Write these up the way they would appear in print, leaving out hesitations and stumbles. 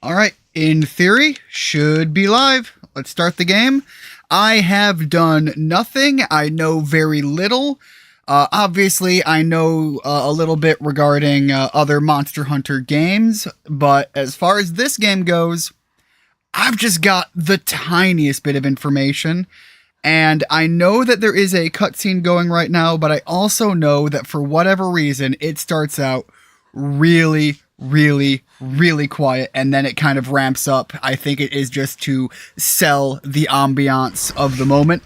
All right, in theory, should be live. Let's start the game. I have done nothing. I know very little. Obviously, I know a little bit regarding other Monster Hunter games, but as far as this game goes, I've just got the tiniest bit of information. And I know that there is a cutscene going right now, but I also know that for whatever reason, it starts out really, really quiet, and then it kind of ramps up. I think it is just to sell the ambiance of the moment.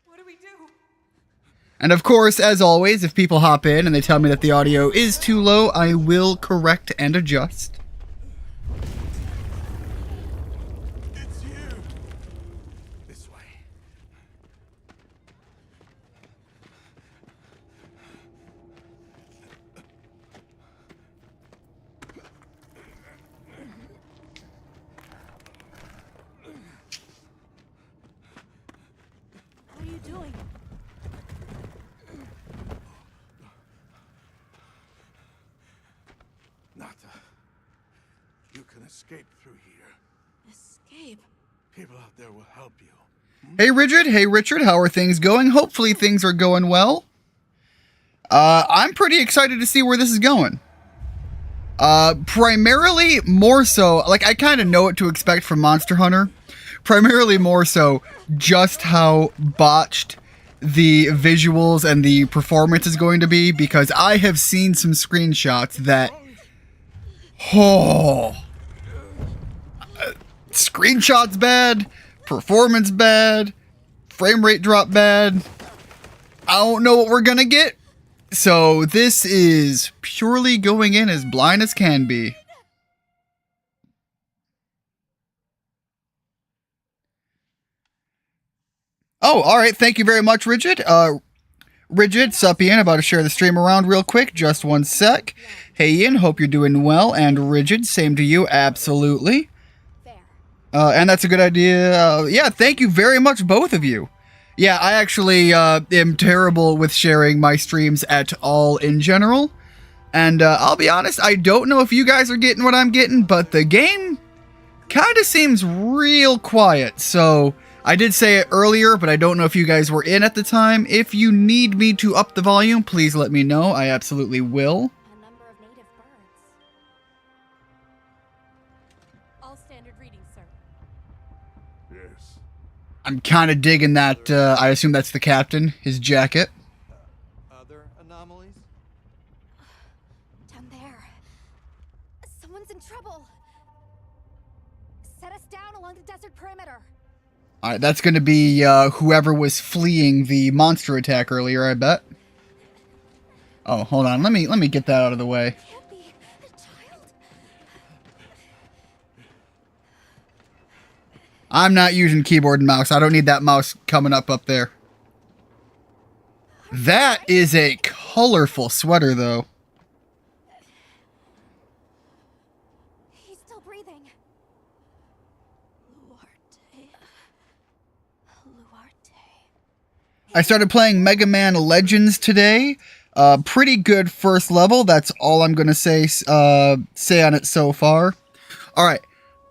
What do we do? And of course, as always, if people hop in and they tell me that the audio is too low, I will correct and adjust. It's you. This way. What are you doing? Nata, you can escape through here. Escape? People out there will help you. Hey, Rigid. Hey, Richard. How are things going? Hopefully things are going well. I'm pretty excited to see where this is going. Primarily more so, like, I kind of know what to expect from Monster Hunter. Primarily more so just how botched the visuals and the performance is going to be, because I have seen some screenshots that... Oh... Screenshots bad, performance bad, frame rate drop bad. I don't know what we're gonna get. So this is purely going in as blind as can be. Oh, alright, thank you very much, Rigid. Rigid, sup Ian, about to share the stream around real quick, just one sec. Hey Ian, hope you're doing well, and Rigid, same to you, absolutely. And that's a good idea. Yeah, thank you very much, both of you. Yeah, I actually am terrible with sharing my streams at all in general. And I'll be honest, I don't know if you guys are getting what I'm getting, but the game kind of seems real quiet. So I did say it earlier, but I don't know if you guys were in at the time. If you need me to up the volume, please let me know. I absolutely will. A number of native birds. All standard readings, sir. Yes. I'm kind of digging that. I assume that's the captain, his jacket. Other anomalies? Down there. Someone's in trouble. Set us down along the desert perimeter. Alright, that's going to be whoever was fleeing the monster attack earlier, I bet. Oh, hold on. Let me get that out of the way. Can't be a child. I'm not using keyboard and mouse. I don't need that mouse coming up there. That is a colorful sweater, though. He's still breathing. Luarte. I started playing Mega Man Legends today. Pretty good first level. That's all I'm going to say on it so far. Alright.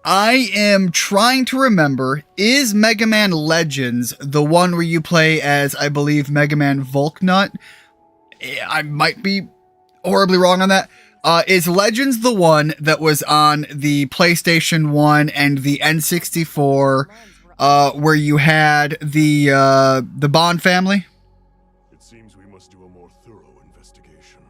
I am trying to remember, is Mega Man Legends the one where you play as, I believe, Mega Man Volknut? I might be horribly wrong on that. Is Legends the one that was on the PlayStation 1 and the N64, where you had the Bond family? It seems we must do a more thorough investigation.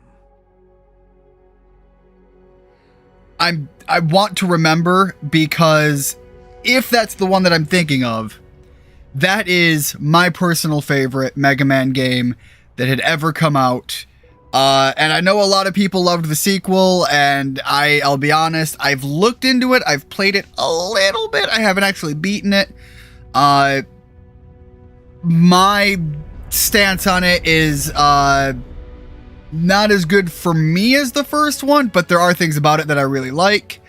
I want to remember, because if that's the one that I'm thinking of, that is my personal favorite Mega Man game that had ever come out. And I know a lot of people loved the sequel, and I'll be honest, I've looked into it, I've played it a little bit, I haven't actually beaten it. My stance on it is not as good for me as the first one, but there are things about it that I really like.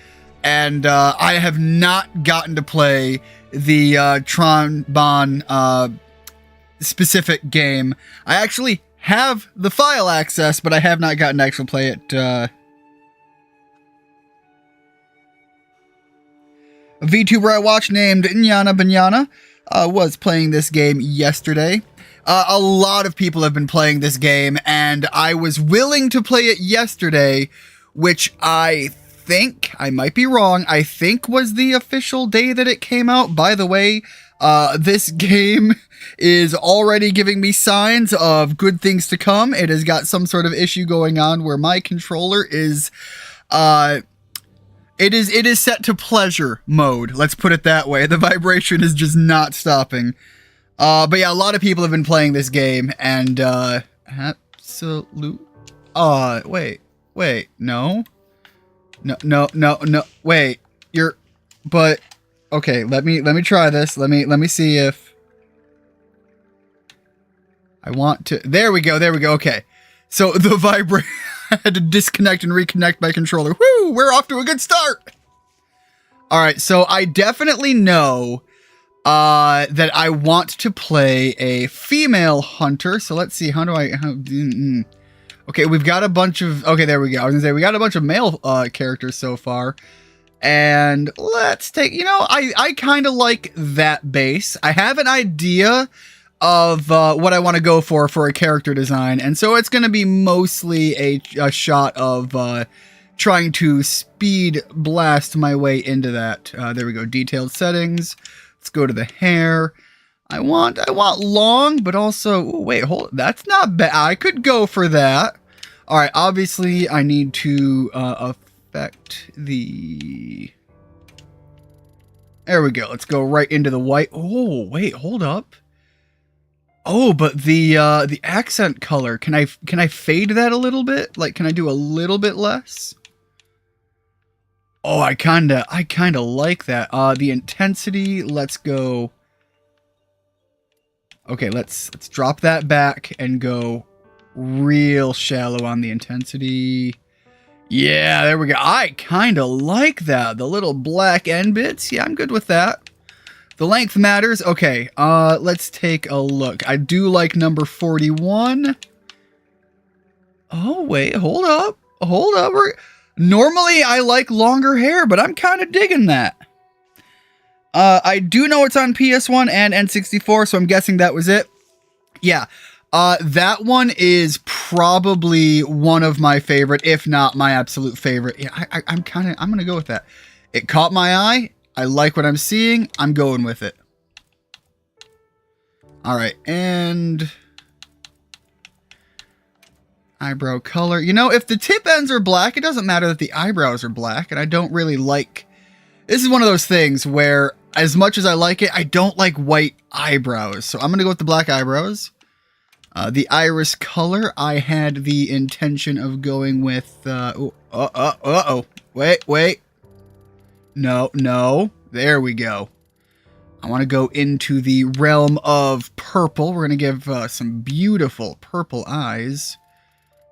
And I have not gotten to play the Tron Bonne specific game. I actually have the file access, but I have not gotten to actually play it A VTuber I watched named Nyana Banyana was playing this game yesterday. A lot of people have been playing this game, and I was willing to play it yesterday, which I think, I might be wrong, I think was the official day that it came out. By the way, this game is already giving me signs of good things to come. It has got some sort of issue going on where my controller is, it is set to pleasure mode. Let's put it that way. The vibration is just not stopping. But yeah, a lot of people have been playing this game, and, absolute, wait, no, wait, okay, let me try this, let me see if I want to, there we go, okay, so the vibration, I had to disconnect and reconnect my controller. Woo, we're off to a good start! Alright, so I definitely know that I want to play a female hunter. So let's see, okay, we've got a bunch of, okay, there we go. I was gonna say, we got a bunch of male characters so far. And let's take, I kind of like that base. I have an idea of what I want to go for a character design. And so it's going to be mostly a shot of trying to speed blast my way into that. There we go, detailed settings. Let's go to the hair. I want long, but also, ooh, wait, hold, that's not bad. I could go for that. All right, obviously I need to affect the, there we go. Let's go right into the white. Oh, wait, hold up. Oh, but the accent color, can I fade that a little bit? Like, can I do a little bit less? Oh, I kinda like that. The intensity, let's go. Okay, let's drop that back and go real shallow on the intensity. Yeah, there we go. I kinda like that. The little black end bits. Yeah, I'm good with that. The length matters. Okay, let's take a look. I do like number 41. Oh, wait, hold up. Normally, I like longer hair, but I'm kind of digging that. I do know it's on PS1 and N64, so I'm guessing that was it. Yeah, that one is probably one of my favorite, if not my absolute favorite. Yeah, I'm gonna go with that. It caught my eye. I like what I'm seeing. I'm going with it. All right, and eyebrow color. If the tip ends are black, it doesn't matter that the eyebrows are black, and I don't really like... This is one of those things where, as much as I like it, I don't like white eyebrows. So I'm going to go with the black eyebrows. The iris color, I had the intention of going with... Wait. No. There we go. I want to go into the realm of purple. We're going to give some beautiful purple eyes.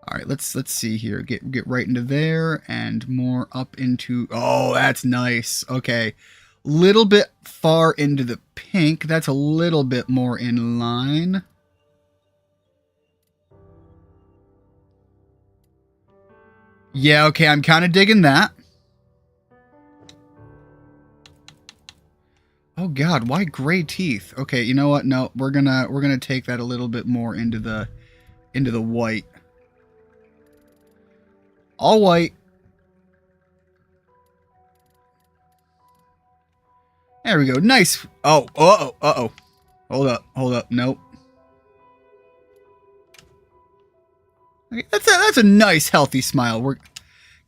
All right, let's see here. Get right into there and more up into... Oh, that's nice. Okay. Little bit far into the pink. That's a little bit more in line. Yeah, okay, I'm kind of digging that. Oh god, why gray teeth? Okay, you know what? No, we're gonna take that a little bit more into the white. All white. There we go. Nice. Oh, uh-oh. Hold up. Nope. Okay, that's a nice, healthy smile.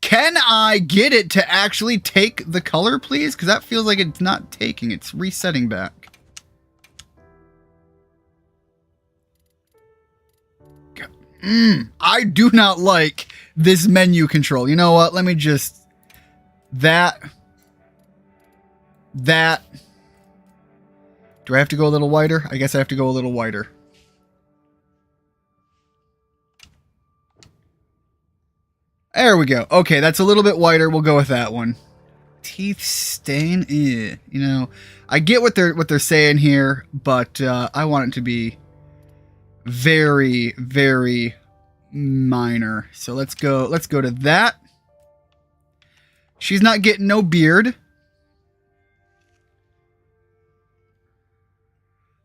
Can I get it to actually take the color, please? Because that feels like it's not taking. It's resetting back. I do not like this menu control. You know what? Let me just... That. Do I have to go a little whiter? I guess I have to go a little whiter. There we go. Okay, that's a little bit whiter. We'll go with that one. Teeth stain. I get what they're saying here, but I want it to be very, very minor. So let's go to that. She's not getting no beard.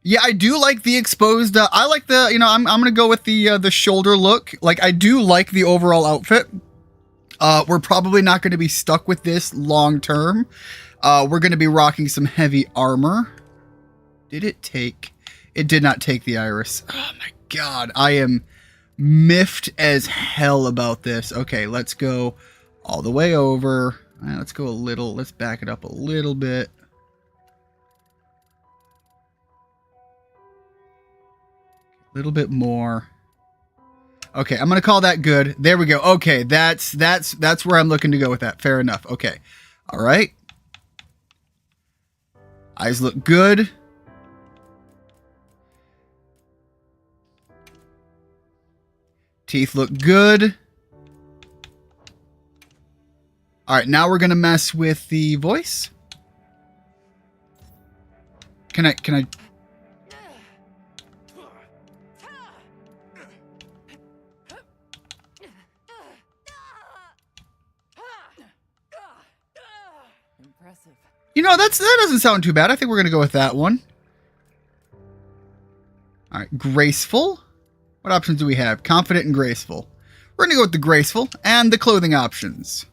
Yeah, I do like the exposed. I like the, I'm gonna go with the shoulder look. Like, I do like the overall outfit. We're probably not going to be stuck with this long term. We're going to be rocking some heavy armor. Did it take? It did not take the iris. Oh my god, I am miffed as hell about this. Okay, let's go all the way over. Let's go a little. Let's back it up a little bit. A little bit more. Okay, I'm gonna call that good. There we go. Okay, that's where I'm looking to go with that. Fair enough. Okay, all right. Eyes look good. Teeth look good. All right, now we're gonna mess with the voice. Can I? Impressive. That doesn't sound too bad. I think we're gonna go with that one. All right, graceful. What options do we have? Confident and graceful. We're gonna go with the graceful and the clothing options.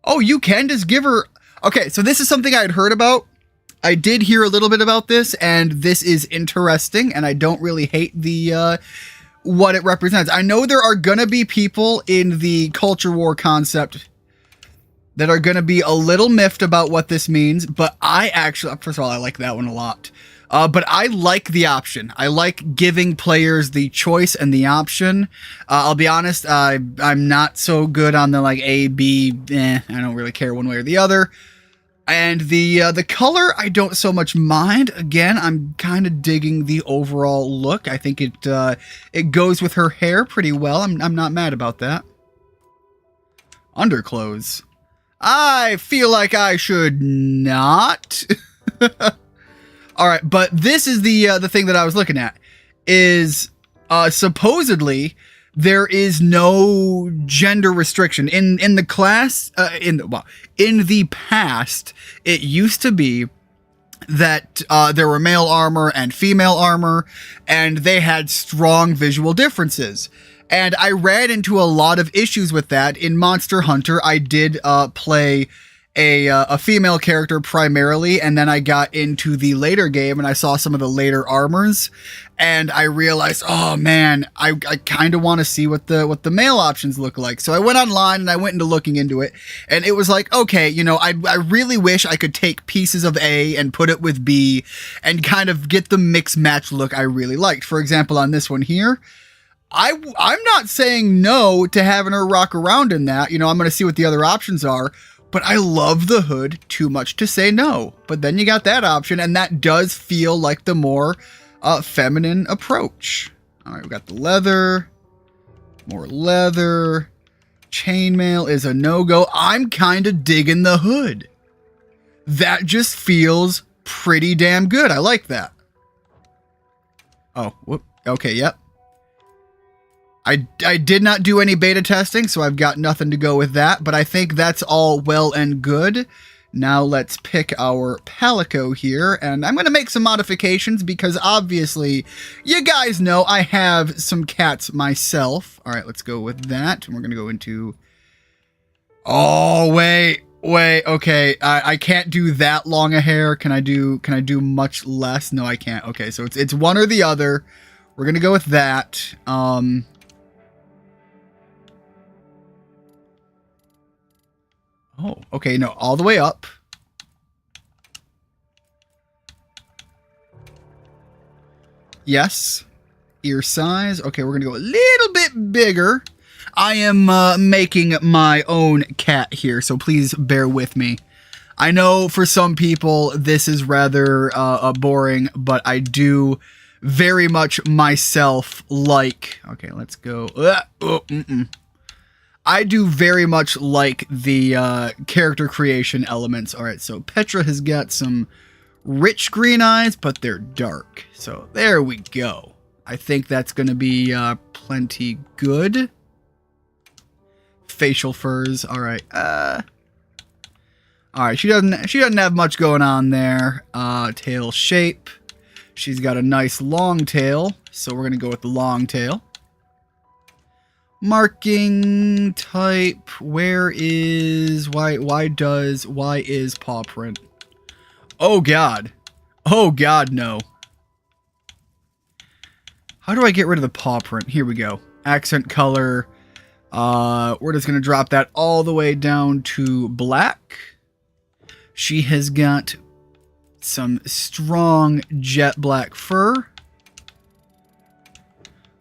Oh, you can just give her... Okay, so this is something I had heard about. I did hear a little bit about this, and this is interesting, and I don't really hate the what it represents. I know there are gonna be people in the culture war concept that are gonna be a little miffed about what this means, but I actually... First of all, I like that one a lot. But I like the option. I like giving players the choice and the option. I'll be honest, I'm not so good on the like A, B, I don't really care one way or the other. And the color, I don't so much mind. Again, I'm kind of digging the overall look. I think it goes with her hair pretty well. I'm not mad about that. Underclothes. I feel like I should not. All right, but this is the thing that I was looking at. Is supposedly there is no gender restriction in the class. In the past, it used to be that there were male armor and female armor, and they had strong visual differences. And I ran into a lot of issues with that in Monster Hunter. I did play a female character primarily, and then I got into the later game and I saw some of the later armors, and I realized, oh man, I kind of want to see what the male options look like. So I went online and I went into looking into it, and it was like, okay, I really wish I could take pieces of A and put it with B and kind of get the mix match look I really liked. For example, on this one here, I'm not saying no to having her rock around in that. I'm going to see what the other options are. But I love the hood too much to say no. But then you got that option, and that does feel like the more feminine approach. All right, we got the leather, more leather. Chainmail is a no-go. I'm kind of digging the hood. That just feels pretty damn good. I like that. Oh, whoop. Okay, yep. I did not do any beta testing, so I've got nothing to go with that, but I think that's all well and good. Now let's pick our Palico here, and I'm going to make some modifications because obviously you guys know I have some cats myself. All right, let's go with that. And we're going to go into... Oh, wait, okay. I can't do that long a hair. Can I do much less? No, I can't. Okay, so it's one or the other. We're going to go with that. Oh, okay, no, all the way up. Yes. Ear size. Okay, we're going to go a little bit bigger. I am making my own cat here, so please bear with me. I know for some people this is rather boring, but I do very much myself like... Okay, let's go... I do very much like the character creation elements. All right, so Petra has got some rich green eyes, but they're dark. So there we go. I think that's going to be plenty good. Facial furs. All right. All right, she doesn't have much going on there. Tail shape. She's got a nice long tail, so we're gonna go with the long tail. Marking type. Why is paw print? Oh God. Oh God, no. How do I get rid of the paw print? Here we go. Accent color. We're just going to drop that all the way down to black. She has got some strong jet black fur.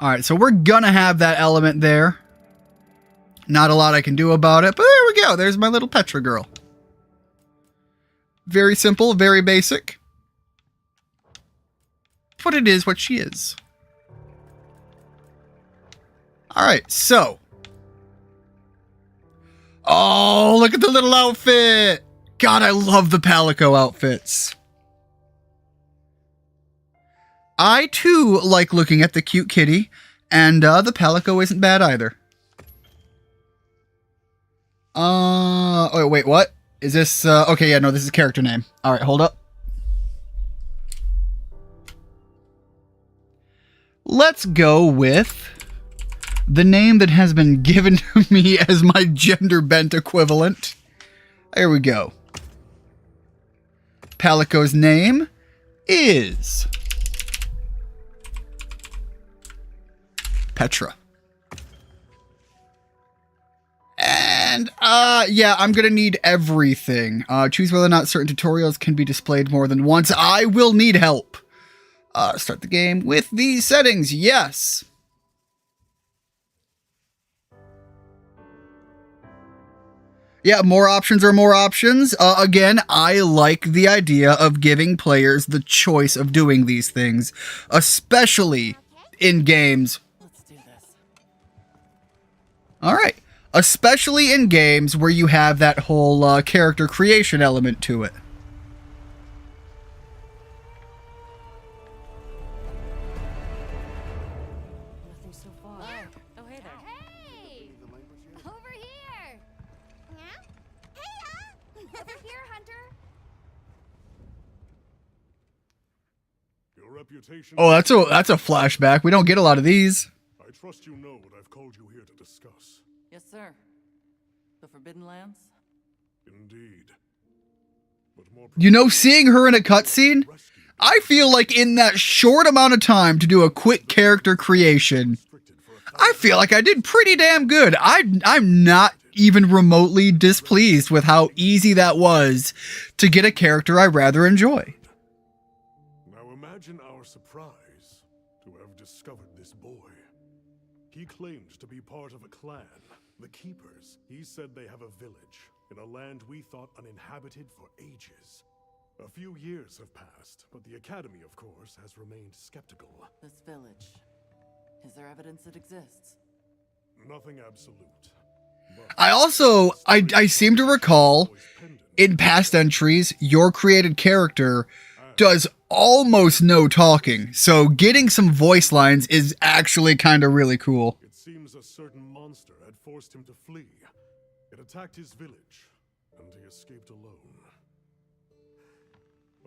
Alright, so we're going to have that element there. Not a lot I can do about it, but there we go. There's my little Petra girl. Very simple, very basic. But it is what she is. Alright, so. Oh, look at the little outfit. God, I love the Palico outfits. I, too, like looking at the cute kitty. And the Palico isn't bad either. Oh, wait, what? Is this, okay, yeah, no, this is character name. Alright, hold up. Let's go with the name that has been given to me as my gender bent equivalent. There we go. Palico's name is Petra. And, yeah, I'm gonna need everything. Choose whether or not certain tutorials can be displayed more than once. I will need help. Start the game with these settings. Yes. Yeah, more options are more options. Again, I like the idea of giving players the choice of doing these things, especially in games. Let's do this. All right. Especially in games where you have that whole character creation element to it. Nothing so far. Oh, hey there. Hey! Over here! Yeah? Hey, over here, Hunter! Your reputation. Oh, that's a flashback. We don't get a lot of these. I trust you know what I've called you here to discuss. Yes, sir. The Forbidden Lands? Indeed. But more You know, seeing her in a cutscene, I feel like in that short amount of time to do a quick character creation, I feel like I did pretty damn good. I'm not even remotely displeased with how easy that was to get a character I rather enjoy. Now imagine our surprise to have discovered this boy. He claimed to be part of a clan, the Keepers. He said they have a village in a land we thought uninhabited for ages. A few years have passed, but the Academy, of course, has remained skeptical. This village. Is there evidence it exists? Nothing absolute. But I seem to recall in past entries, your created character does almost no talking, so getting some voice lines is actually kind of really cool. it seems a certain monster had forced him to flee. It attacked his village, and he escaped alone.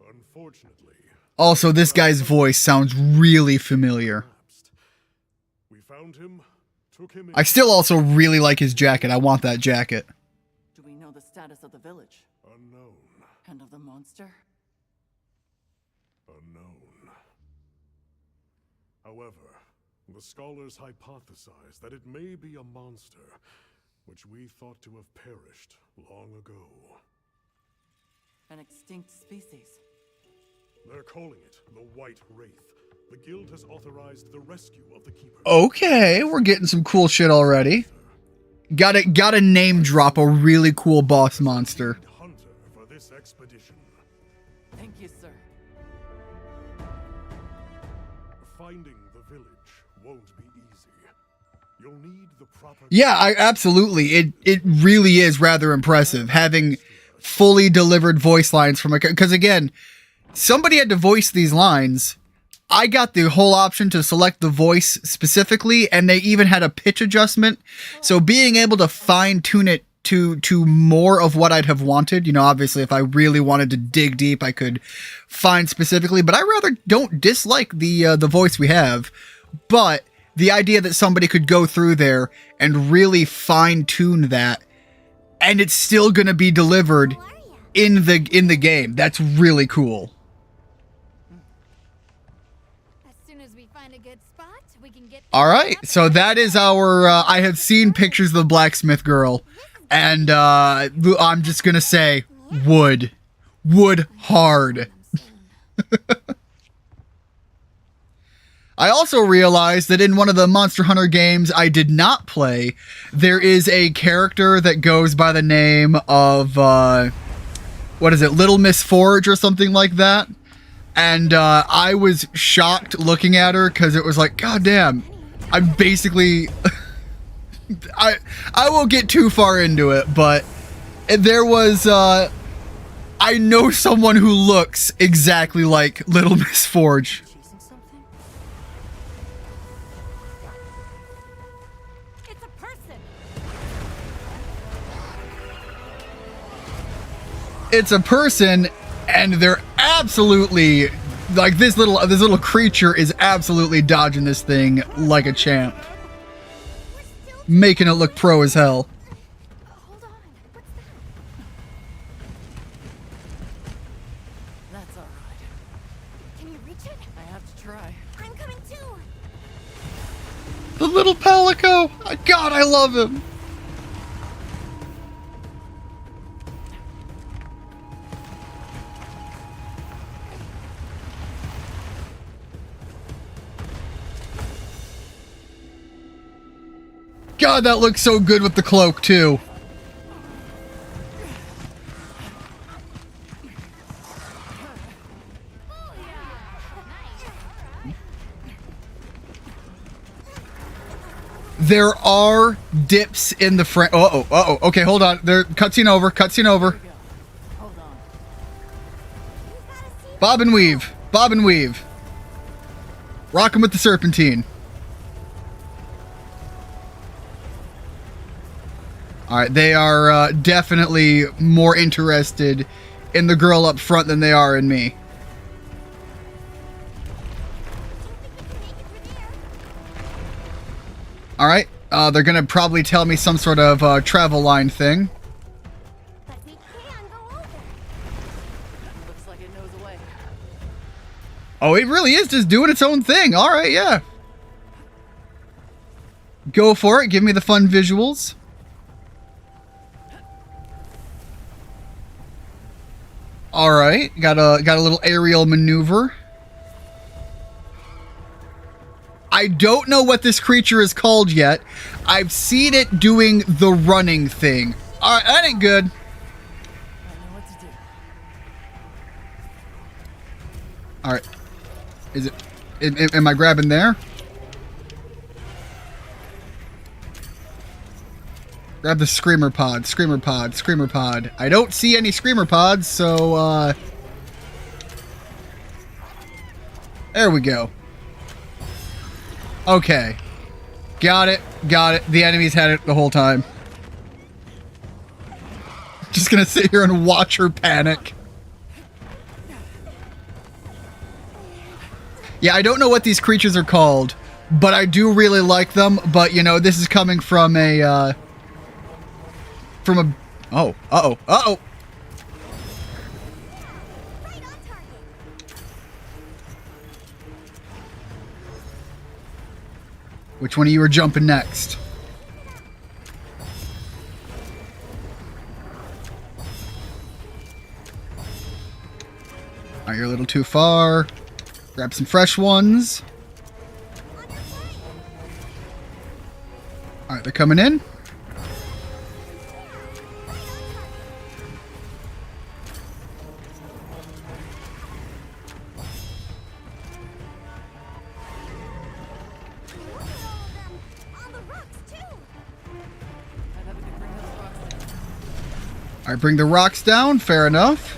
Unfortunately, Also, this guy's voice sounds really familiar. collapsed. We found him, took him in. I still also really like his jacket. I want that jacket. Do we know the status of the village? Unknown. And of the monster? Unknown. However, the scholars hypothesize that it may be a monster, which we thought to have perished long ago. An extinct species. They're calling it the White Wraith. The guild has authorized the rescue of the Keeper. Okay, we're getting some cool shit already. Gotta name drop a really cool boss monster. Hunter for this expedition. Thank you, sir. Finding the village won't be easy. You'll need the proper... Yeah, absolutely. It really is rather impressive having fully delivered voice lines from a... Because again, somebody had to voice these lines. I got the whole option to select the voice specifically, and they even had a pitch adjustment. So being able to fine tune it to more of what I'd have wanted. You know, obviously, if I really wanted to dig deep, I could find specifically. But I rather don't dislike the voice we have. But the idea that somebody could go through there and really fine tune that, and it's still going to be delivered in the game. That's really cool. As soon as we find a good spot, we can get. All right, so that is our. I have seen pictures of the blacksmith girl, and I'm just gonna say wood hard. I also realized that in one of the Monster Hunter games I did not play, there is a character that goes by the name of, what is it, Little Miss Forge or something like that? And I was shocked looking at her because it was like, God damn, I'm basically... I won't get too far into it, but there was... I know someone who looks exactly like Little Miss Forge. Chasing something? It's a person. It's a person, and they're absolutely like this little creature is absolutely dodging this thing like a champ, making it look pro as hell. Hold on. What's that? That's alright. Can you reach it? I have to try. I'm coming too. The little Palico, God, I love him. God, that looks so good with the cloak, too. There are dips in the frame. Uh-oh. Okay, hold on. There, cutscene over. Hold on. Bob and weave. Rock him with the serpentine. All right, they are definitely more interested in the girl up front than they are in me. All right, they're gonna probably tell me some sort of travel line thing. But we can go over. Looks like it knows a way. Oh, it really is just doing its own thing. All right, yeah. Go for it. Give me the fun visuals. All right, got a little aerial maneuver. I don't know what this creature is called yet. I've seen it doing the running thing. All right, that ain't good. I know what to do. All right, is it? Am I grabbing there? Grab the screamer pod. I don't see any screamer pods, so there we go. Okay. Got it. The enemies had it the whole time. Just gonna sit here and watch her panic. Yeah, I don't know what these creatures are called, but I do really like them. But, you know, this is coming from a, oh, uh-oh. Right on target. Which one of you are jumping next? Alright, you're a little too far. Grab some fresh ones. Alright, they're coming in. Look at all of them. On the rocks too. I'd have to bring those rocks down. Alright, bring the rocks down. Fair enough.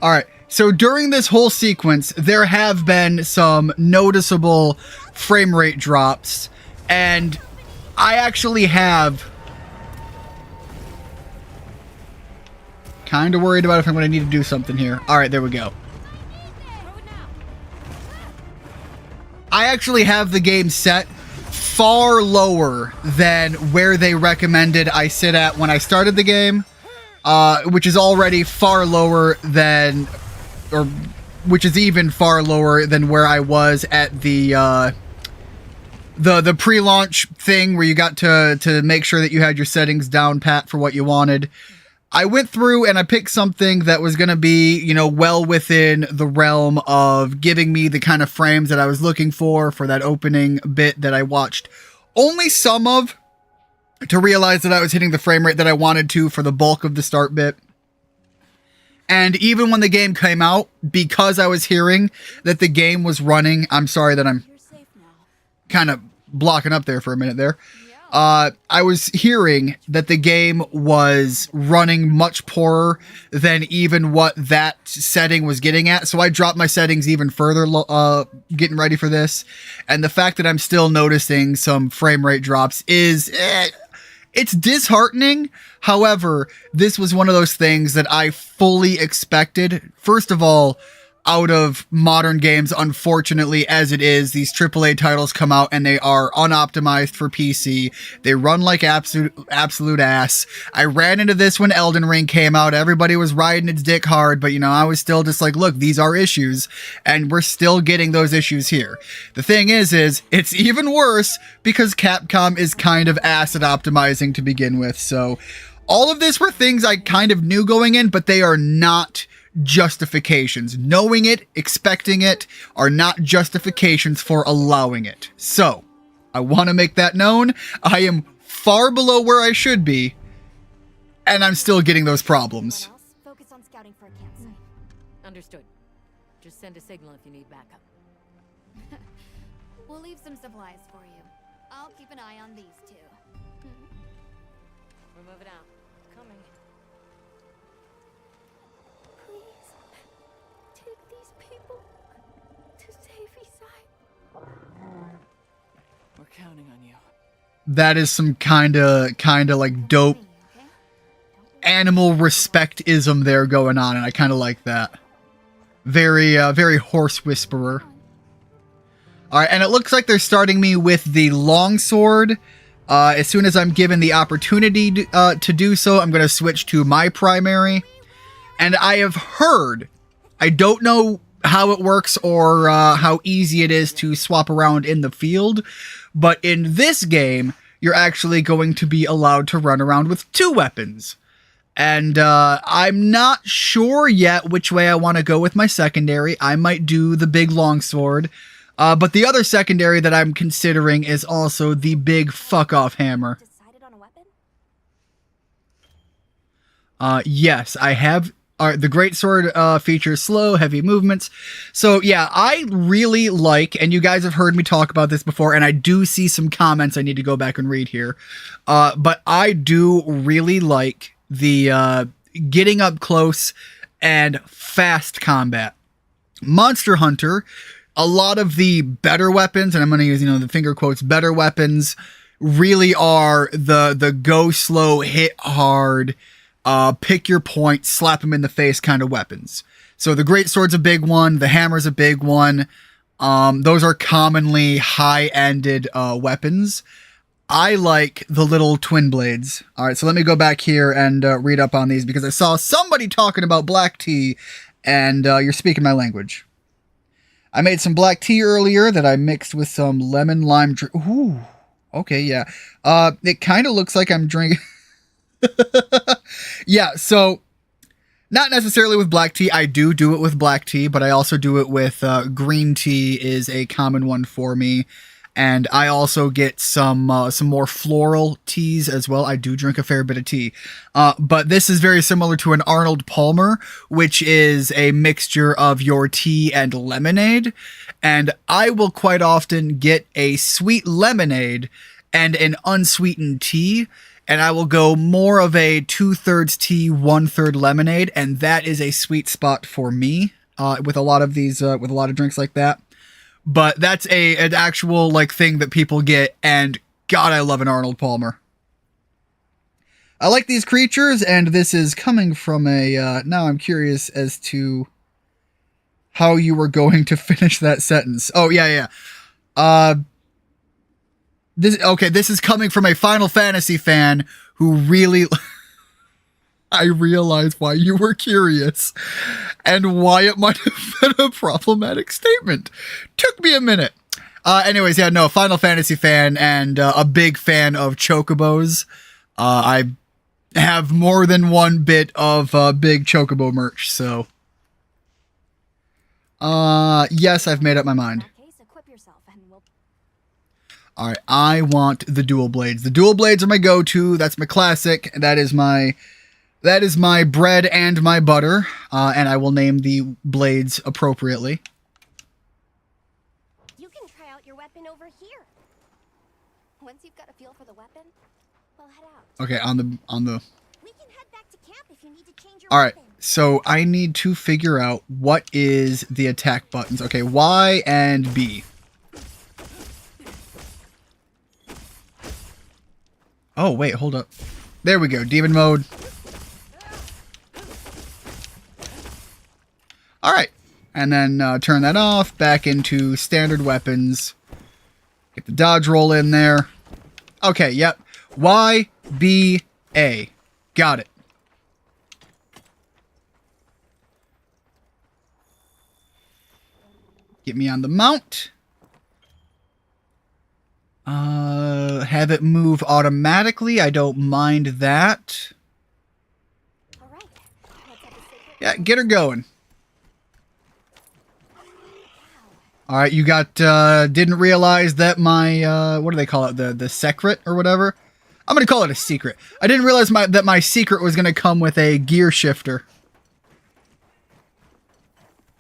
Alright, so during this whole sequence, there have been some noticeable frame rate drops, and I actually have Kind of worried about if I'm going to need to do something here. All right, there we go. I actually have the game set far lower than where they recommended I sit at when I started the game, which is already far lower than, or which is even far lower than where I was at the pre-launch thing where you got to make sure that you had your settings down pat for what you wanted. I went through and I picked something that was going to be, you know, well within the realm of giving me the kind of frames that I was looking for that opening bit that I watched only some of, to realize that I was hitting the frame rate that I wanted to for the bulk of the start bit. And even when the game came out, because I was hearing that the game was running, I'm sorry that I'm kind of blocking up there for a minute there. I was hearing that the game was running much poorer than even what that setting was getting at. So I dropped my settings even further, getting ready for this. And the fact that I'm still noticing some frame rate drops is, it's disheartening. However, this was one of those things that I fully expected. First of all, out of modern games, unfortunately, as it is, these AAA titles come out and they are unoptimized for PC. They run like absolute ass. I ran into this when Elden Ring came out. Everybody was riding its dick hard, but, you know, I was still just like, look, these are issues, and we're still getting those issues here. The thing is it's even worse because Capcom is kind of ass at optimizing to begin with. So all of this were things I kind of knew going in, but they are not justifications. Knowing it, expecting it, are not justifications for allowing it. So, I want to make that known. I am far below where I should be, and I'm still getting those problems. Focus on scouting for a campsite. Understood. Just send a signal if you need backup. We'll leave some supplies for you. I'll keep an eye on these two. We're moving out. Coming. Please, take these people to safety side. We're counting on you. That is some kind of like dope animal respectism there going on, and I kind of like that. Very horse whisperer. All right, and it looks like they're starting me with the longsword. As soon as I'm given the opportunity to do so, I'm going to switch to my primary. And I have heard, I don't know how it works or how easy it is to swap around in the field, but in this game, you're actually going to be allowed to run around with two weapons. And I'm not sure yet which way I want to go with my secondary. I might do the big longsword. But the other secondary that I'm considering is also the big fuck-off hammer. Decided on a weapon? Yes, I have. The greatsword features slow, heavy movements. So yeah, I really like, and you guys have heard me talk about this before, and I do see some comments I need to go back and read here. But I do really like the getting up close and fast combat. Monster Hunter, a lot of the better weapons, and I'm going to use, the finger quotes, better weapons, really are the go slow, hit hard, pick your point, slap them in the face kind of weapons. So the greatsword's a big one. The hammer's a big one. Those are commonly high-ended weapons. I like the little twin blades. All right, so let me go back here and read up on these because I saw somebody talking about black tea, and you're speaking my language. I made some black tea earlier that I mixed with some lemon lime drink. Ooh, okay, yeah. It kind of looks like I'm drinking. Yeah, so not necessarily with black tea. I do it with black tea, but I also do it with green tea is a common one for me. And I also get some more floral teas as well. I do drink a fair bit of tea. But this is very similar to an Arnold Palmer, which is a mixture of your tea and lemonade. And I will quite often get a sweet lemonade and an unsweetened tea. And I will go more of a 2/3 tea, 1/3 lemonade. And that is a sweet spot for me with a lot of these, with a lot of drinks like that. But that's an actual thing that people get, and God, I love an Arnold Palmer. I like these creatures, and this is coming from a, now I'm curious as to how you were going to finish that sentence. Oh, yeah. This is coming from a Final Fantasy fan who really... I realize why you were curious and why it might have been a problematic statement. Took me a minute. Anyways, yeah, no, Final Fantasy fan and a big fan of Chocobos. I have more than one bit of big Chocobo merch, so... yes, I've made up my mind. In that case, equip yourself and we'll... Alright, I want the dual blades. The dual blades are my go-to. That's my classic. That is my bread and my butter. And I will name the blades appropriately. You can try out your weapon over here. Once you've got a feel for the weapon, we'll head out. Okay, on the... We can head back to camp if you need to change your Alright, weapon. so I need to figure out what is the attack buttons. Okay, Y and B. Oh, wait, hold up. There we go, demon mode. Alright, and then turn that off, back into standard weapons. Get the dodge roll in there. Okay, yep. Y, B, A. Got it. Get me on the mount. Have it move automatically. I don't mind that. All right. Let's have a secret. Yeah, get her going. Alright, you got, didn't realize that my, what do they call it? The secret or whatever? I'm gonna call it a secret. I didn't realize that my secret was gonna come with a gear shifter.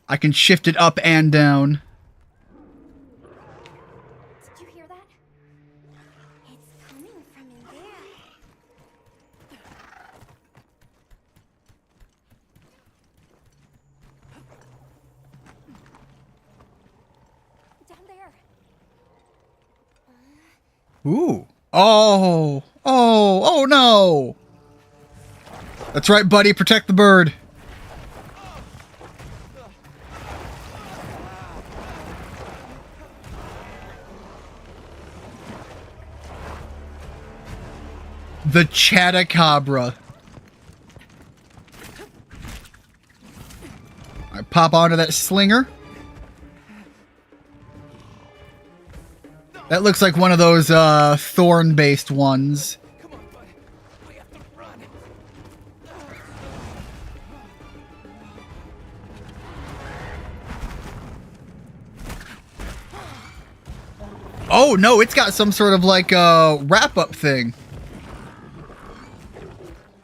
I can shift it up and down. Did you hear that? It's coming from in there. Down there. Ooh. Oh no! That's right, buddy, protect the bird. The Chatacabra. I pop onto that slinger. That looks like one of those thorn-based ones. Come on, bud. We have to run. Oh no, it's got some sort of like wrap-up thing.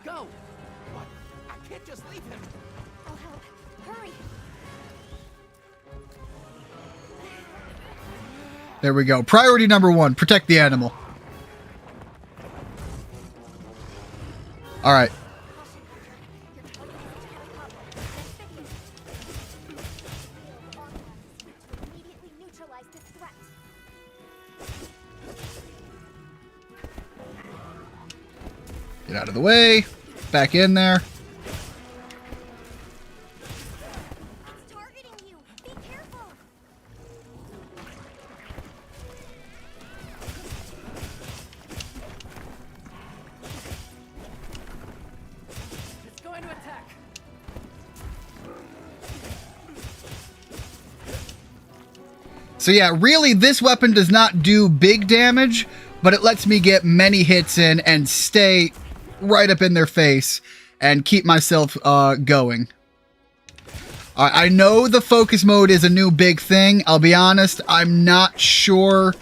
Go. What? I can't just leave him. I'll help. Hurry. There we go. Priority number 1, protect the animal. All right. Immediately neutralize this threat. Get out of the way. Back in there. It's targeting you. Be careful. It's going to attack. So yeah, really this weapon does not do big damage, but it lets me get many hits in and stay right up in their face and keep myself going. I know the focus mode is a new big thing. I'll be honest, I'm not sure.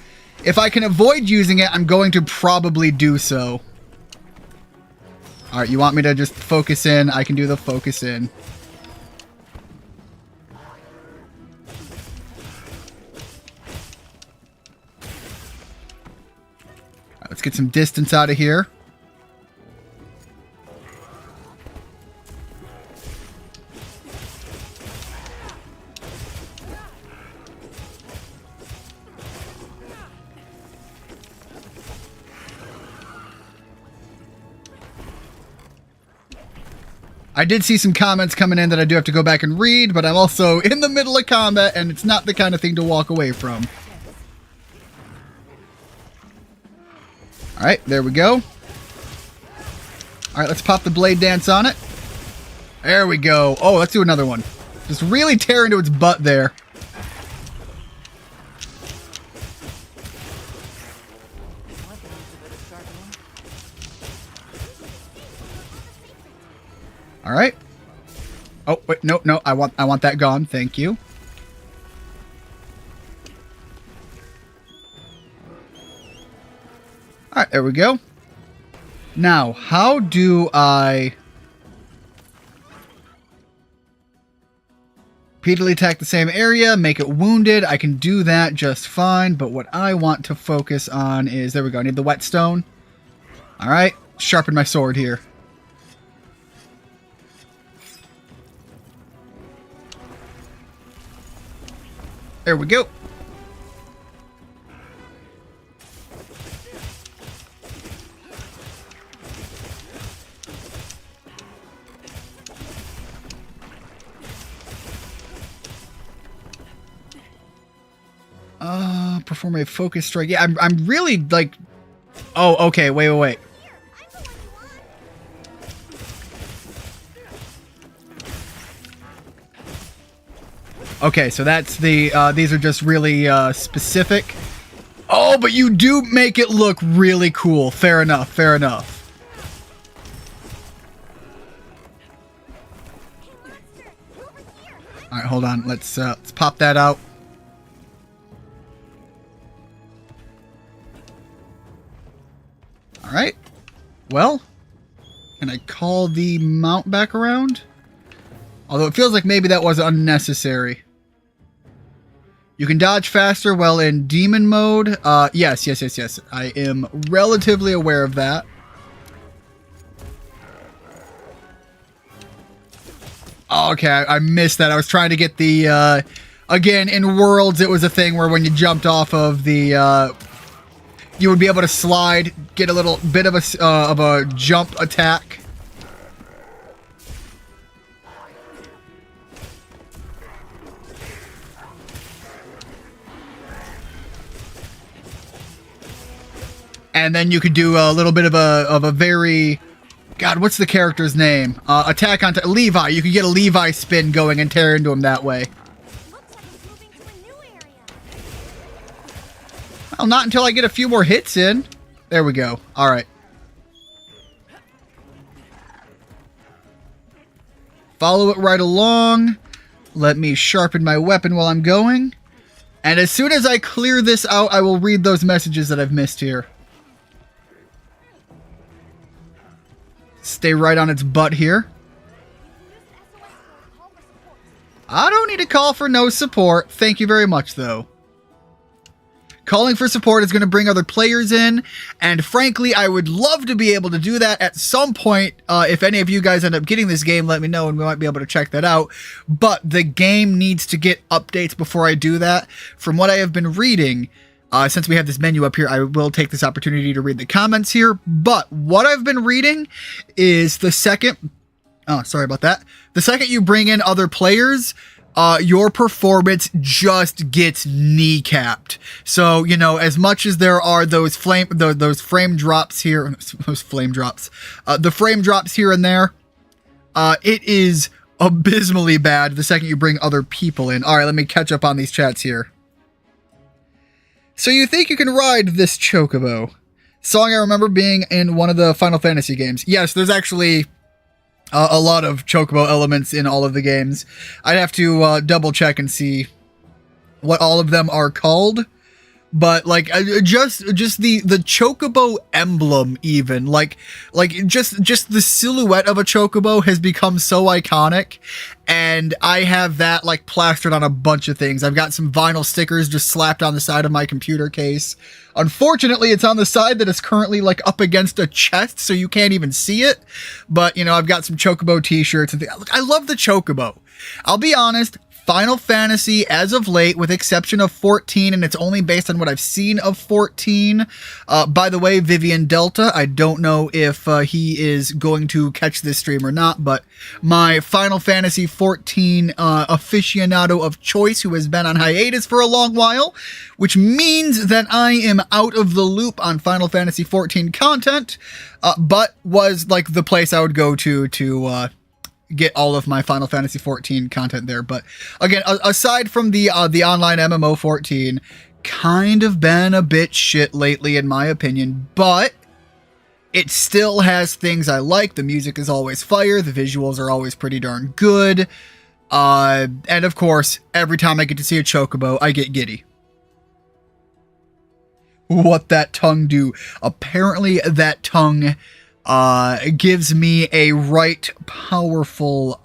If I can avoid using it, I'm going to probably do so. Alright, you want me to just focus in? I can do the focus in. Alright, let's get some distance out of here. I did see some comments coming in that I do have to go back and read, but I'm also in the middle of combat, and it's not the kind of thing to walk away from. All right, there we go. All right, let's pop the blade dance on it. There we go. Oh, let's do another one. Just really tear into its butt there. All right. Oh, wait, no, I want that gone. Thank you. All right, there we go. Now, how do I repeatedly attack the same area, make it wounded? I can do that just fine, but what I want to focus on is, there we go, I need the whetstone. All right, sharpen my sword here. There we go. Perform a focus strike. Yeah, I'm really like... Oh, okay, wait. Okay, so that's the, these are just really, specific. Oh, but you do make it look really cool. Fair enough, fair enough. Alright, hold on. Let's pop that out. Alright. Well, can I call the mount back around? Although it feels like maybe that was unnecessary. You can dodge faster while in demon mode. Yes. I am relatively aware of that. Okay, I missed that. I was trying to get the, again, in Worlds, it was a thing where when you jumped off of the, you would be able to slide, get a little bit of a jump attack. And then you could do a little bit of a very... God, what's the character's name? Attack on Levi. You could get a Levi spin going and tear into him that way. Looks like he's moving to a new area. Well, not until I get a few more hits in. There we go. All right. Follow it right along. Let me sharpen my weapon while I'm going. And as soon as I clear this out, I will read those messages that I've missed here. Stay right on its butt here. I don't need to call for no support. Thank you very much, though. Calling for support is going to bring other players in, and frankly, I would love to be able to do that at some point. If any of you guys end up getting this game, let me know, and we might be able to check that out. But the game needs to get updates before I do that. From what I have been reading... since we have this menu up here, I will take this opportunity to read the comments here. But what I've been reading is the second... Oh, sorry about that. The second you bring in other players, your performance just gets kneecapped. So, you know, as much as there are those frame drops here... Those flame drops. The frame drops here and there, it is abysmally bad the second you bring other people in. All right, let me catch up on these chats here. So you think you can ride this chocobo? Song I remember being in one of the Final Fantasy games. Yes, there's actually a lot of chocobo elements in all of the games. I'd have to double check and see what all of them are called. But like just the chocobo emblem, even like just the silhouette of a chocobo has become so iconic, and I have that like plastered on a bunch of things. I've got some vinyl stickers just slapped on the side of my computer case. Unfortunately, it's on the side that is currently like up against a chest, so you can't even see it. But you know, I've got some chocobo t-shirts and things. Look, I love the chocobo. I'll be honest. Final Fantasy, as of late, with exception of 14, and it's only based on what I've seen of 14. By the way, Vivian Delta, I don't know if he is going to catch this stream or not, but my Final Fantasy 14 aficionado of choice, who has been on hiatus for a long while, which means that I am out of the loop on Final Fantasy 14 content, but was like the place I would go to get all of my Final Fantasy 14 content there. But again, aside from the online MMO 14, kind of been a bit shit lately in my opinion, but it still has things I like. The music is always fire, the visuals are always pretty darn good, and of course, every time I get to see a chocobo, I get giddy. What that tongue do? Apparently that tongue gives me a right powerful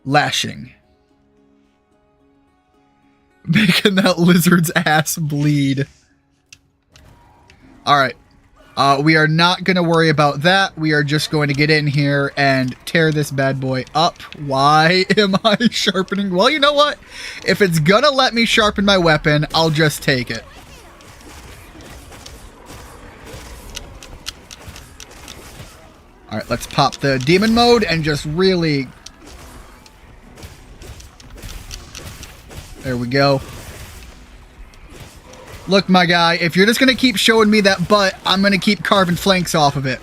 lashing, making that lizard's ass bleed. All right, we are not going to worry about that. We are just going to get in here and tear this bad boy up. Why am I sharpening? Well, you know what? If it's gonna let me sharpen my weapon, I'll just take it. All right, let's pop the demon mode and just really... There we go. Look, my guy, if you're just going to keep showing me that butt, I'm going to keep carving flanks off of it.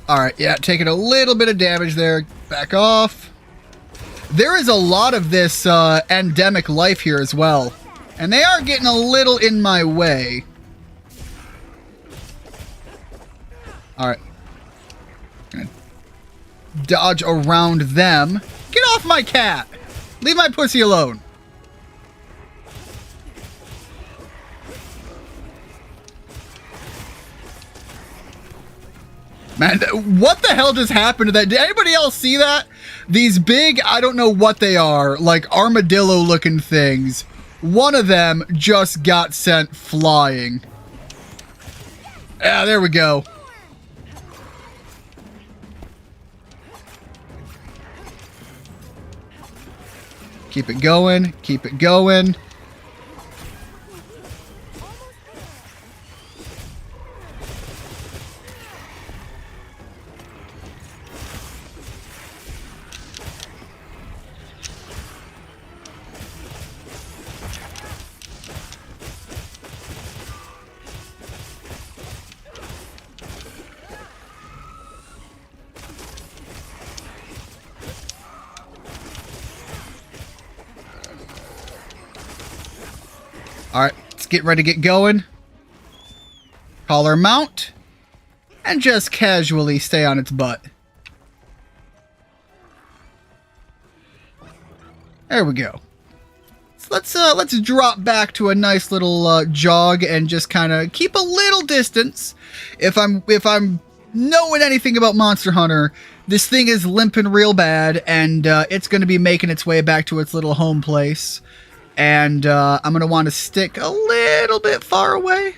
Alright, yeah, taking a little bit of damage there. Back off. There is a lot of this endemic life here as well. And they are getting a little in my way. Alright. Gonna dodge around them. Get off my cat! Leave my pussy alone. Man, what the hell just happened to that? Did anybody else see that? These big, I don't know what they are, like armadillo-looking things. One of them just got sent flying. Yeah, there we go. Keep it going, keep it going. Alright, let's get ready to get going. Collar mount. And just casually stay on its butt. There we go. So let's drop back to a nice little jog and just kind of keep a little distance. If I'm knowing anything about Monster Hunter, this thing is limping real bad, and it's going to be making its way back to its little home place. And I'm going to want to stick a little bit far away.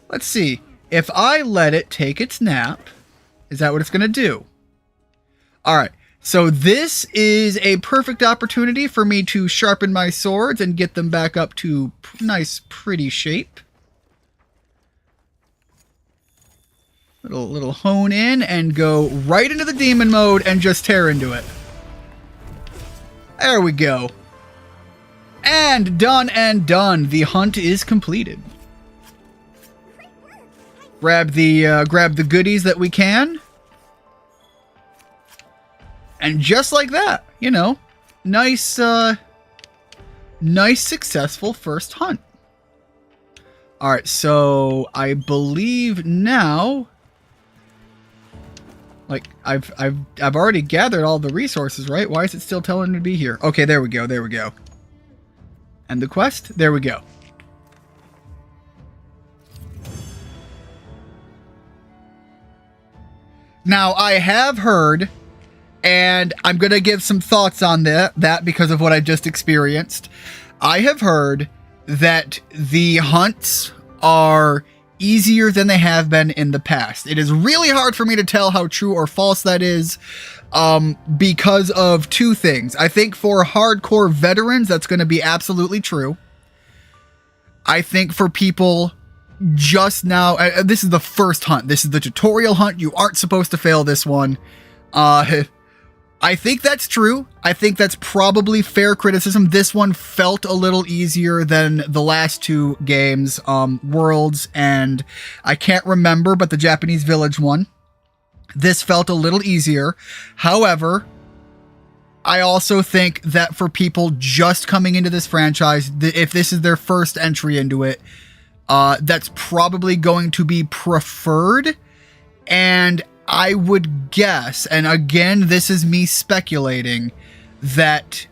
Let's see. If I let it take its nap, is that what it's going to do? All right. So this is a perfect opportunity for me to sharpen my swords and get them back up to nice, pretty shape. Little hone in and go right into the demon mode and just tear into it. There we go. And done and done. The hunt is completed. Grab the goodies that we can. And just like that, you know, nice successful first hunt. All right, so I believe now, like I've already gathered all the resources, right? Why is it still telling me to be here? Okay, there we go. There we go. And the quest, there we go. Now, I have heard, and I'm going to give some thoughts on that because of what I just experienced. I have heard that the hunts are easier than they have been in the past. It is really hard for me to tell how true or false that is, because of two things. I think for hardcore veterans, that's going to be absolutely true. I think for people just now, this is the first hunt. This is the tutorial hunt. You aren't supposed to fail this one. I think that's true. I think that's probably fair criticism. This one felt a little easier than the last two games, Worlds, and I can't remember, but the Japanese Village one. This felt a little easier. However, I also think that for people just coming into this franchise, if this is their first entry into it, that's probably going to be preferred. And I would guess, and again, this is me speculating, that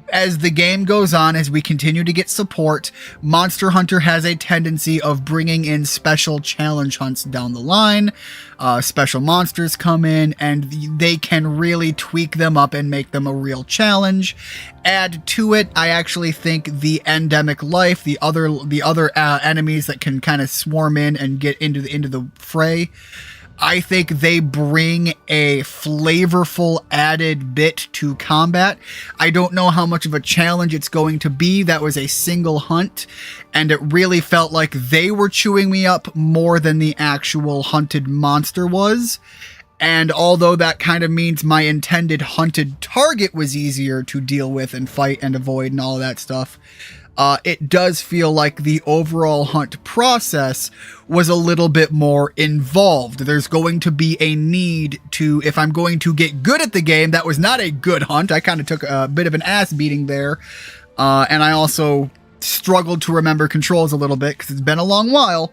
as the game goes on, as we continue to get support, Monster Hunter has a tendency of bringing in special challenge hunts down the line. Special monsters come in, and they can really tweak them up and make them a real challenge. Add to it, I actually think the endemic life, the other enemies that can kind of swarm in and get into the fray, I think they bring a flavorful added bit to combat. I don't know how much of a challenge it's going to be. That was a single hunt, and it really felt like they were chewing me up more than the actual hunted monster was. And although that kind of means my intended hunted target was easier to deal with and fight and avoid and all of that stuff, it does feel like the overall hunt process was a little bit more involved. There's going to be a need to, if I'm going to get good at the game, that was not a good hunt. I kind of took a bit of an ass beating there. And I also struggled to remember controls a little bit because it's been a long while.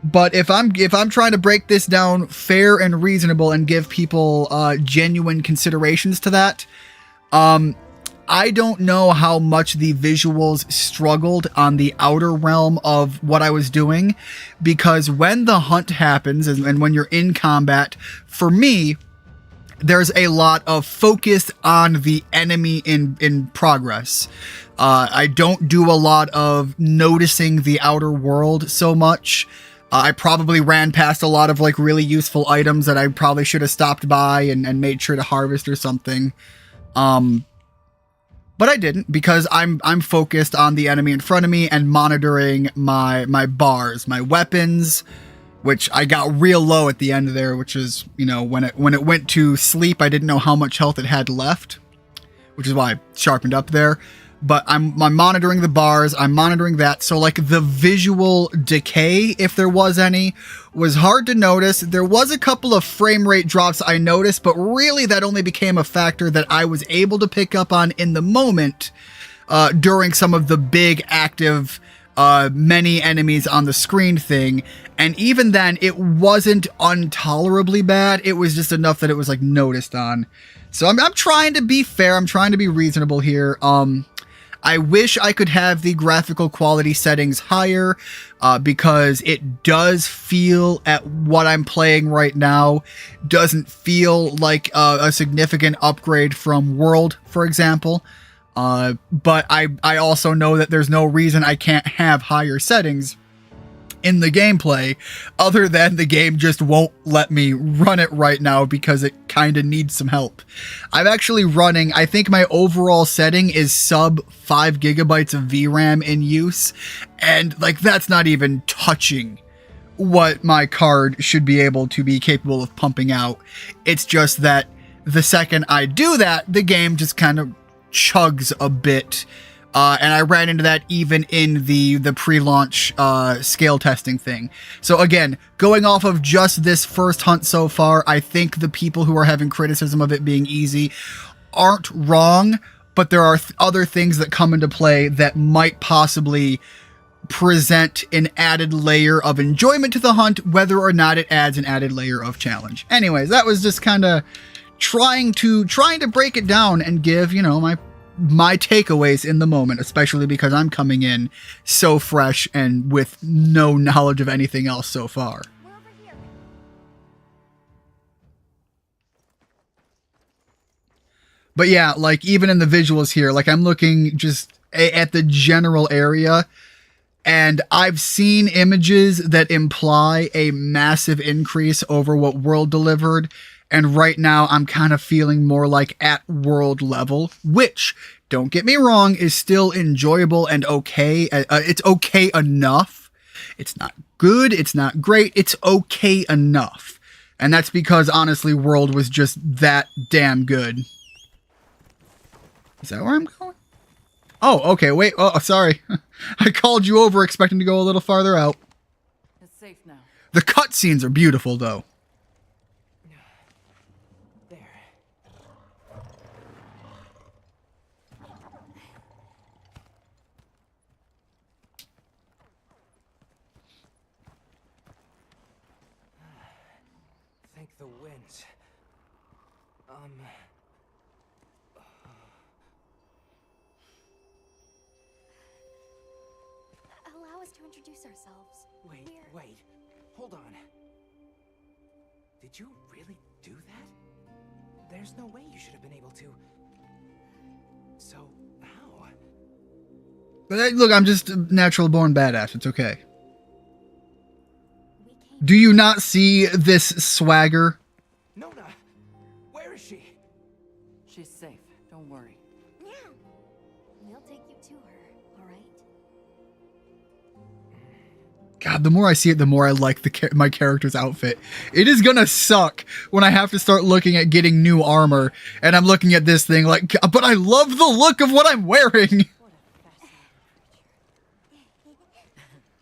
But if I'm trying to break this down fair and reasonable and give people genuine considerations to that, I don't know how much the visuals struggled on the outer realm of what I was doing, because when the hunt happens and when you're in combat, for me, there's a lot of focus on the enemy in progress. I don't do a lot of noticing the outer world so much. I probably ran past a lot of like really useful items that I probably should have stopped by and made sure to harvest or something. But I didn't, because I'm focused on the enemy in front of me and monitoring my bars, my weapons, which I got real low at the end of there, which is, you know, when it went to sleep, I didn't know how much health it had left, which is why I sharpened up there. But I'm monitoring the bars, I'm monitoring that. So like the visual decay, if there was any, was hard to notice. There was a couple of frame rate drops I noticed, but really that only became a factor that I was able to pick up on in the moment during some of the big active many enemies on the screen thing. And even then, it wasn't intolerably bad. It was just enough that it was like noticed on. So I'm trying to be fair. I'm trying to be reasonable here. I wish I could have the graphical quality settings higher, because it does feel, at what I'm playing right now, doesn't feel like a significant upgrade from World, for example. But I also know that there's no reason I can't have higher settings in the gameplay, other than the game just won't let me run it right now because it kind of needs some help. I'm actually running, I think my overall setting is sub 5 gigabytes of VRAM in use, and like that's not even touching what my card should be able to be capable of pumping out. It's just that the second I do that, the game just kind of chugs a bit. And I ran into that even in the pre-launch scale testing thing. So again, going off of just this first hunt so far, I think the people who are having criticism of it being easy aren't wrong, but there are other things that come into play that might possibly present an added layer of enjoyment to the hunt, whether or not it adds an added layer of challenge. Anyways, that was just kind of trying to break it down and give, you know, my takeaways in the moment, especially because I'm coming in so fresh and with no knowledge of anything else so far. We're over here. But yeah, like even in the visuals here, like I'm looking just at the general area, and I've seen images that imply a massive increase over what World delivered. And right now I'm kind of feeling more like at World level, which, don't get me wrong, is still enjoyable and okay. It's okay enough. It's not good. It's not great. It's okay enough. And that's because, honestly, World was just that damn good. Is that where I'm going? Oh, okay. Wait. Oh, sorry. I called you over expecting to go a little farther out. It's safe now. The cutscenes are beautiful, though. There. Thank the winds. Allow us to introduce ourselves. Wait, wait. Hold on. Did you really do that? There's no way you should have been able to. So, how? But look, I'm just a natural born badass. It's okay. We came. Do you not see this swagger? Nona! Where is she? She's safe. Don't worry. Yeah. We'll take you to her, all right? God, the more I see it, the more I like my character's outfit. It is gonna suck when I have to start looking at getting new armor, and I'm looking at this thing like, but I love the look of what I'm wearing.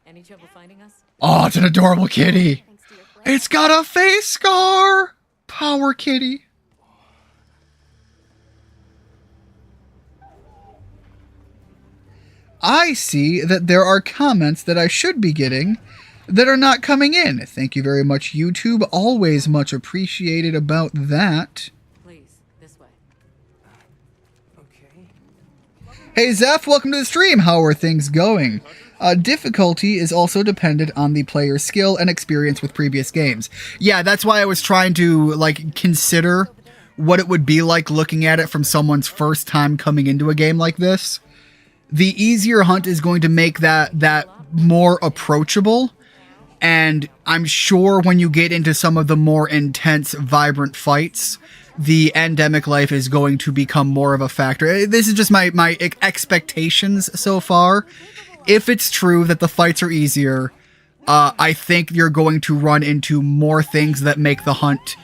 Any trouble finding us? Oh, it's an adorable kitty. Thanks to your plan. It's got a face scar. Power kitty. I see that there are comments that I should be getting that are not coming in. Thank you very much, YouTube. Always much appreciated about that. Please, this way. Okay. Hey, Zeph, welcome to the stream. How are things going? Difficulty is also dependent on the player's skill and experience with previous games. Yeah, that's why I was trying to, like, consider what it would be like looking at it from someone's first time coming into a game like this. The easier hunt is going to make that more approachable, and I'm sure when you get into some of the more intense, vibrant fights, the endemic life is going to become more of a factor. This is just my expectations so far. If it's true that the fights are easier, I think you're going to run into more things that make the hunt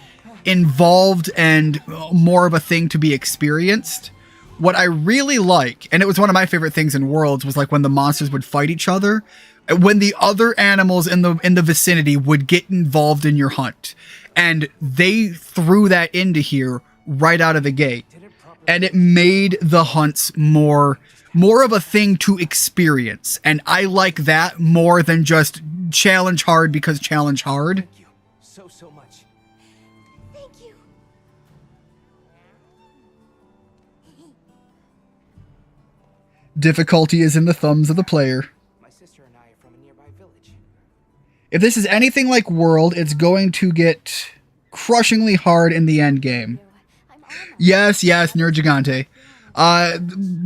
involved and more of a thing to be experienced. What I really like, and it was one of my favorite things in Worlds, was like when the monsters would fight each other, when the other animals in the vicinity would get involved in your hunt, and they threw that into here right out of the gate, and it made the hunts more of a thing to experience, and I like that more than just challenge hard because challenge hard. Thank you so much. Thank you. Difficulty is in the thumbs of the player. My sister and I are from a nearby village. If this is anything like World, it's going to get crushingly hard in the end game. I'm on Yes, Nerd Gigante.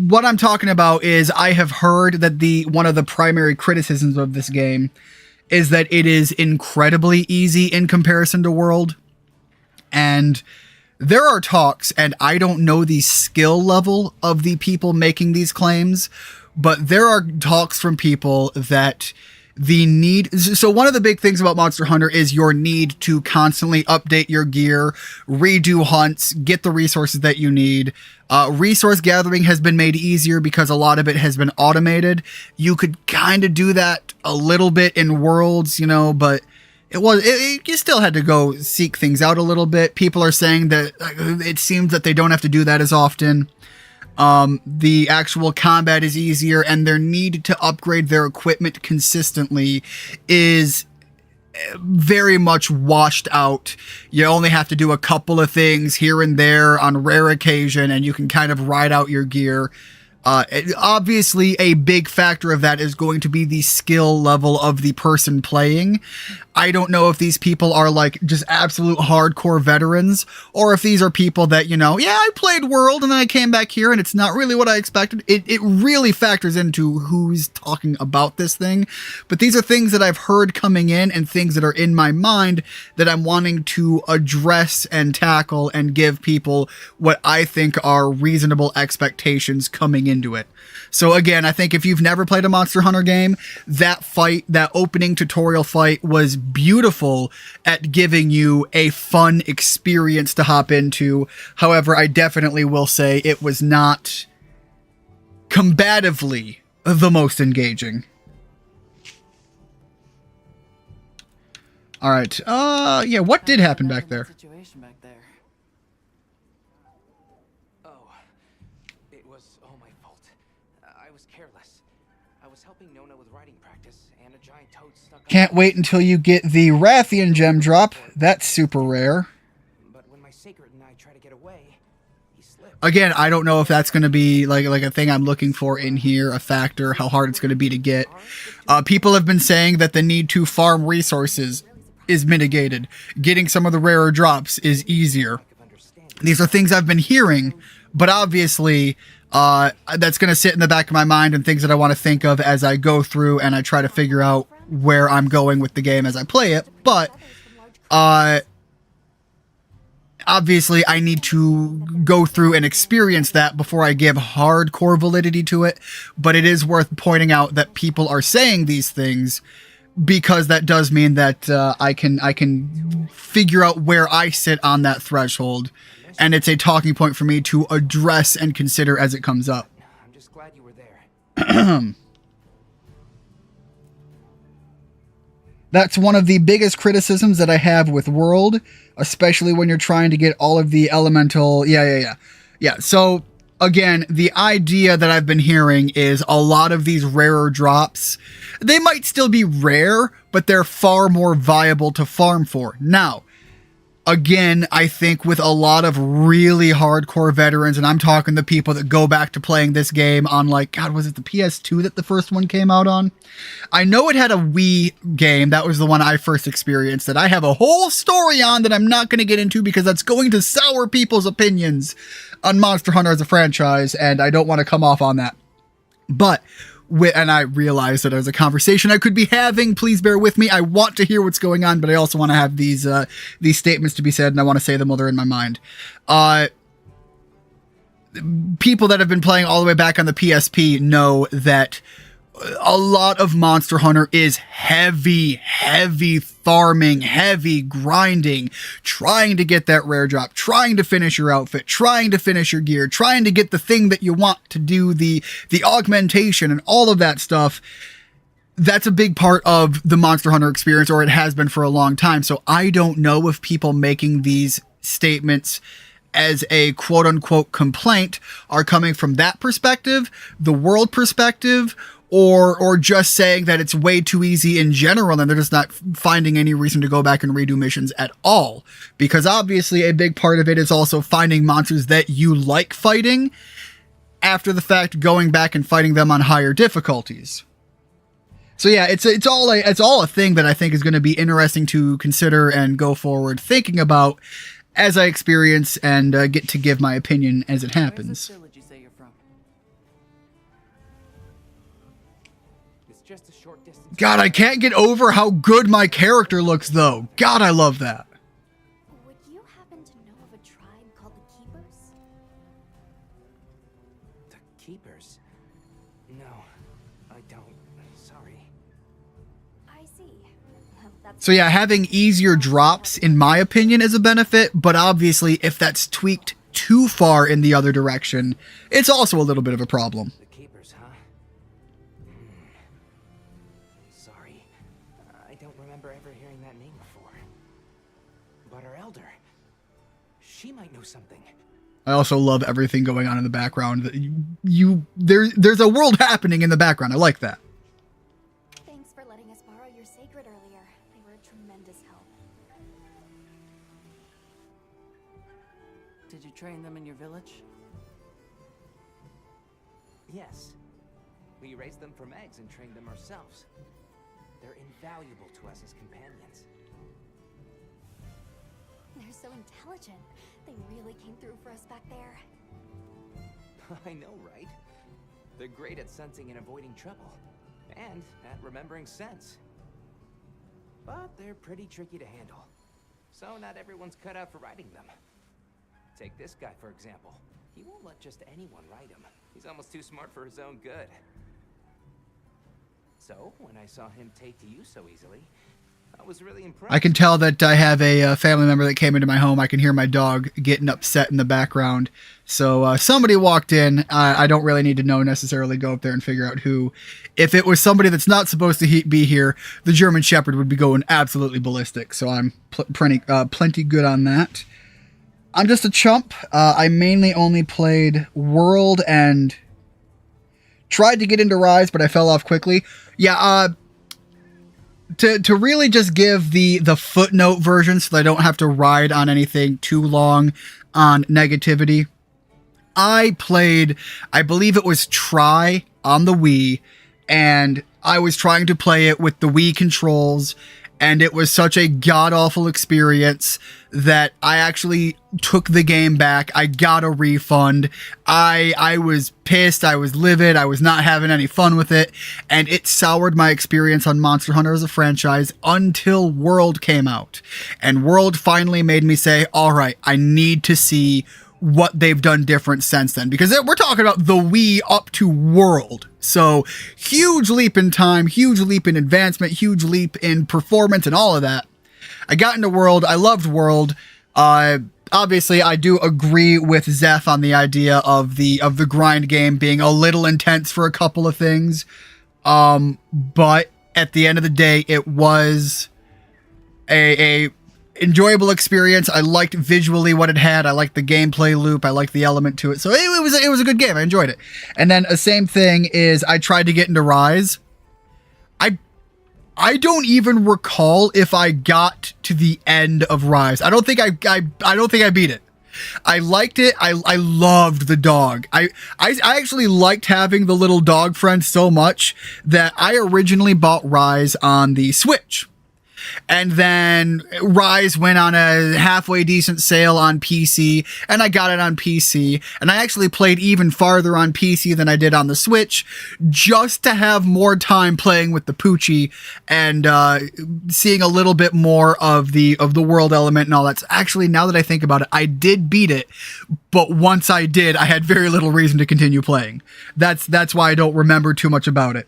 What I'm talking about is I have heard that one of the primary criticisms of this game is that it is incredibly easy in comparison to World. And there are talks, and I don't know the skill level of the people making these claims, but there are talks from people that the need... So one of the big things about Monster Hunter is your need to constantly update your gear, redo hunts, get the resources that you need. Resource gathering has been made easier because a lot of it has been automated. You could kind of do that a little bit in Worlds, but you still had to go seek things out a little bit. People are saying that it seems that they don't have to do that as often. The actual combat is easier, and their need to upgrade their equipment consistently is very much washed out. You only have to do a couple of things here and there on rare occasion, and you can kind of ride out your gear. Obviously, a big factor of that is going to be the skill level of the person playing. I don't know if these people are like just absolute hardcore veterans, or if these are people that, you know, yeah, I played World and then I came back here and it's not really what I expected. It really factors into who's talking about this thing. But these are things that I've heard coming in and things that are in my mind that I'm wanting to address and tackle and give people what I think are reasonable expectations coming into it. So again, I think if you've never played a Monster Hunter game, that fight, that opening tutorial fight was beautiful at giving you a fun experience to hop into. However, I definitely will say it was not combatively the most engaging. All right. Yeah, what did happen back there? Situation back there. Oh, it was all my fault. I was careless. I was helping Nona with writing practice, and a giant toad stuck up. Can't wait until you get the Rathian gem drop. That's super rare. But when my sacred and I tried to get away, he slipped. Again, I don't know if that's going to be like a thing I'm looking for in here, a factor, how hard it's going to be to get. People have been saying that the need to farm resources is mitigated. Getting some of the rarer drops is easier. These are things I've been hearing, but obviously that's going to sit in the back of my mind and things that I want to think of as I go through and I try to figure out where I'm going with the game as I play it. But obviously I need to go through and experience that before I give hardcore validity to it. But it is worth pointing out that people are saying these things because that does mean that I can figure out where I sit on that threshold, and it's a talking point for me to address and consider as it comes up. I'm just glad you were there. That's one of the biggest criticisms that I have with World, especially when you're trying to get all of the elemental... Yeah. So, again, the idea that I've been hearing is a lot of these rarer drops, they might still be rare, but they're far more viable to farm for. Now, again, I think with a lot of really hardcore veterans, and I'm talking the people that go back to playing this game on, like, God, was it the PS2 that the first one came out on? I know it had a Wii game. That was the one I first experienced that I have a whole story on that I'm not going to get into because that's going to sour people's opinions on Monster Hunter as a franchise, and I don't want to come off on that. But... and I realize that there's a conversation I could be having. Please bear with me. I want to hear what's going on, but I also want to have these statements to be said, and I want to say them while they're in my mind. People that have been playing all the way back on the PSP know that a lot of Monster Hunter is heavy farming, heavy grinding, trying to get that rare drop, trying to finish your outfit, trying to finish your gear, trying to get the thing that you want to do, the augmentation and all of that stuff. That's a big part of the Monster Hunter experience, or it has been for a long time. So I don't know if people making these statements as a quote-unquote complaint are coming from that perspective, the World perspective, or just saying that it's way too easy in general and they're just not finding any reason to go back and redo missions at all. Because obviously a big part of it is also finding monsters that you like fighting, after the fact going back and fighting them on higher difficulties. So yeah, it's all a thing that I think is going to be interesting to consider and go forward thinking about as I experience and get to give my opinion as it Where's happens. this village you say you're from? It's just a short distance. God, I can't get over how good my character looks, though. God, I love that. Would you happen to know of a tribe called the Keepers? The Keepers? No, I don't. Sorry. I see. Well, that's So yeah, having easier drops, in my opinion, is a benefit, but obviously if that's tweaked too far in the other direction, it's also a little bit of a problem. The Keepers, huh? Sorry. I don't remember ever hearing that name before. But our elder, she might know something. I also love everything going on in the background. There's a world happening in the background. I like that. Thanks for letting us borrow your sacred earlier. They were a tremendous help. Did you train them in your village? Yeah. them from eggs and trained them ourselves. They're invaluable to us as companions. They're so intelligent. They really came through for us back there. I know, right? They're great at sensing and avoiding trouble, and at remembering scents. But they're pretty tricky to handle, so not everyone's cut out for riding them. Take this guy, for example. He won't let just anyone ride him. He's almost too smart for his own good. So, when I saw him take to you so easily, I was really impressed. I can tell that I have a family member that came into my home. I can hear my dog getting upset in the background. So somebody walked in. I don't really need to know necessarily. Go up there and figure out who. If it was somebody that's not supposed to be here, the German Shepherd would be going absolutely ballistic. So I'm plenty good on that. I'm just a chump. I mainly only played World and tried to get into Rise, but I fell off quickly. Yeah, to really just give the footnote version so that I don't have to ride on anything too long on negativity. I played, I believe it was Try on the Wii, and I was trying to play it with the Wii controls, and it was such a god-awful experience that I actually took the game back. I got a refund. I was pissed. I was livid. I was not having any fun with it. And it soured my experience on Monster Hunter as a franchise until World came out. And World finally made me say, all right, I need to see what they've done different since then, because we're talking about the Wii up to World. So huge leap in time, huge leap in advancement, huge leap in performance and all of that. I got into World. I loved World. Obviously, I do agree with Zeph on the idea of the grind game being a little intense for a couple of things. But at the end of the day, it was a enjoyable experience. I liked visually what it had. I liked the gameplay loop. I liked the element to it. So it was a good game. I enjoyed it. And then the same thing is I tried to get into Rise. I don't even recall if I got to the end of Rise. I don't think I don't think I beat it. I liked it. I loved the dog. I actually liked having the little dog friend so much that I originally bought Rise on the Switch. And then Rise went on a halfway decent sale on PC, and I got it on PC. And I actually played even farther on PC than I did on the Switch, just to have more time playing with the Poochie and seeing a little bit more of the world element and all that. So actually, now that I think about it, I did beat it, but once I did, I had very little reason to continue playing. That's why I don't remember too much about it.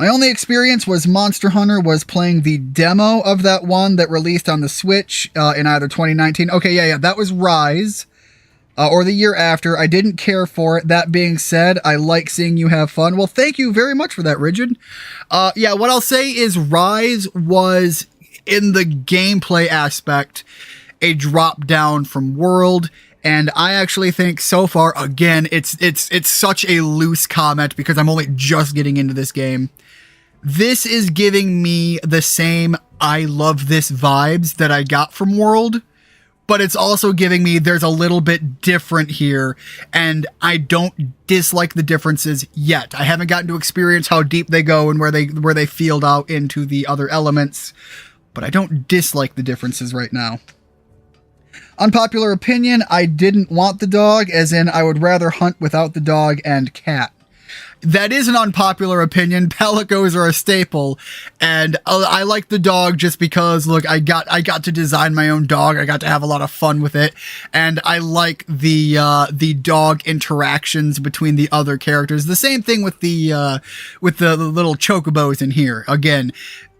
My only experience was Monster Hunter was playing the demo of that one that released on the Switch in either 2019. Okay, yeah, that was Rise, or the year after. I didn't care for it. That being said, I like seeing you have fun. Well, thank you very much for that, Rigid. Yeah, what I'll say is Rise was, in the gameplay aspect, a drop down from World. And I actually think so far, again, it's such a loose comment because I'm only just getting into this game. This is giving me the same I love this vibes that I got from World, but it's also giving me there's a little bit different here, and I don't dislike the differences yet. I haven't gotten to experience how deep they go and where they field out into the other elements, but I don't dislike the differences right now. Unpopular opinion, I didn't want the dog, as in I would rather hunt without the dog and cat. That is an unpopular opinion. Pelicos are a staple, and I like the dog just because, look, I got to design my own dog. I got to have a lot of fun with it, and I like the dog interactions between the other characters. The same thing with the little chocobos in here. Again,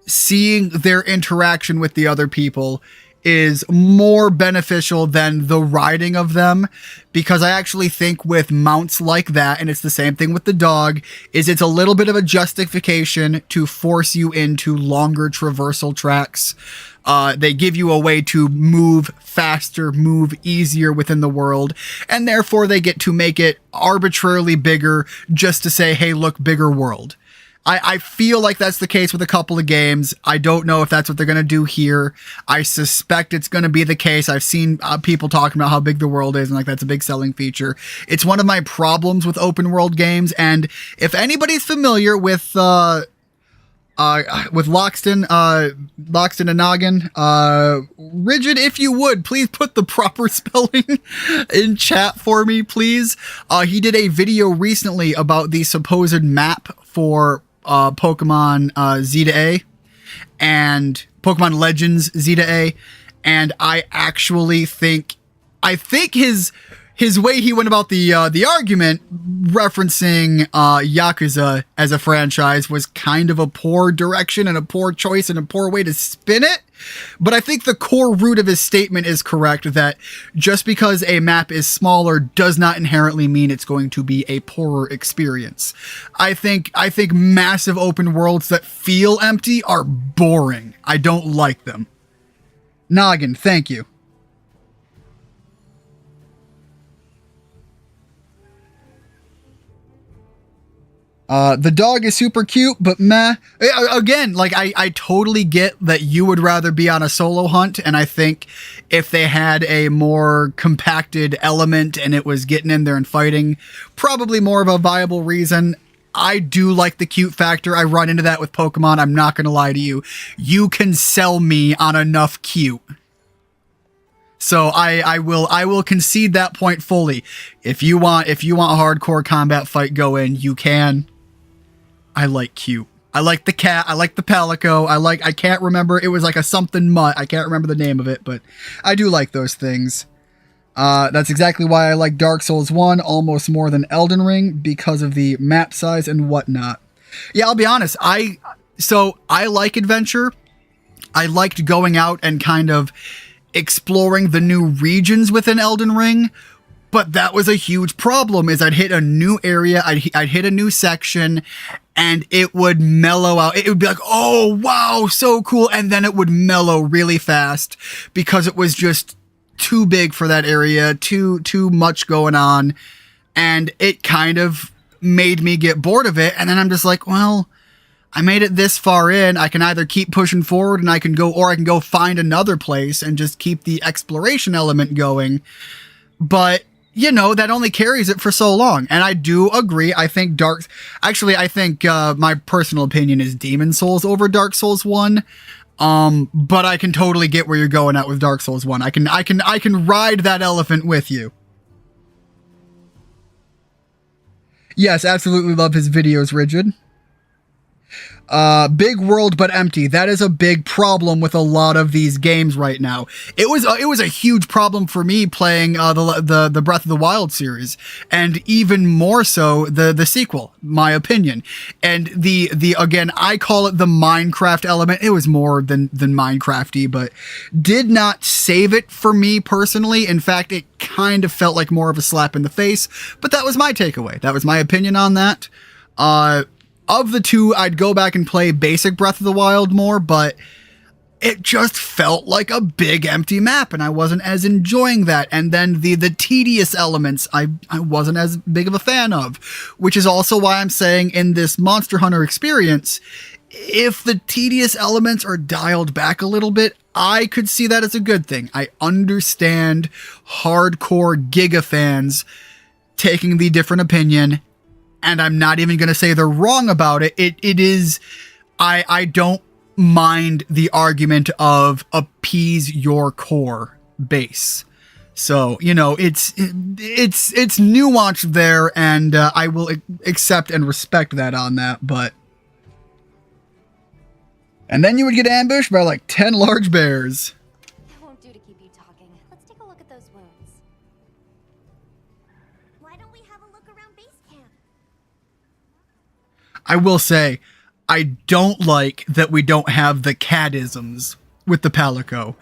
seeing their interaction with the other people is more beneficial than the riding of them, because I actually think with mounts like that, and it's the same thing with the dog, is it's a little bit of a justification to force you into longer traversal tracks. They give you a way to move faster, move easier within the world, and therefore they get to make it arbitrarily bigger just to say, hey, look, bigger world. I feel like that's the case with a couple of games. I don't know if that's what they're going to do here. I suspect it's going to be the case. I've seen people talking about how big the world is and like that's a big selling feature. It's one of my problems with open world games. And if anybody's familiar with Loxton and Noggin, Rigid, if you would, please put the proper spelling in chat for me, please. He did a video recently about the supposed map for Pokemon Z to A and Pokemon Legends Z to A, and I actually think his way he went about the argument referencing Yakuza as a franchise was kind of a poor direction and a poor choice and a poor way to spin it. But I think the core root of his statement is correct, that just because a map is smaller does not inherently mean it's going to be a poorer experience. I think massive open worlds that feel empty are boring. I don't like them. Noggin, thank you. The dog is super cute, but meh. Again, like, I totally get that you would rather be on a solo hunt, and I think if they had a more compacted element and it was getting in there and fighting, probably more of a viable reason. I do like the cute factor. I run into that with Pokemon. I'm not going to lie to you. You can sell me on enough cute. So I will concede that point fully. If you want a hardcore combat fight go in, you can. I like cute. I like the cat. I like the Palico. I can't remember. It was like a something mutt. I can't remember the name of it, but I do like those things. That's exactly why I like Dark Souls 1 almost more than Elden Ring, because of the map size and whatnot. Yeah, I'll be honest. I like adventure. I liked going out and kind of exploring the new regions within Elden Ring, but that was a huge problem. Is I'd hit a new area, I'd hit a new section, and it would mellow out. It would be like, oh wow, so cool, and then it would mellow really fast because it was just too big for that area, too much going on, and it kind of made me get bored of it. And then I'm just like, well, I made it this far in. I can either keep pushing forward and I can go find another place and just keep the exploration element going. But, you know, that only carries it for so long. And I do agree. I think my personal opinion is Demon Souls over Dark Souls 1. But I can totally get where you're going at with Dark Souls 1. I can ride that elephant with you. Yes, absolutely love his videos, Rigid. Big world but empty. That is a big problem with a lot of these games right now. It was a huge problem for me playing the Breath of the Wild series, and even more so the sequel, my opinion. And the again, I call it the Minecraft element. It was more than Minecrafty, but did not save it for me personally. In fact, it kind of felt like more of a slap in the face, but that was my takeaway. That was my opinion on that. Of the two, I'd go back and play basic Breath of the Wild more, but it just felt like a big empty map, and I wasn't as enjoying that. And then the tedious elements, I wasn't as big of a fan of, which is also why I'm saying in this Monster Hunter experience, if the tedious elements are dialed back a little bit, I could see that as a good thing. I understand hardcore Giga fans taking the different opinion, and I'm not even going to say they're wrong about it. It is, I don't mind the argument of appease your core base. So, you know, it's nuanced there, and I will accept and respect that on that, but. And then you would get ambushed by like 10 large bears. That won't do to keep you talking. Let's take a look at those wounds. Why don't we have a look around base camp? I will say, I don't like that we don't have the cadisms with the Palico.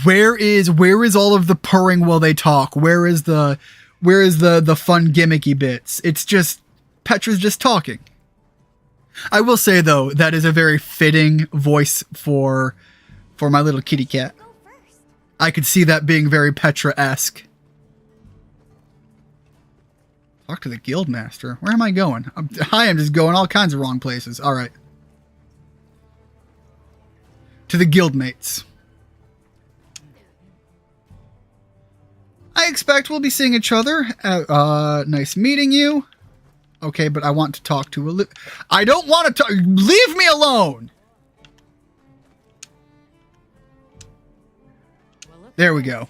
Where is all of the purring while they talk? Where is the fun gimmicky bits? It's just Petra's just talking. I will say though, that is a very fitting voice for my little kitty cat. Go first. I could see that being very Petra-esque. Talk to the guildmaster. Where am I going? I am just going all kinds of wrong places. All right. To the guildmates. I expect we'll be seeing each other. Nice meeting you. Okay, but I want to talk to I don't want to talk. Leave me alone. Well, look There at we this. go.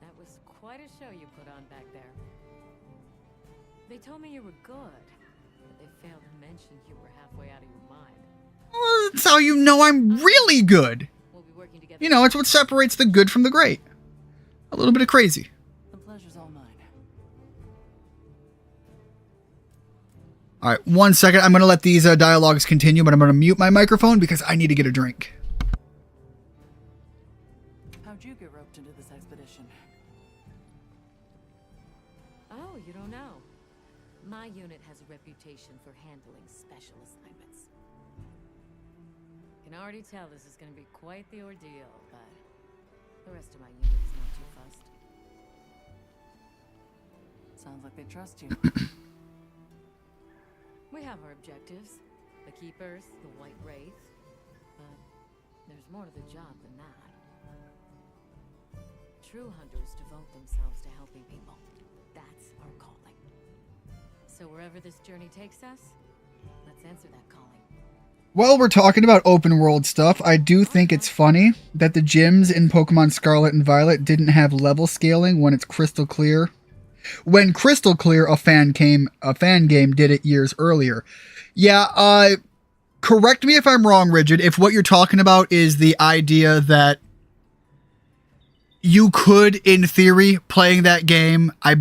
That was quite a show you put on back there. They told me you were good, but they failed to mention you were halfway out of your mind. Well, that's how you know I'm really good. We'll be working together. You know, it's what separates the good from the great. A little bit of crazy. The pleasure's all mine. All right, 1 second. I'm going to let these dialogues continue, but I'm going to mute my microphone because I need to get a drink. How'd you get roped into this expedition? Oh, you don't know. My unit has a reputation for handling special assignments. Can already tell this is going to be quite the ordeal, but the rest of my unit is not too fussed. Sounds like they trust you. We have our objectives. The Keepers, the White Wraith. But there's more to the job than that. True hunters devote themselves to helping people. That's our calling. So wherever this journey takes us, let's answer that calling. While we're talking about open world stuff, I do think it's funny that the gyms in Pokemon Scarlet and Violet didn't have level scaling when it's crystal clear. When Crystal Clear, a fan game, did it years earlier. Yeah, correct me if I'm wrong, Rigid, if what you're talking about is the idea that you could, in theory, playing that game, I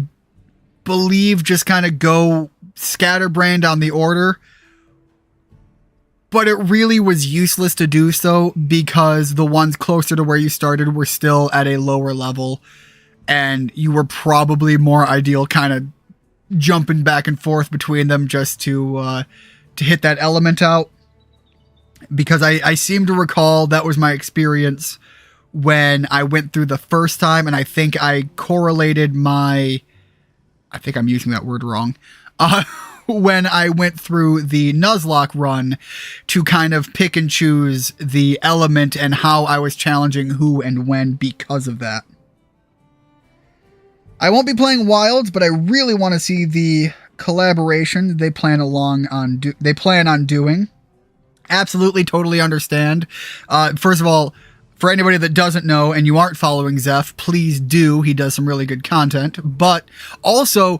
believe, just kind of go scatterbrained on the order. But it really was useless to do so because the ones closer to where you started were still at a lower level. And you were probably more ideal kind of jumping back and forth between them just to hit that element out. Because I seem to recall that was my experience when I went through the first time, and I think I correlated I think I'm using that word wrong. When I went through the Nuzlocke run to kind of pick and choose the element and how I was challenging who and when because of that. I won't be playing Wilds, but I really want to see the collaboration they plan on doing. Absolutely, totally understand. First of all, for anybody that doesn't know and you aren't following Zeph, please do. He does some really good content. But also,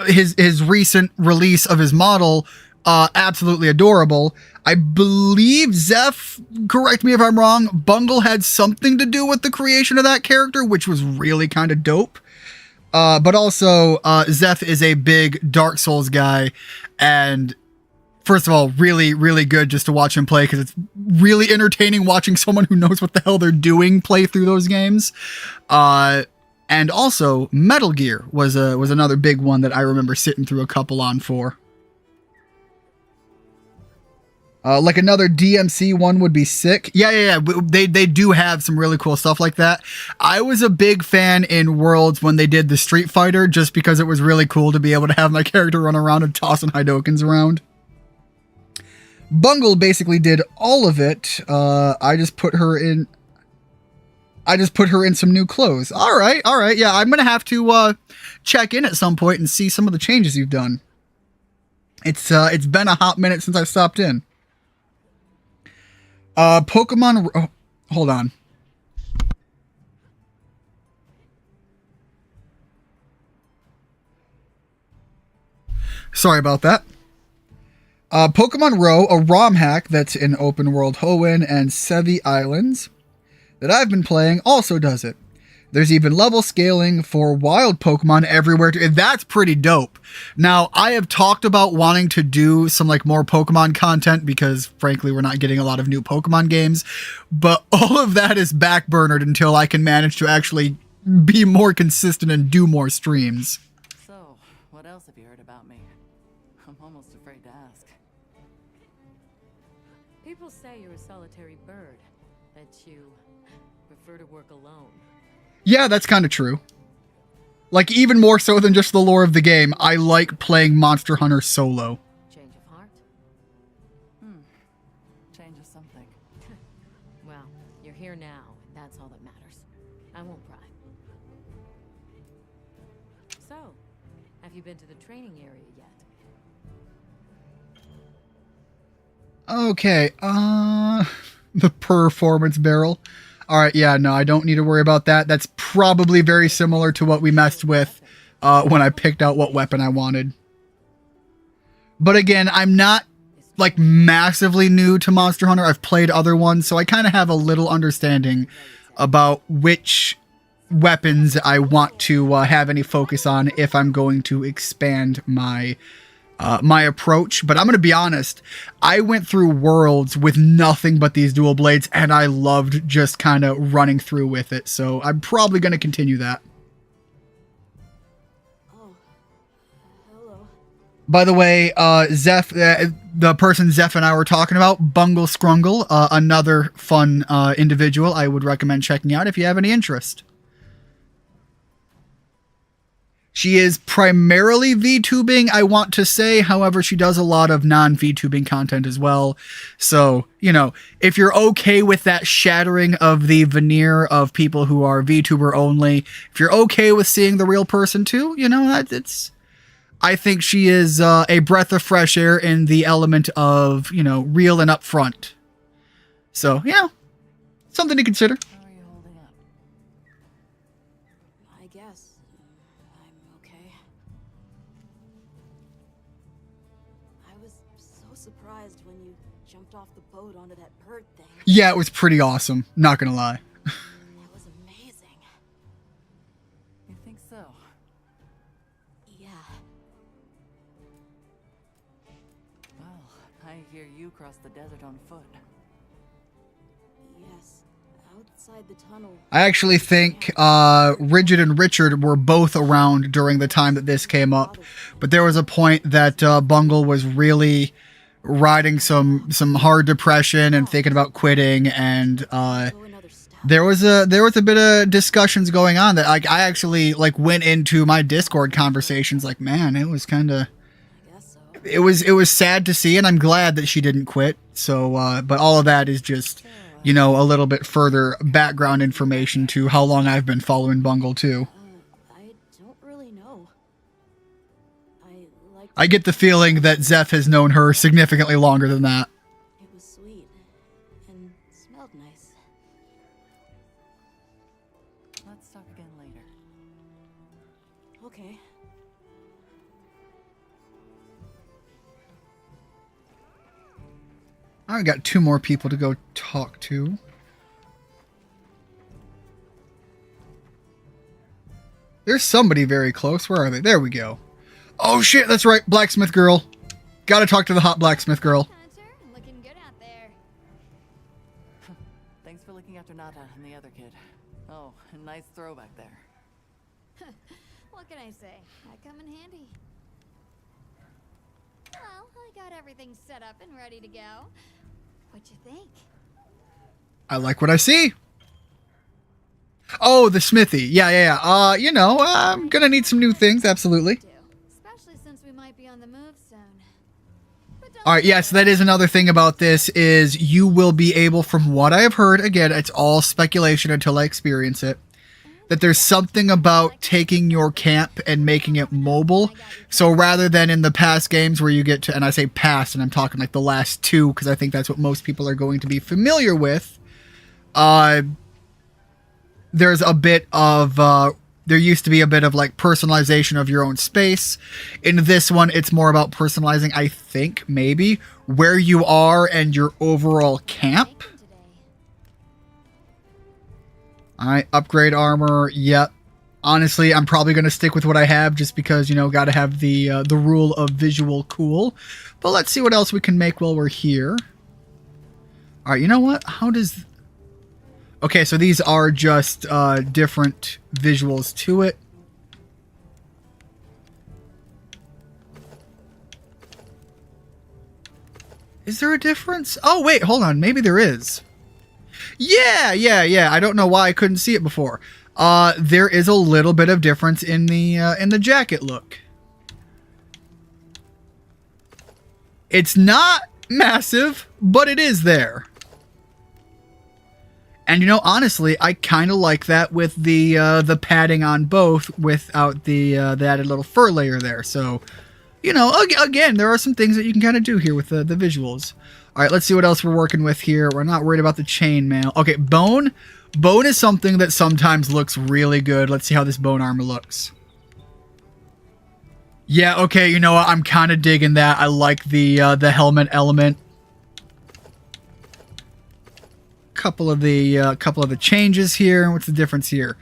his recent release of his model, absolutely adorable. I believe Zeph, correct me if I'm wrong, Bungle had something to do with the creation of that character, which was really kind of dope. But also, Zeph is a big Dark Souls guy, and first of all, really, really good just to watch him play, because it's really entertaining watching someone who knows what the hell they're doing play through those games. And also, Metal Gear was another big one that I remember sitting through a couple on for. Like another DMC one would be sick. Yeah. They do have some really cool stuff like that. I was a big fan in Worlds when they did the Street Fighter, just because it was really cool to be able to have my character run around and tossing Hadokens around. Bungle basically did all of it. I just put her in some new clothes. All right. Yeah, I'm gonna have to check in at some point and see some of the changes you've done. It's been a hot minute since I stopped in. Pokemon. Oh, hold on. Sorry about that. Pokemon Row, a ROM hack that's in open world Hoenn and Sevi Islands that I've been playing, also does it. There's even level scaling for wild Pokemon everywhere. That's pretty dope. Now, I have talked about wanting to do some more Pokemon content because, frankly, we're not getting a lot of new Pokemon games. But all of that is backburnered until I can manage to actually be more consistent and do more streams. So, what else have you heard about me? I'm almost afraid to ask. People say you're a solitary bird, that you prefer to work alone. Yeah, that's kind of true. Like, even more so than just the lore of the game, I like playing Monster Hunter solo. Change of heart? Change of something. Well, you're here now, and that's all that matters. I won't pry. So, have you been to the training area yet? Okay, the performance barrel. Alright, yeah, no, I don't need to worry about that. That's probably very similar to what we messed with when I picked out what weapon I wanted. But again, I'm not, like, massively new to Monster Hunter. I've played other ones, so I kind of have a little understanding about which weapons I want to have any focus on if I'm going to expand my my approach. But I'm going to be honest, I went through Worlds with nothing but these dual blades, and I loved just kind of running through with it. So I'm probably going to continue that. By the way, Zeph, the person Zeph and I were talking about, Bungle Scrungle, another fun individual I would recommend checking out if you have any interest. She is primarily VTubing, I want to say. However, she does a lot of non-VTubing content as well. So, you know, if you're okay with that shattering of the veneer of people who are VTuber only, if you're okay with seeing the real person too, you know, it's... I think she is a breath of fresh air in the element of, you know, real and upfront. So, yeah, something to consider. How are you holding up? I guess I'm okay. I was so surprised when you jumped off the boat onto that bird thing. Yeah, it was pretty awesome. Not gonna lie. That was amazing. You think so? Yeah. Well, I hear you crossed the desert on foot. Yes. Outside the tunnel. I actually think Rigid and Richard were both around during the time that this came up. But there was a point that Bungle was really riding some hard depression and thinking about quitting, and Go another step. there was a bit of discussions going on that I actually like went into my Discord conversations like, man, it was kind of, I guess so. it was sad to see, and I'm glad that she didn't quit. So but all of that is just, you know, a little bit further background information to how long I've been following Bungle too. I don't really know. I liked I get the feeling that Zeph has known her significantly longer than that. it was sweet and smelled nice. Let's talk again later. Okay. I got 2 more people to go talk to. There's somebody very close. Where are they? There we go. Oh shit, that's right. Blacksmith girl. Gotta talk to the hot blacksmith girl. Hunter, looking good out there. Thanks for looking after Nata and the other kid. Oh, a nice throw back there. What can I say? I come in handy. Well, I got everything set up and ready to go. What you think? I like what I see. Oh, the smithy. Yeah. You know, I'm gonna need some new things, absolutely. Do, especially since we might be on the move soon. But don't All right, yes, that is another thing about this is you will be able, from what I have heard, again, it's all speculation until I experience it, that there's something about taking your camp and making it mobile. So rather than in the past games where you get to, and I say past, and I'm talking like the last 2, because I think that's what most people are going to be familiar with, there's a bit of, there used to be a bit of like personalization of your own space. In this one, it's more about personalizing, I think, maybe, where you are and your overall camp. today. Alright, upgrade armor, yep. Honestly, I'm probably going to stick with what I have just because, you know, got to have the rule of visual cool. But let's see what else we can make while we're here. Alright, you know what? How does... Okay, so these are just different visuals to it. Is there a difference? Oh, wait, hold on. Maybe there is. Yeah. I don't know why I couldn't see it before. there is a little bit of difference in the jacket look. It's not massive, but it is there. And you know, honestly, I kind of like that with the padding on both without the added little fur layer there. So, you know, again, there are some things that you can kind of do here with the visuals. All right, let's see what else we're working with here. We're not worried about the chainmail. Okay, bone. Bone is something that sometimes looks really good. Let's see how this bone armor looks. Yeah, okay, you know what? I'm kind of digging that. I like the helmet element. Couple of the changes here. What's the difference here?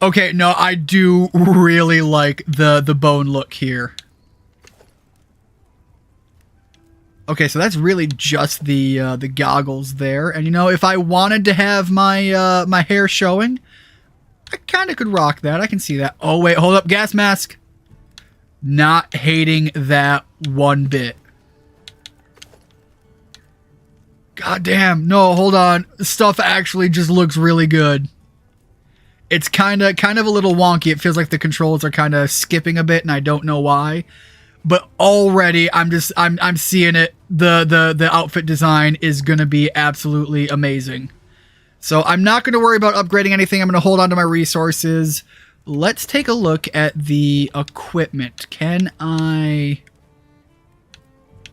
Okay, no, I do really like the bone look here. Okay, so that's really just the goggles there. And you know, if I wanted to have my my hair showing, I kind of could rock that. I can see that. Oh wait, hold up, gas mask. Not hating that one bit. God damn, no, hold on. Stuff actually just looks really good. It's kind of a little wonky. It feels like the controls are kind of skipping a bit, and I don't know why. But already, I'm seeing it. The outfit design is gonna be absolutely amazing. So I'm not gonna worry about upgrading anything. I'm gonna hold on to my resources. Let's take a look at the equipment. Can I?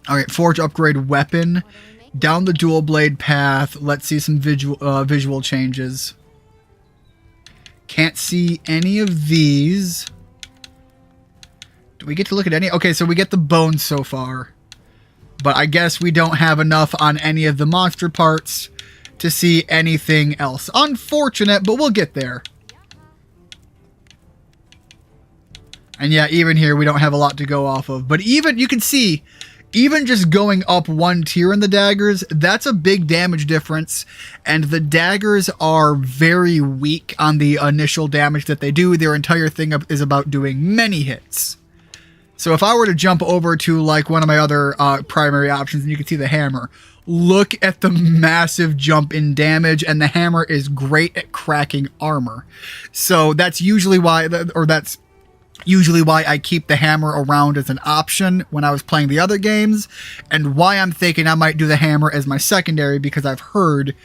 All right, forge upgrade weapon. Down the dual blade path. Let's see some visual changes. Can't see any of these. Do we get to look at any? Okay, so we get the bones so far. But I guess we don't have enough on any of the monster parts to see anything else. Unfortunate, but we'll get there. And yeah, even here we don't have a lot to go off of. But even, you can see, even just going up one tier in the daggers, that's a big damage difference. And the daggers are very weak on the initial damage that they do. Their entire thing is about doing many hits. So if I were to jump over to like one of my other primary options, and you can see the hammer, look at the massive jump in damage, and the hammer is great at cracking armor. So that's usually why, that's usually why I keep the hammer around as an option when I was playing the other games, and why I'm thinking I might do the hammer as my secondary, because I've heard,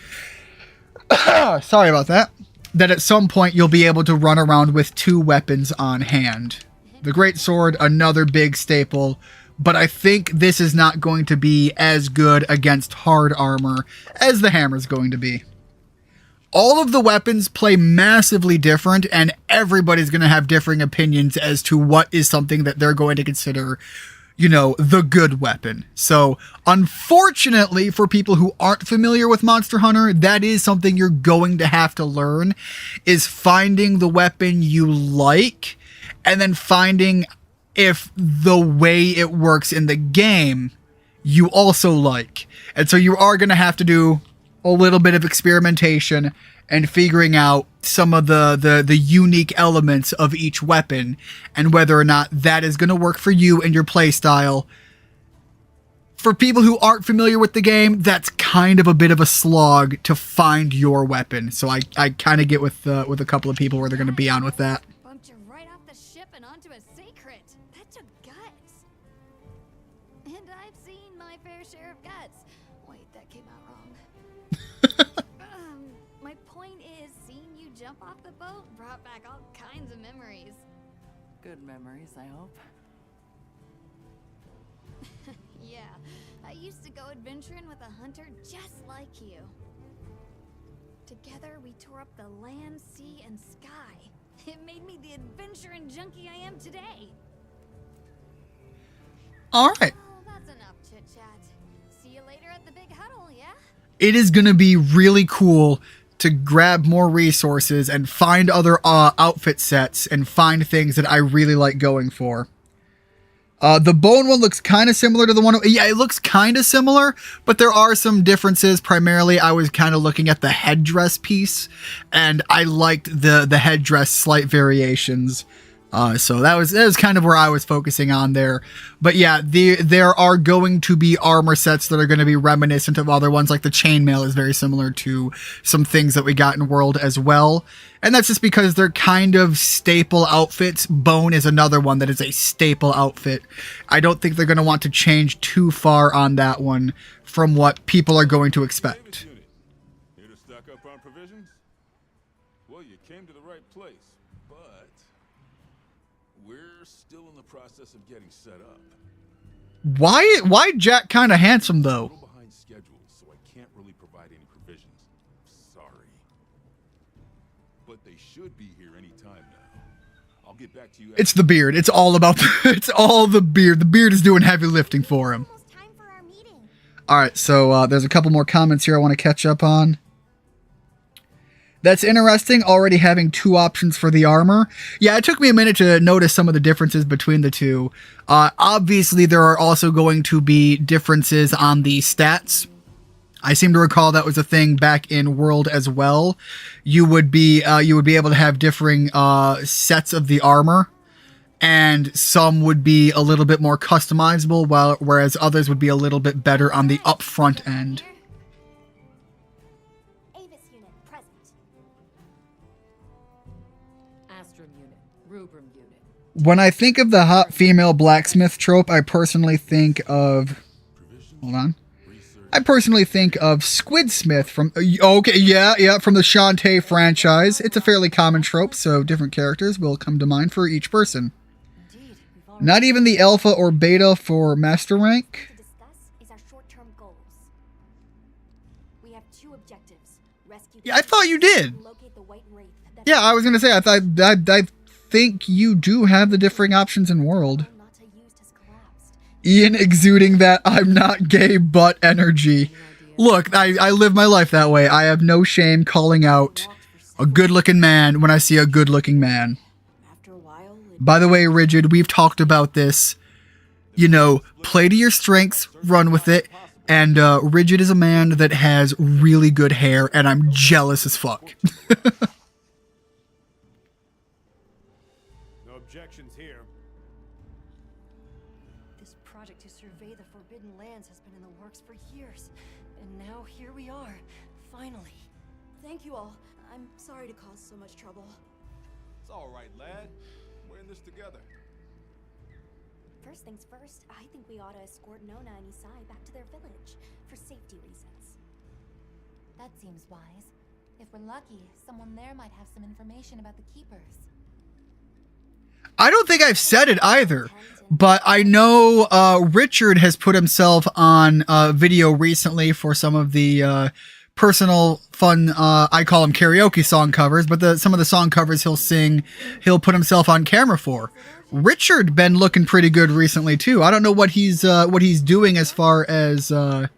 sorry about that, that at some point you'll be able to run around with two weapons on hand. The greatsword, another big staple, but I think this is not going to be as good against hard armor as the hammer is going to be. All of the weapons play massively different, and everybody's going to have differing opinions as to what is something that they're going to consider, you know, the good weapon. So, unfortunately, for people who aren't familiar with Monster Hunter, that is something you're going to have to learn, is finding the weapon you like, and then finding if the way it works in the game you also like. And so you are going to have to do a little bit of experimentation and figuring out some of the unique elements of each weapon, and whether or not that is going to work for you and your playstyle. For people who aren't familiar with the game, that's kind of a bit of a slog to find your weapon. So I kind of get with a couple of people where they're going to be on with that. Bumped you right off the ship and onto a sacred. That took guts. And I've seen my fair share of guts. Wait, that came out wrong. My point is, seeing you jump off the boat brought back all kinds of memories. Good memories, I hope. Yeah, I used to go adventuring with a hunter just like you. Together, we tore up the land, sea, and sky. It made me the adventuring junkie I am today. All right. Oh, that's enough chit-chat. See you later at the big huddle, yeah? It is going to be really cool to grab more resources and find other outfit sets and find things that I really like going for. The bone one looks kind of similar to the one. Yeah, it looks kind of similar, but there are some differences. Primarily, I was kind of looking at the headdress piece, and I liked the headdress slight variations So that was kind of where I was focusing on there. But yeah, there are going to be armor sets that are going to be reminiscent of other ones, like the chainmail is very similar to some things that we got in World as well. And that's just because they're kind of staple outfits. Bone is another one that is a staple outfit. I don't think they're going to want to change too far on that one from what people are going to expect. Unit, here to stock up on provisions? Well, you came to the right place, but we're still in the process of getting set up. Why Jack kind of handsome A though? little behind schedule, so I can't really provide any provisions. Sorry. But they should be here any time now. I'll get back to you. It's the beard. It's all about it's all the beard. The beard is doing heavy lifting for him. Almost time for our meeting. All right, so there's a couple more comments here I want to catch up on. That's interesting, already having two options for the armor. Yeah, it took me a minute to notice some of the differences between the two. Obviously, there are also going to be differences on the stats. I seem to recall that was a thing back in World as well. You would be able to have differing sets of the armor, and some would be a little bit more customizable, whereas others would be a little bit better on the upfront end. Avis unit present. Astrum unit, Rubrum unit. When I think of the hot female blacksmith trope, I personally think of... Hold on. I personally think of Squidsmith from... Okay, yeah, from the Shantae franchise. It's a fairly common trope, so different characters will come to mind for each person. Indeed, we've already Not even the alpha or beta for master rank. To discuss is our short-term goals. We have two objectives. Rescue Yeah, I thought you did. and locate the white wraith that Yeah, I was gonna say, I think you do have the differing options in World. Nata used has collapsed. Ian exuding that I'm not gay but energy. Look, I live my life that way. I have no shame calling out a good-looking man when I see a good-looking man. After a while, By the way, Rigid, we've talked about this. You know, play to your strengths, run with it. And Rigid is a man that has really good hair, and I'm jealous as fuck. No objections here. This project to survey the Forbidden Lands has been in the works for years. And now here we are, finally. thank you all. I'm sorry to cause so much trouble. It's all right, lad. We're in this together. First things first, I think we ought to escort Nona and Isai back to their village for safety reasons. That seems wise. If we're lucky, someone there might have some information about the Keepers. I don't think I've said it either, but I know Richard has put himself on video recently for some of the personal fun, I call them karaoke song covers, but some of the song covers he'll put himself on camera for. Richard been looking pretty good recently too. I don't know what he's doing as far as why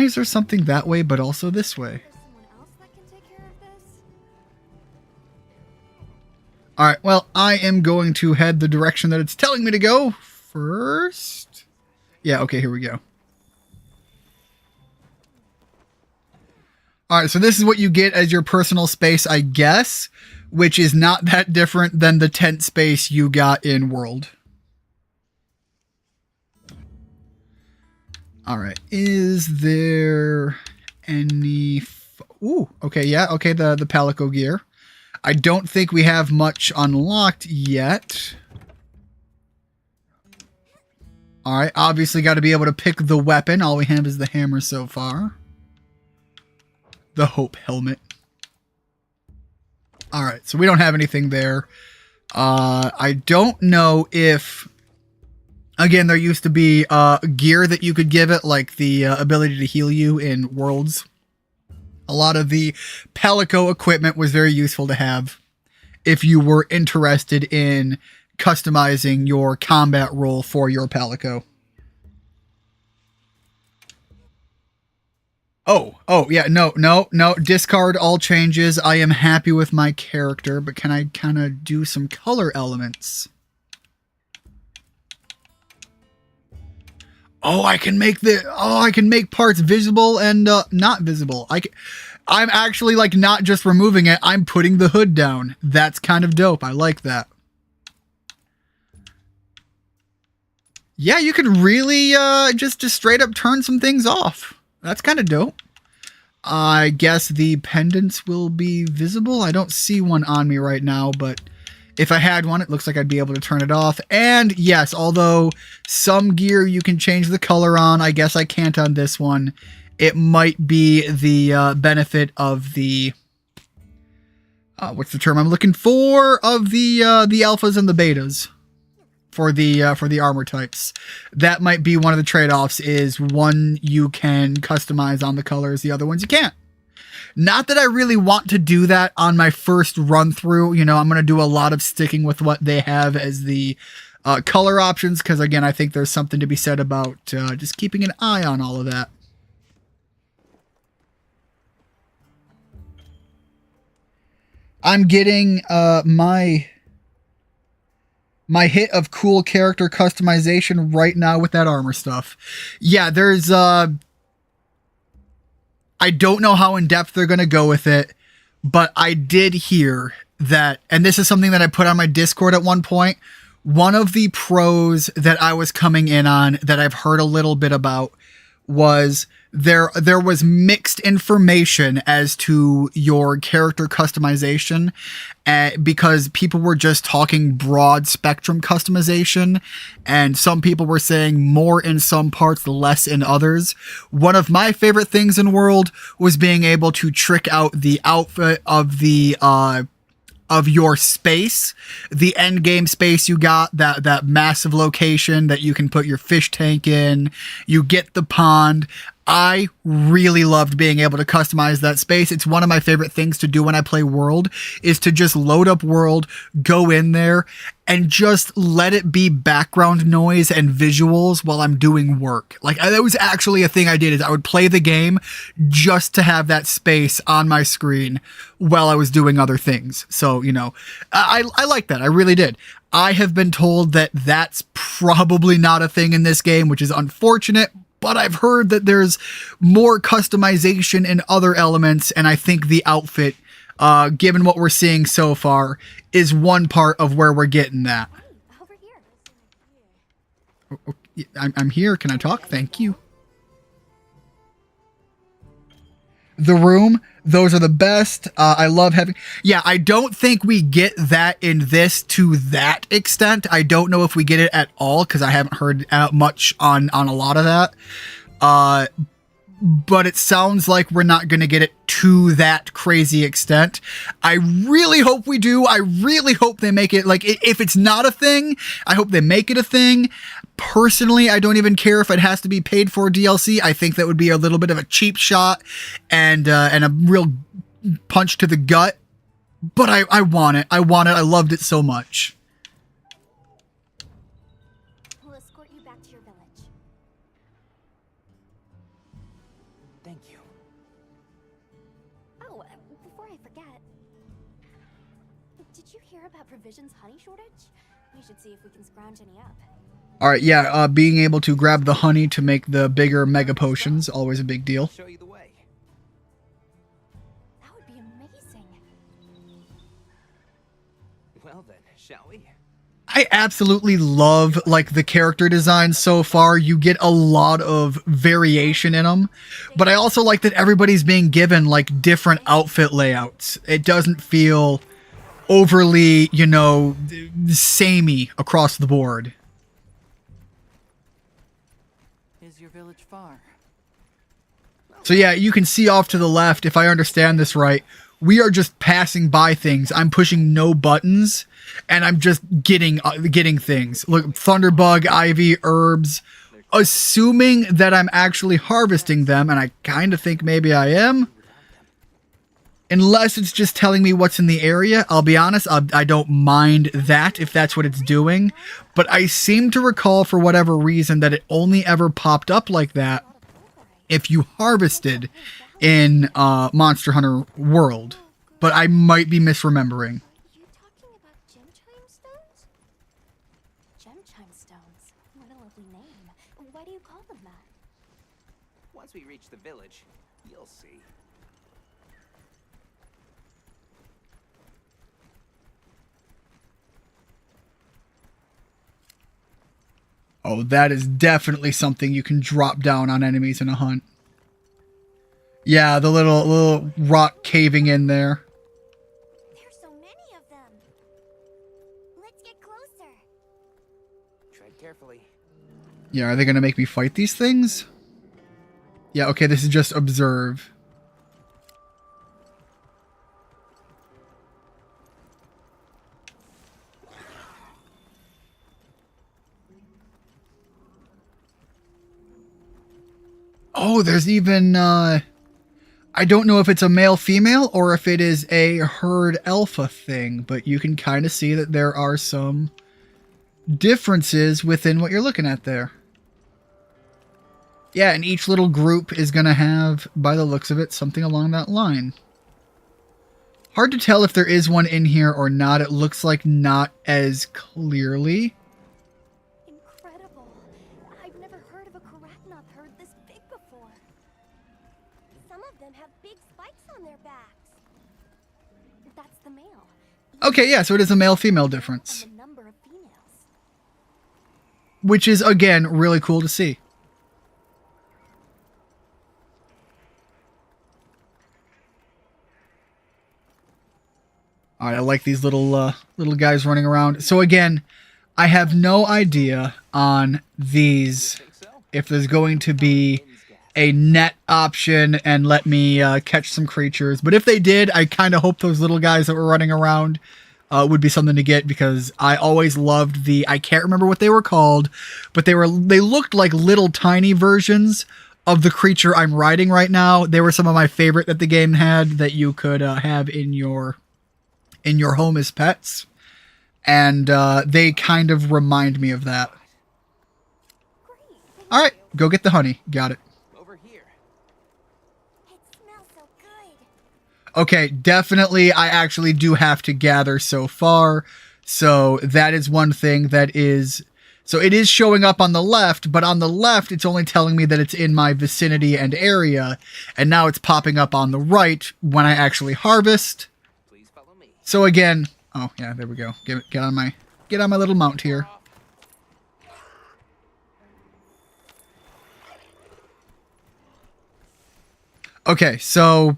is there something that way but also this way? Someone else that can take care of this? All right, well, I am going to head the direction that it's telling me to go first. Yeah, okay, here we go. All right, so this is what you get as your personal space, I guess, which is not that different than the tent space you got in World. All right, is there any... Ooh, okay, yeah, okay, the Palico gear. I don't think we have much unlocked yet. All right, obviously got to be able to pick the weapon. All we have is the hammer so far. The Hope helmet. All right, so we don't have anything there. I don't know if... Again, there used to be gear that you could give it, like the ability to heal you in Worlds. A lot of the Palico equipment was very useful to have if you were interested in customizing your combat role for your Palico. Oh, yeah, no, discard all changes. I am happy with my character, but can I kind of do some color elements? Oh, I can make parts visible and not visible. I'm actually like not just removing it, I'm putting the hood down. That's kind of dope. I like that. Yeah, you can really just straight up turn some things off. That's kind of dope. I guess the pendants will be visible. I don't see one on me right now, but if I had one, it looks like I'd be able to turn it off. And yes, although some gear you can change the color on, I guess I can't on this one. It might be the benefit of the what's the term I'm looking for? Of the alphas and the betas for the armor types. That might be one of the trade-offs. Is one you can customize on the colors, the other ones you can't. Not that I really want to do that on my first run through. You know, I'm going to do a lot of sticking with what they have as the color options, because again, I think there's something to be said about just keeping an eye on all of that. I'm getting my hit of cool character customization right now with that armor stuff. Yeah, there's I don't know how in depth they're going to go with it, but I did hear that, and this is something that I put on my Discord at one point. One of the pros that I was coming in on that I've heard a little bit about was there was mixed information as to your character customization, because people were just talking broad spectrum customization, and some people were saying more in some parts, less in others. One of my favorite things in World was being able to trick out the outfit of the of your space, the end game space you got, that massive location that you can put your fish tank in. You get the pond. I really loved being able to customize that space. It's one of my favorite things to do when I play World, is to just load up World, go in there, and just let it be background noise and visuals while I'm doing work. Like, that was actually a thing I did, is I would play the game just to have that space on my screen while I was doing other things. So, you know, I like that. I really did. I have been told that that's probably not a thing in this game, which is unfortunate, but I've heard that there's more customization in other elements, and I think the outfit, given what we're seeing so far, is one part of where we're getting that. Over here. I'm here. Can I talk? Thank you. The room, those are the best. I love having... Yeah, I don't think we get that in this to that extent. I don't know if we get it at all, because I haven't heard much on a lot of that. But it sounds like we're not going to get it to that crazy extent. I really hope we do. I really hope they make it, like, if it's not a thing, I hope they make it a thing. Personally, I don't even care if it has to be paid for DLC. I think that would be a little bit of a cheap shot and a real punch to the gut. But I want it. I want it. I loved it so much. We'll escort you back to your village. Thank you. Oh, before I forget, did you hear about Provision's honey shortage? We should see if we can scrounge any up. All right, yeah, being able to grab the honey to make the bigger mega potions, always a big deal. Show you the way. That would be amazing. Well then, shall we? I absolutely love, like, the character design so far. You get a lot of variation in them, but I also like that everybody's being given, like, different outfit layouts. It doesn't feel overly, you know, samey across the board. Is your village far? So yeah, you can see off to the left, if I understand this right, we are just passing by things. I'm pushing no buttons, and I'm just getting things. Look, Thunderbug, Ivy, herbs, assuming that I'm actually harvesting them, and I kind of think maybe I am. Unless it's just telling me what's in the area. I'll be honest, I don't mind that if that's what it's doing. But I seem to recall, for whatever reason, that it only ever popped up like that if you harvested in Monster Hunter World. But I might be misremembering. You talking about gem chime stones? Gem chime stones? What a lovely name. Why do you call them that? Once we reach the village, you'll see. Oh, that is definitely something you can drop down on enemies in a hunt. Yeah, the little rock caving in there. There's so many of them. Let's get closer. Tread carefully. Yeah, are they going to make me fight these things? Yeah, okay, this is just observe. Oh, there's even, I don't know if it's a male-female or if it is a herd alpha thing, but you can kind of see that there are some differences within what you're looking at there. Yeah, and each little group is going to have, by the looks of it, something along that line. Hard to tell if there is one in here or not. It looks like not as clearly. Incredible. I've never heard of a Karaknoth herd this big before. Some of them have big spikes on their backs. That's the male. Okay, yeah, so it is a male-female difference. And the number of females. Which is, again, really cool to see. Alright, I like these little guys running around. So again, I have no idea on these if there's going to be a net option and let me catch some creatures. But if they did, I kind of hope those little guys that were running around would be something to get, because I always loved I can't remember what they were called, but they looked like little tiny versions of the creature I'm riding right now. They were some of my favorite that the game had that you could have in your home as pets, and they kind of remind me of that. All right, go get the honey. Got it. Over here. It smells so good. Okay, definitely I actually do have to gather so far, so that is one thing that is... So it is showing up on the left, but on the left it's only telling me that it's in my vicinity and area, and now it's popping up on the right when I actually harvest. So again, oh yeah, there we go. Get on my little mount here. Okay, so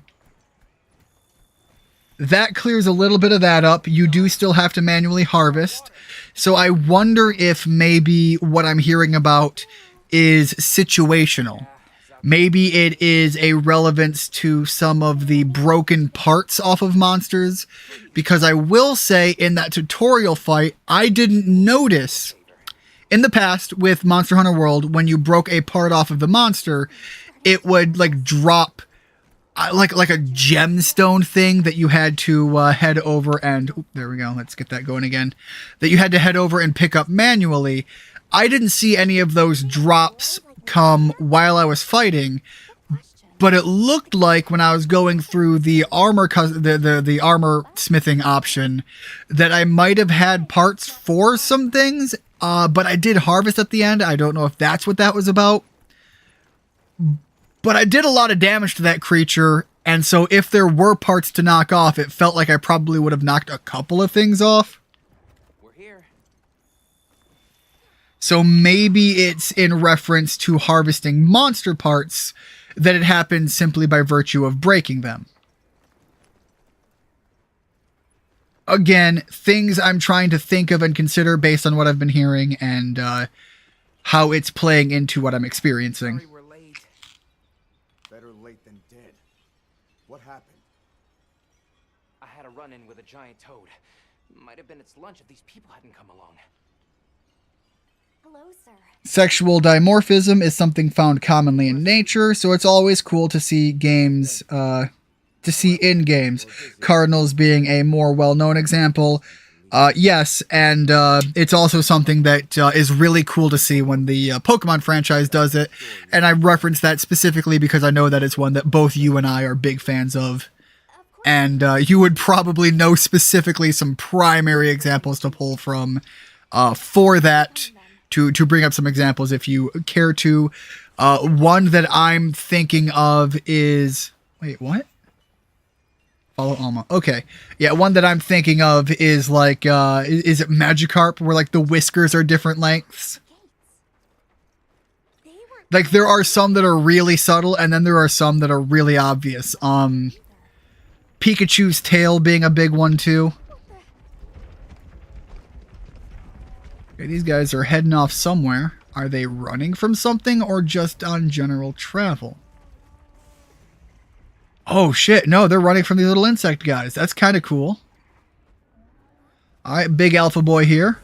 that clears a little bit of that up. You do still have to manually harvest. So I wonder if maybe what I'm hearing about is situational. Maybe it is a relevance to some of the broken parts off of monsters, because I will say in that tutorial fight, I didn't notice in the past with Monster Hunter World, when you broke a part off of the monster, it would like drop like a gemstone thing that you had to head over and, oop, there we go. Let's get that going again. That you had to head over and pick up manually. I didn't see any of those drops come while I was fighting, but it looked like when I was going through the armor the armor smithing option that I might have had parts for some things, but I did harvest at the end. I don't know if that's what that was about, but I did a lot of damage to that creature, and so if there were parts to knock off, it felt like I probably would have knocked a couple of things off. So maybe it's in reference to harvesting monster parts that it happens simply by virtue of breaking them. Again, things I'm trying to think of and consider based on what I've been hearing and how it's playing into what I'm experiencing. Sorry we're late. Better late than dead. What happened? I had a run-in with a giant toad. Might have been its lunch if these people hadn't come along. Hello, sir. Sexual dimorphism is something found commonly in nature, so it's always cool to see games, in games. Cardinals being a more well-known example. Yes, and it's also something that is really cool to see when the Pokemon franchise does it, and I reference that specifically because I know that it's one that both you and I are big fans of. And you would probably know specifically some primary examples to pull from for that. To bring up some examples if you care to. One that I'm thinking of is... Wait, what? Follow Alma. Okay. Yeah, one that I'm thinking of is like... is it Magikarp, where like the whiskers are different lengths? Like, there are some that are really subtle, and then there are some that are really obvious. Pikachu's tail being a big one, too. Okay, these guys are heading off somewhere. Are they running from something or just on general travel? Oh, shit. No, they're running from these little insect guys. That's kind of cool. All right, big alpha boy here.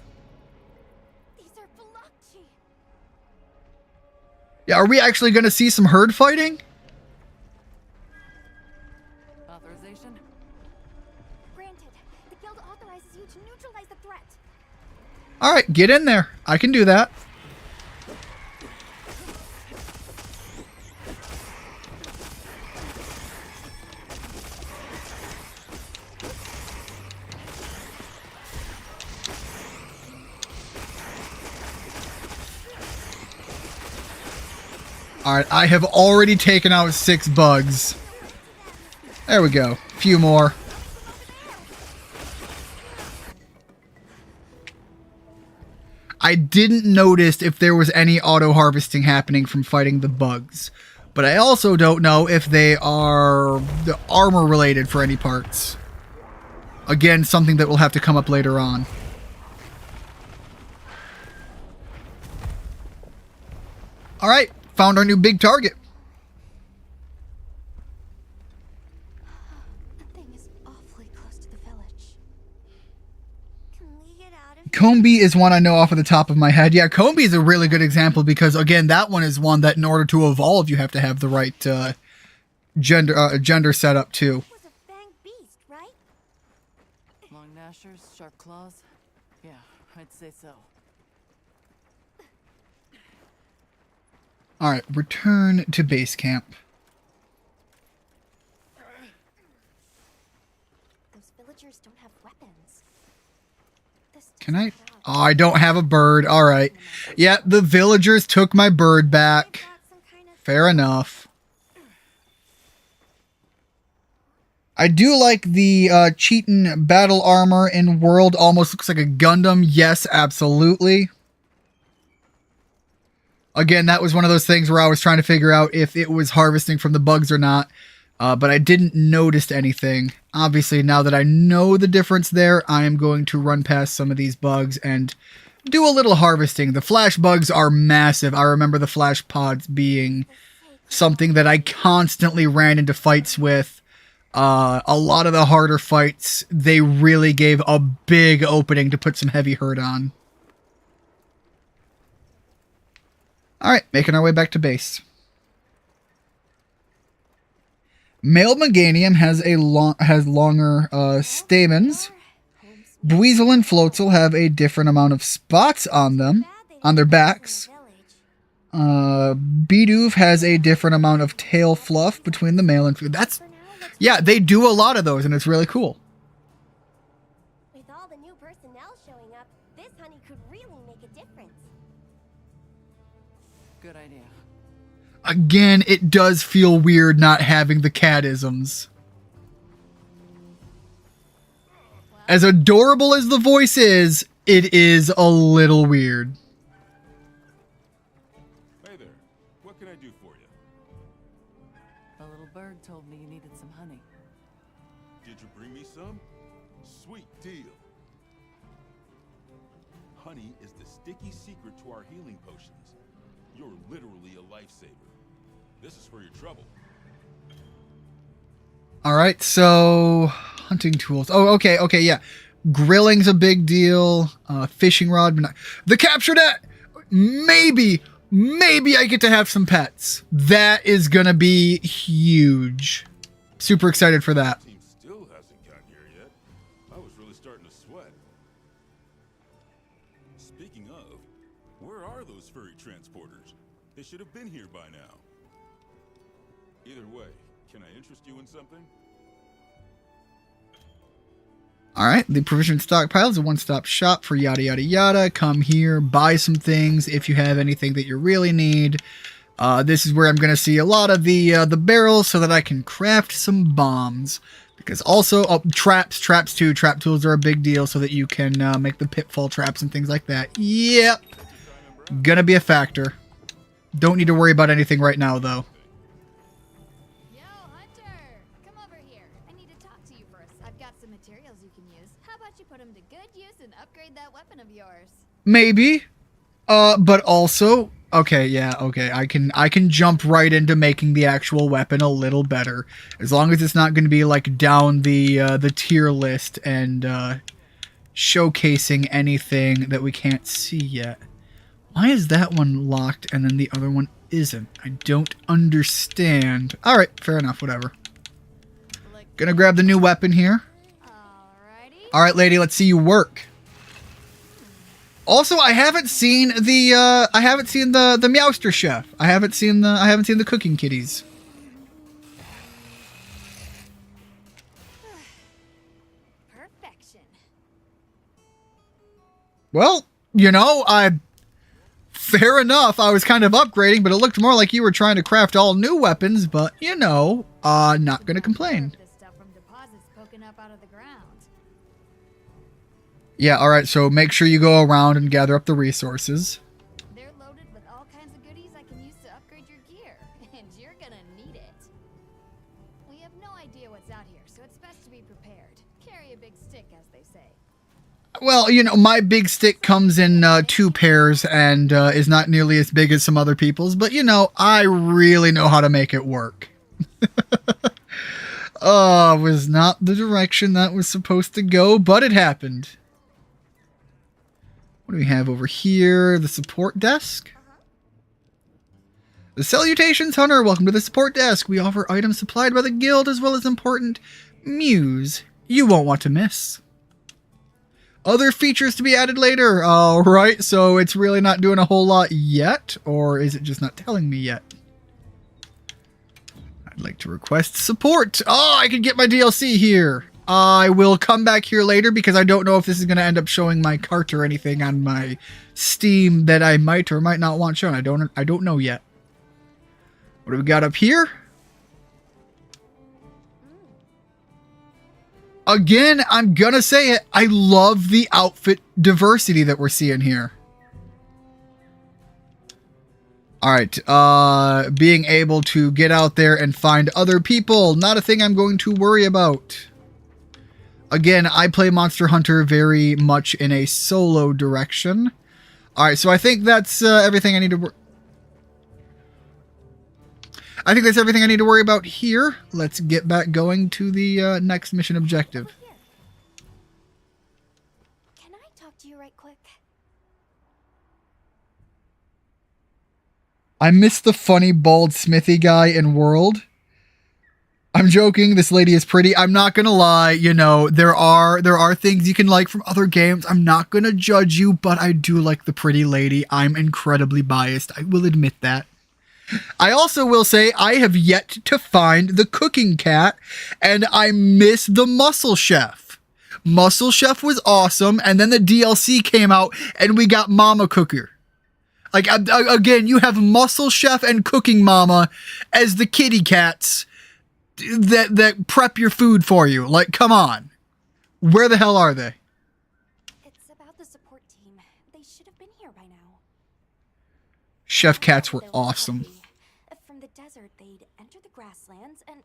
Yeah, are we actually going to see some herd fighting? Authorization? Granted, the guild authorizes you to neutralize the threat. All right, get in there. I can do that. Alright, I have already taken out 6 bugs. There we go. A few more. I didn't notice if there was any auto-harvesting happening from fighting the bugs. But I also don't know if they are the armor-related for any parts. Again, something that will have to come up later on. Alright. Found our new big target. That thing is awfully close to the village. Can we get out of here? Combi is one I know off of the top of my head. Yeah, Combi is a really good example because, again, that one is one that in order to evolve, you have to have the right gender setup too. It was a fanged beast, right? Long gnashers, sharp claws? Yeah, I'd say so. Alright, return to base camp. Those villagers don't have weapons. Can I? Oh, I don't have a bird. Alright. Yeah, the villagers took my bird back. Fair enough. I do like the Cheatin battle armor in World. Almost looks like a Gundam. Yes, absolutely. Again, that was one of those things where I was trying to figure out if it was harvesting from the bugs or not. But I didn't notice anything. Obviously, now that I know the difference there, I am going to run past some of these bugs and do a little harvesting. The flash bugs are massive. I remember the flash pods being something that I constantly ran into fights with. A lot of the harder fights, they really gave a big opening to put some heavy hurt on. Alright, making our way back to base. Male Meganium has longer stamens. Buizel and Floatzel have a different amount of spots on them, on their backs. Bidoof has a different amount of tail fluff between the male and female. Yeah, they do a lot of those, and it's really cool. With all the new personnel showing up, this honey could really make a difference. Good idea. Again, it does feel weird not having the cat-isms. As adorable as the voice is, it is a little weird. Hey there. What can I do for you? A little bird told me you needed some honey. Did you bring me some? Sweet deal. Honey is the sticky secret to our healing potions. You're literally a lifesaver. This is for your trouble. Alright, so hunting tools. Oh, okay, yeah. Grilling's a big deal. Fishing rod. The capture net! Maybe I get to have some pets. That is gonna be huge. Super excited for that. Team still hasn't gotten here yet. I was really starting to sweat. Speaking of, where are those furry transporters? They should have been here by now. Either way, can I interest you in something? Alright, the provision stockpile is a one-stop shop for yada yada yada. Come here, buy some things if you have anything that you really need. This is where I'm going to see a lot of the barrels so that I can craft some bombs. Because also, traps too. Trap tools are a big deal so that you can make the pitfall traps and things like that. Yep. Gonna be a factor. Don't need to worry about anything right now, though. Yo, Hunter! Come over here. I need to talk to you first. I've got some materials you can use. How about you put them to good use and upgrade that weapon of yours? Maybe. But also, okay, yeah, okay. I can jump right into making the actual weapon a little better, as long as it's not going to be like down the tier list and showcasing anything that we can't see yet. Why is that one locked and then the other one isn't? I don't understand. All right, fair enough. Whatever. Gonna grab the new weapon here. All right, lady, let's see you work. Also, I haven't seen the Meowster chef. I haven't seen the cooking kitties. Perfection. Well, you know, fair enough. I was kind of upgrading, but it looked more like you were trying to craft all new weapons, but you know, not gonna complain. This stuff from deposits poking up out of the ground. Yeah, alright, so make sure you go around and gather up the resources. They're loaded with all kinds of goodies I can use to upgrade your gear, and you're gonna need it. We have no idea what's out here, so it's best to be prepared. Carry a big stick, as they say. Well, you know, my big stick comes in 2 pairs and is not nearly as big as some other people's, but you know, I really know how to make it work. Was not the direction that was supposed to go, but it happened. What do we have over here? The support desk? The salutations, Hunter. Welcome to the support desk. We offer items supplied by the guild as well as important news you won't want to miss. Other features to be added later. Alright, so it's really not doing a whole lot yet, or is it just not telling me yet? I'd like to request support. Oh, I can get my DLC here. I will come back here later because I don't know if this is going to end up showing my cart or anything on my Steam that I might or might not want shown. I don't know yet. What do we got up here? Again, I'm gonna say it. I love the outfit diversity that we're seeing here. Alright, being able to get out there and find other people, not a thing I'm going to worry about. Again, I play Monster Hunter very much in a solo direction. Alright, so I think that's everything I need to I think that's everything I need to worry about here. Let's get back going to the next mission objective. Can I talk to you right quick? I miss the funny bald smithy guy in World. I'm joking, this lady is pretty. I'm not gonna lie, you know, there are things you can like from other games. I'm not gonna judge you, but I do like the pretty lady. I'm incredibly biased. I will admit that. I also will say I have yet to find the cooking cat, and I miss the Muscle Chef. Muscle Chef was awesome, and then the DLC came out, and we got Mama Cooker. Like, again, you have Muscle Chef and Cooking Mama as the kitty cats that prep your food for you. Like, come on. Where the hell are they? It's about the support team. They should have been here by now. Chef cats were awesome. From the desert, they'd enter the grasslands and...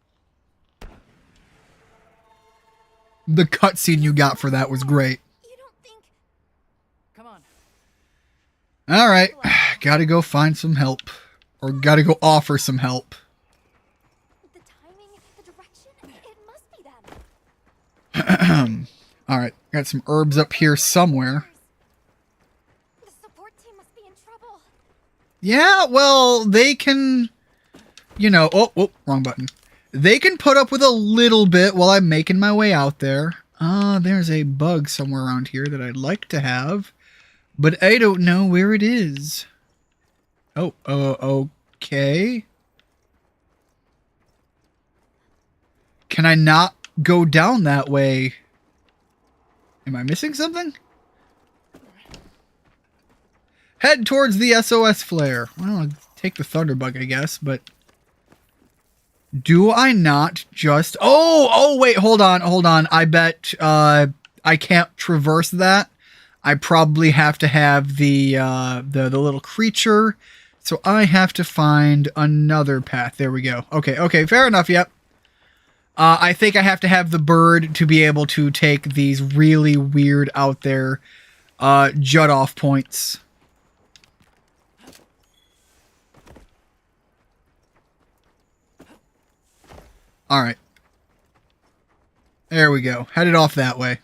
The cutscene you got for that was great. You don't think... Come on. Alright, gotta go find some help. Or gotta go offer some help. The timing, the direction, it must be them. Alright, got some herbs up here somewhere. The support team must be in trouble. Yeah, well, they can... You know, oh, wrong button. They can put up with a little bit while I'm making my way out there. There's a bug somewhere around here that I'd like to have. But I don't know where it is. Oh, okay. Can I not go down that way? Am I missing something? Head towards the SOS flare. Well, I'll take the Thunderbug, I guess, but... Do I not just... Oh, wait, hold on. I bet I can't traverse that. I probably have to have the little creature So I have to find another path. There we go. Okay, fair enough, yep. I think I have to have the bird to be able to take these really weird out there jut-off points. Alright. There we go. Headed off that way.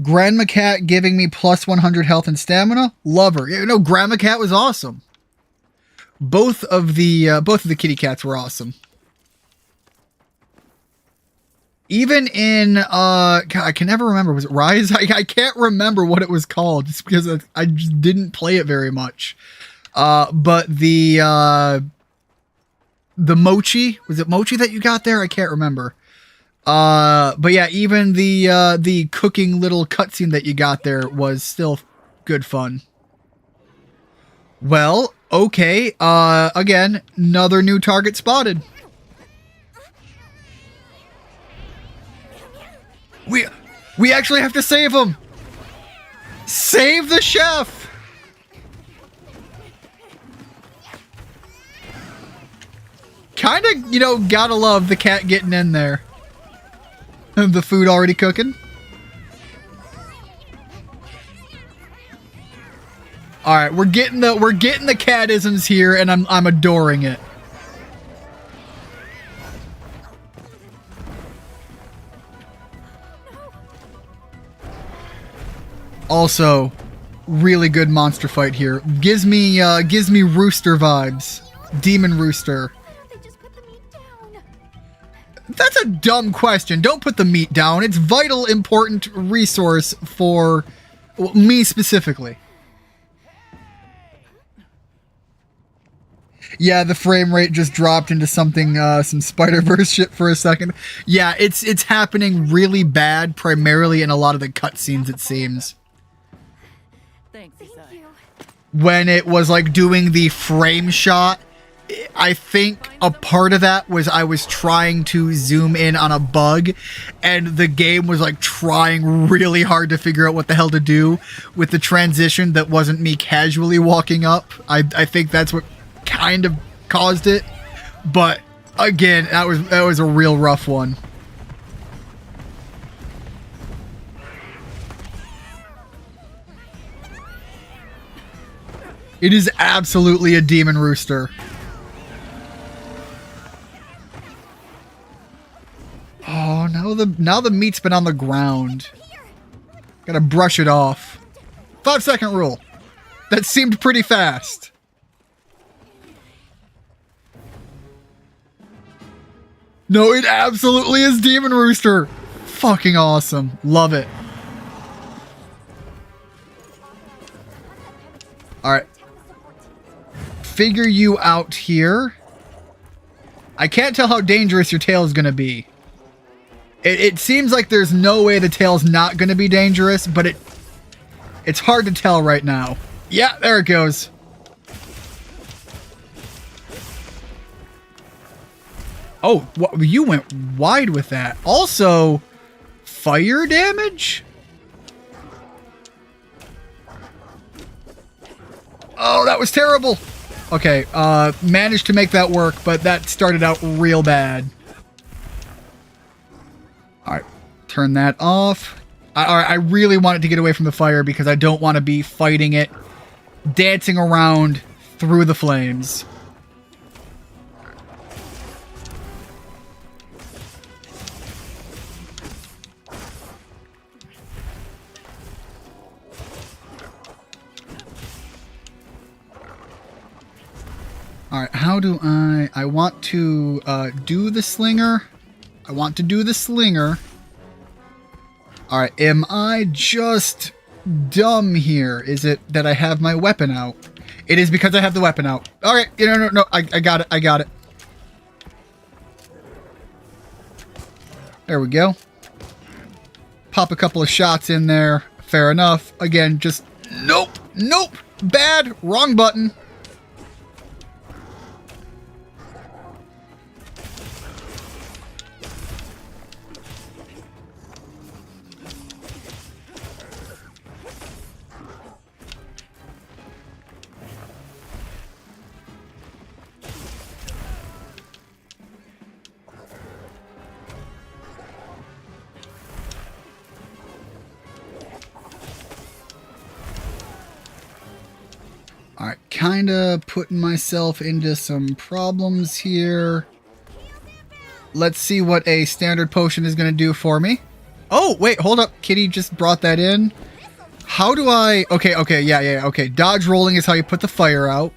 Grandma Cat giving me plus 100 health and stamina. Love her. You know, Grandma Cat was awesome. Both of the kitty cats were awesome. Even in God, I can never remember. Was it Rise? I can't remember what it was called just because I just didn't play it very much. But the Mochi, was it Mochi that you got there? I can't remember. But yeah, even the cooking little cutscene that you got there was still good fun. Well, okay. Again, another new target spotted. We actually have to save him. Save the chef. Kind of, you know, gotta love the cat getting in there. The food already cooking. All right, we're getting the catisms here, and I'm adoring it. Also, really good monster fight here. Gives me Rooster vibes. Demon Rooster. That's a dumb question. Don't put the meat down. It's vital, important resource for me specifically. Yeah, the frame rate just dropped into something, some Spider-Verse shit for a second. Yeah, it's happening really bad, primarily in a lot of the cutscenes, it seems. Thanks, Isai. When it was like doing the frame shot, I think a part of that was I was trying to zoom in on a bug, and the game was like trying really hard to figure out what the hell to do with the transition that wasn't me casually walking up. I think that's what kind of caused it. But again, that was a real rough one. It is absolutely a Demon Rooster. Oh, now the meat's been on the ground. Gotta brush it off. 5-second rule. That seemed pretty fast. No, it absolutely is Demon Rooster. Fucking awesome. Love it. Alright. Figure you out here. I can't tell how dangerous your tail is gonna be. It seems like there's no way the tail's not going to be dangerous, but it's hard to tell right now. Yeah, there it goes. Oh, you went wide with that. Also, fire damage? Oh, that was terrible. Okay, managed to make that work, but that started out real bad. Alright, turn that off. I really want it to get away from the fire because I don't want to be fighting it, dancing around through the flames. Alright, how do I want to do the slinger. I want to do the slinger. Alright, am I just dumb here? Is it that I have my weapon out? It is because I have the weapon out. Alright, no, I got it. There we go. Pop a couple of shots in there. Fair enough. Again, just nope. Bad, wrong button. kind of putting myself into some problems here. Let's see what a standard potion is going to do for me. Oh, wait, hold up. Kitty just brought that in. How do I... Okay, yeah, okay. Dodge rolling is how you put the fire out.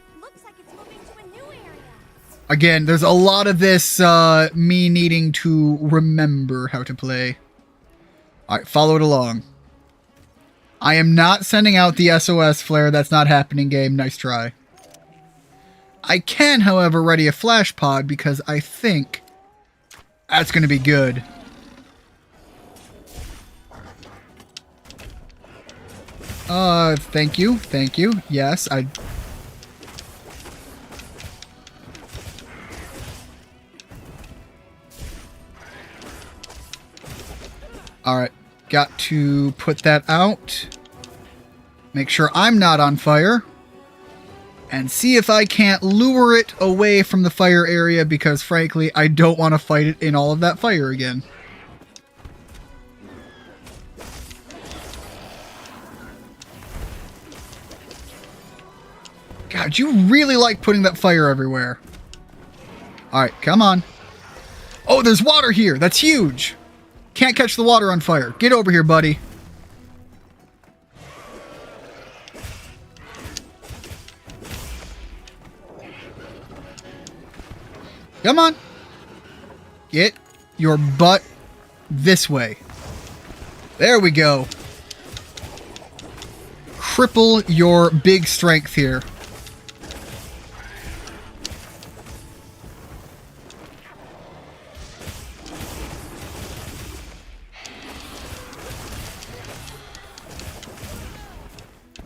Again, there's a lot of this me needing to remember how to play. Alright, follow it along. I am not sending out the SOS flare. That's not happening, game. Nice try. I can, however, ready a flash pod because I think that's going to be good. Thank you. Thank you. Yes, I... Alright, got to put that out. Make sure I'm not on fire. And see if I can't lure it away from the fire area because, frankly, I don't want to fight it in all of that fire again. God, you really like putting that fire everywhere. Alright, come on. Oh, there's water here! That's huge! Can't catch the water on fire. Get over here, buddy. Come on. Get your butt this way. There we go. Cripple your big strength here.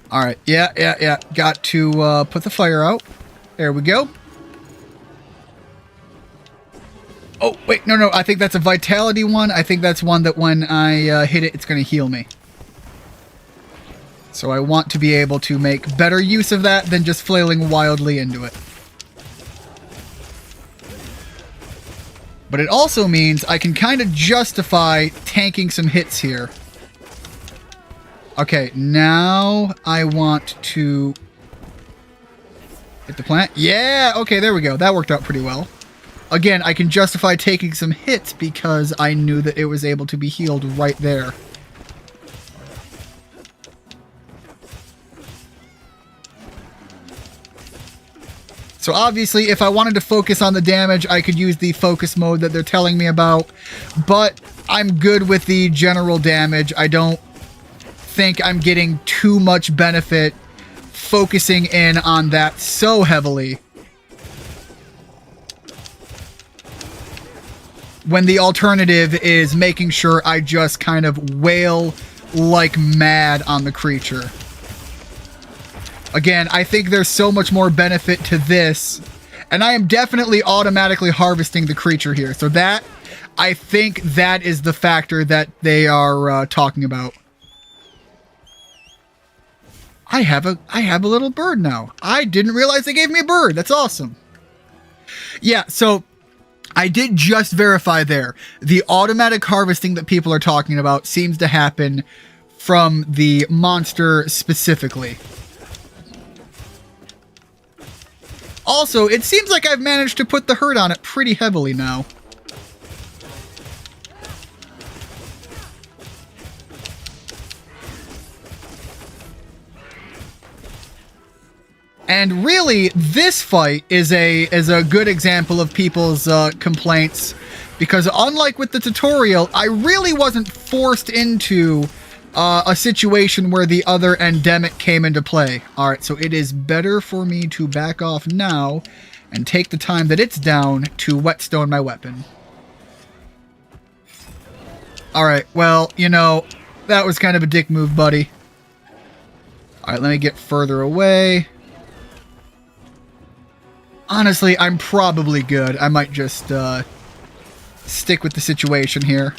Alright, yeah. Got to put the fire out. There we go. Oh, wait, no. I think that's a vitality one. I think that's one that when I hit it, it's going to heal me. So I want to be able to make better use of that than just flailing wildly into it. But it also means I can kind of justify tanking some hits here. Okay, now I want to hit the plant. Yeah, okay, there we go. That worked out pretty well. Again, I can justify taking some hits because I knew that it was able to be healed right there. So obviously, if I wanted to focus on the damage, I could use the focus mode that they're telling me about. But I'm good with the general damage. I don't think I'm getting too much benefit focusing in on that so heavily, when the alternative is making sure I just kind of wail like mad on the creature. Again, I think there's so much more benefit to this, and I am definitely automatically harvesting the creature here. So that, I think that is the factor that they are talking about. I have a little bird now. I didn't realize they gave me a bird. That's awesome. Yeah, so I did just verify there. The automatic harvesting that people are talking about seems to happen from the monster specifically. Also, it seems like I've managed to put the hurt on it pretty heavily now. And really, this fight is a good example of people's complaints, because unlike with the tutorial, I really wasn't forced into a situation where the other endemic came into play. Alright, so it is better for me to back off now and take the time that it's down to whetstone my weapon. Alright, well, you know, that was kind of a dick move, buddy. Alright, let me get further away. Honestly, I'm probably good. I might just stick with the situation here.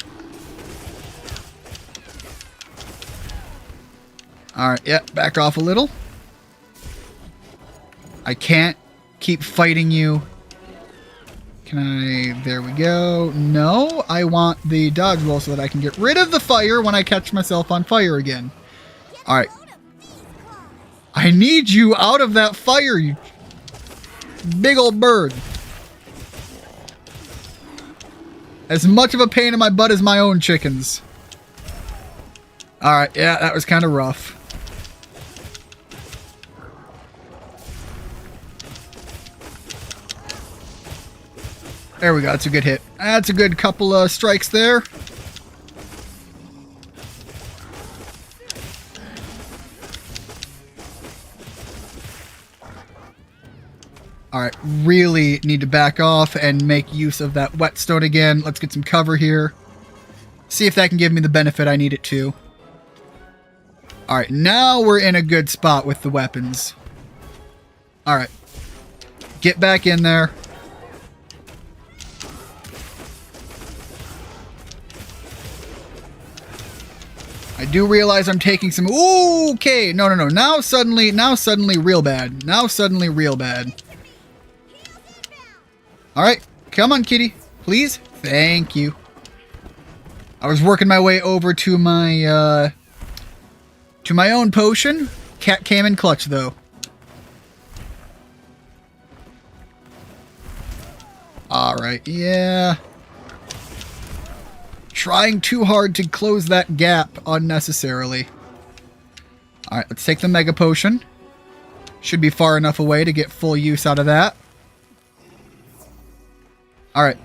Alright, yeah, back off a little. I can't keep fighting you. Can I... There we go. No, I want the dodge roll so that I can get rid of the fire when I catch myself on fire again. Alright. I need you out of that fire, you big old bird. As much of a pain in my butt as my own chickens. Alright, yeah, that was kind of rough. There we go, that's a good hit. That's a good couple of strikes there. Alright, really need to back off and make use of that whetstone again. Let's get some cover here. See if that can give me the benefit I need it to. Alright, now we're in a good spot with the weapons. Alright. Get back in there. I do realize I'm taking some... Ooh, okay, no. Now suddenly real bad. Now suddenly real bad. Alright, come on, kitty. Please? Thank you. I was working my way over to my own potion. Cat came in clutch, though. Alright, yeah. Trying too hard to close that gap unnecessarily. Alright, let's take the Mega Potion. Should be far enough away to get full use out of that. Alright.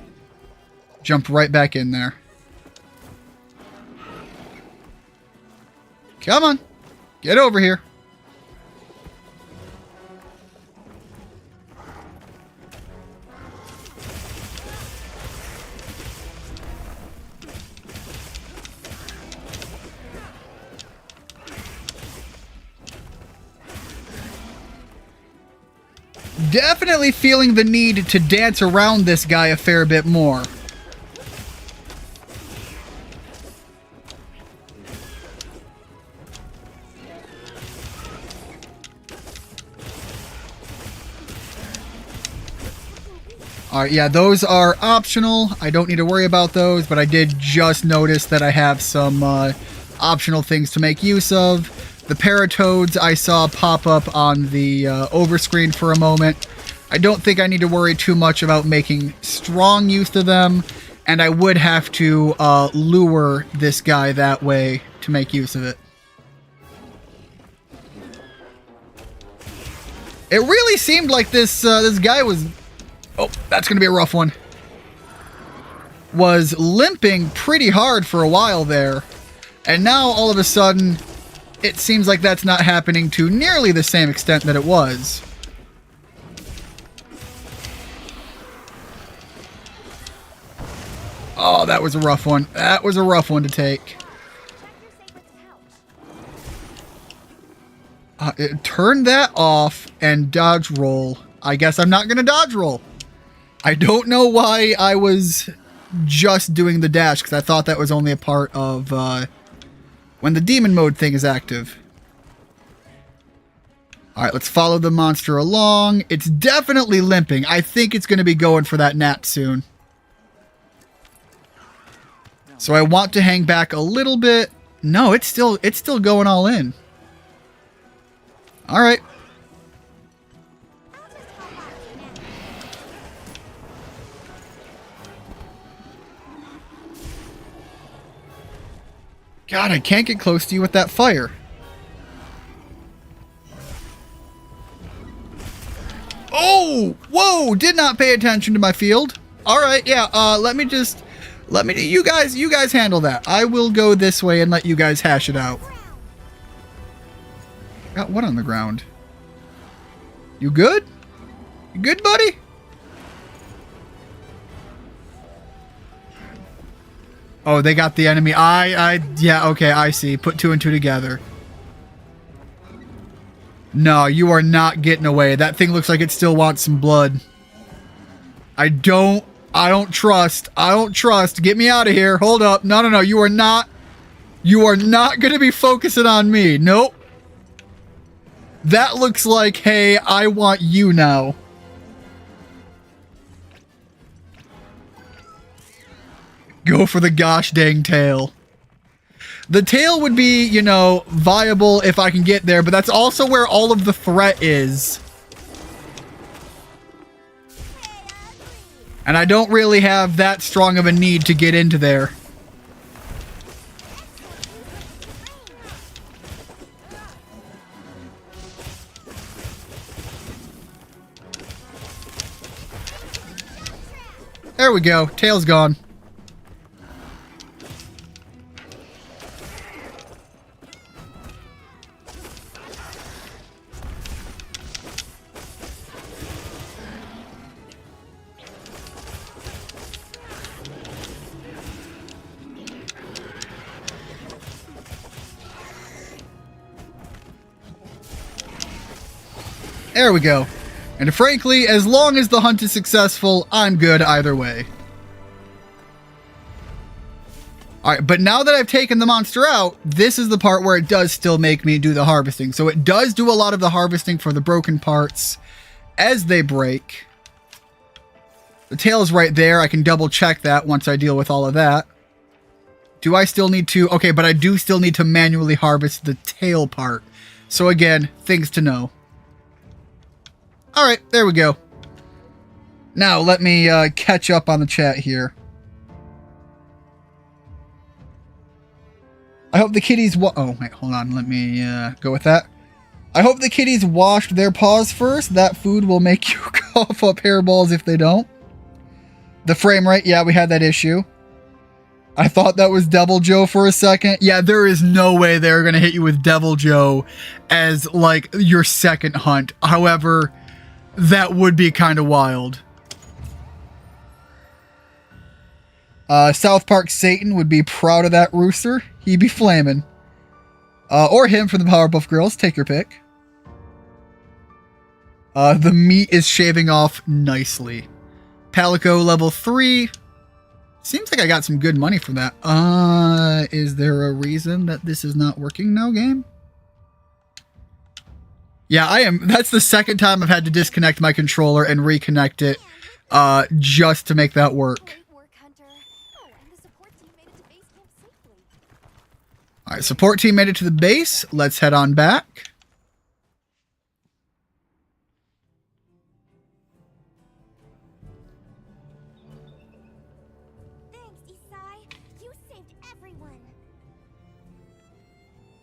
Jump right back in there. Come on. Get over here. Definitely feeling the need to dance around this guy a fair bit more. Alright, yeah, those are optional. I don't need to worry about those, but I did just notice that I have some optional things to make use of. The Paratoads I saw pop up on the overscreen for a moment. I don't think I need to worry too much about making strong use of them, and I would have to lure this guy that way to make use of it. It really seemed like this guy was... Oh, that's going to be a rough one. Was limping pretty hard for a while there, and now all of a sudden... It seems like that's not happening to nearly the same extent that it was. Oh, that was a rough one. That was a rough one to take. Turn that off and dodge roll. I guess I'm not going to dodge roll. I don't know why I was just doing the dash, because I thought that was only a part of... when the demon mode thing is active. Alright, let's follow the monster along. It's definitely limping. I think it's going to be going for that nap soon. So I want to hang back a little bit. No, it's still going all in. Alright. God, I can't get close to you with that fire. Oh! Whoa! Did not pay attention to my field. Alright, yeah, you guys handle that. I will go this way and let you guys hash it out. Got what on the ground? You good? You good, buddy? Oh, they got the enemy. Yeah, okay, I see. Put two and two together. No, you are not getting away. That thing looks like it still wants some blood. I don't trust. Get me out of here. Hold up. No. You are not going to be focusing on me. Nope. That looks like, hey, I want you now. Go for the gosh dang tail. The tail would be, you know, viable if I can get there, but that's also where all of the threat is. And I don't really have that strong of a need to get into there. There we go. Tail's gone. There we go. And frankly, as long as the hunt is successful, I'm good either way. Alright, but now that I've taken the monster out, this is the part where it does still make me do the harvesting. So it does do a lot of the harvesting for the broken parts as they break. The tail's right there. I can double check that once I deal with all of that. Do I still need to? Okay, but I do still need to manually harvest the tail part. So again, things to know. Alright, there we go. Now, let me catch up on the chat here. I hope the kitties oh, wait, hold on. Let me go with that. I hope the kitties washed their paws first. That food will make you cough up hairballs if they don't. The frame rate, yeah, we had that issue. I thought that was Devil Joe for a second. Yeah, there is no way they're going to hit you with Devil Joe as, like, your second hunt. However, that would be kind of wild. South Park Satan would be proud of that rooster. He'd be flaming. Or him from the Powerpuff Girls. Take your pick. The meat is shaving off nicely. Palico level 3. Seems like I got some good money from that. Is there a reason that this is not working now, game? Yeah, I am. That's the second time I've had to disconnect my controller and reconnect it just to make that work. All right, support team made it to the base. Let's head on back. Thanks, Isai. You saved everyone.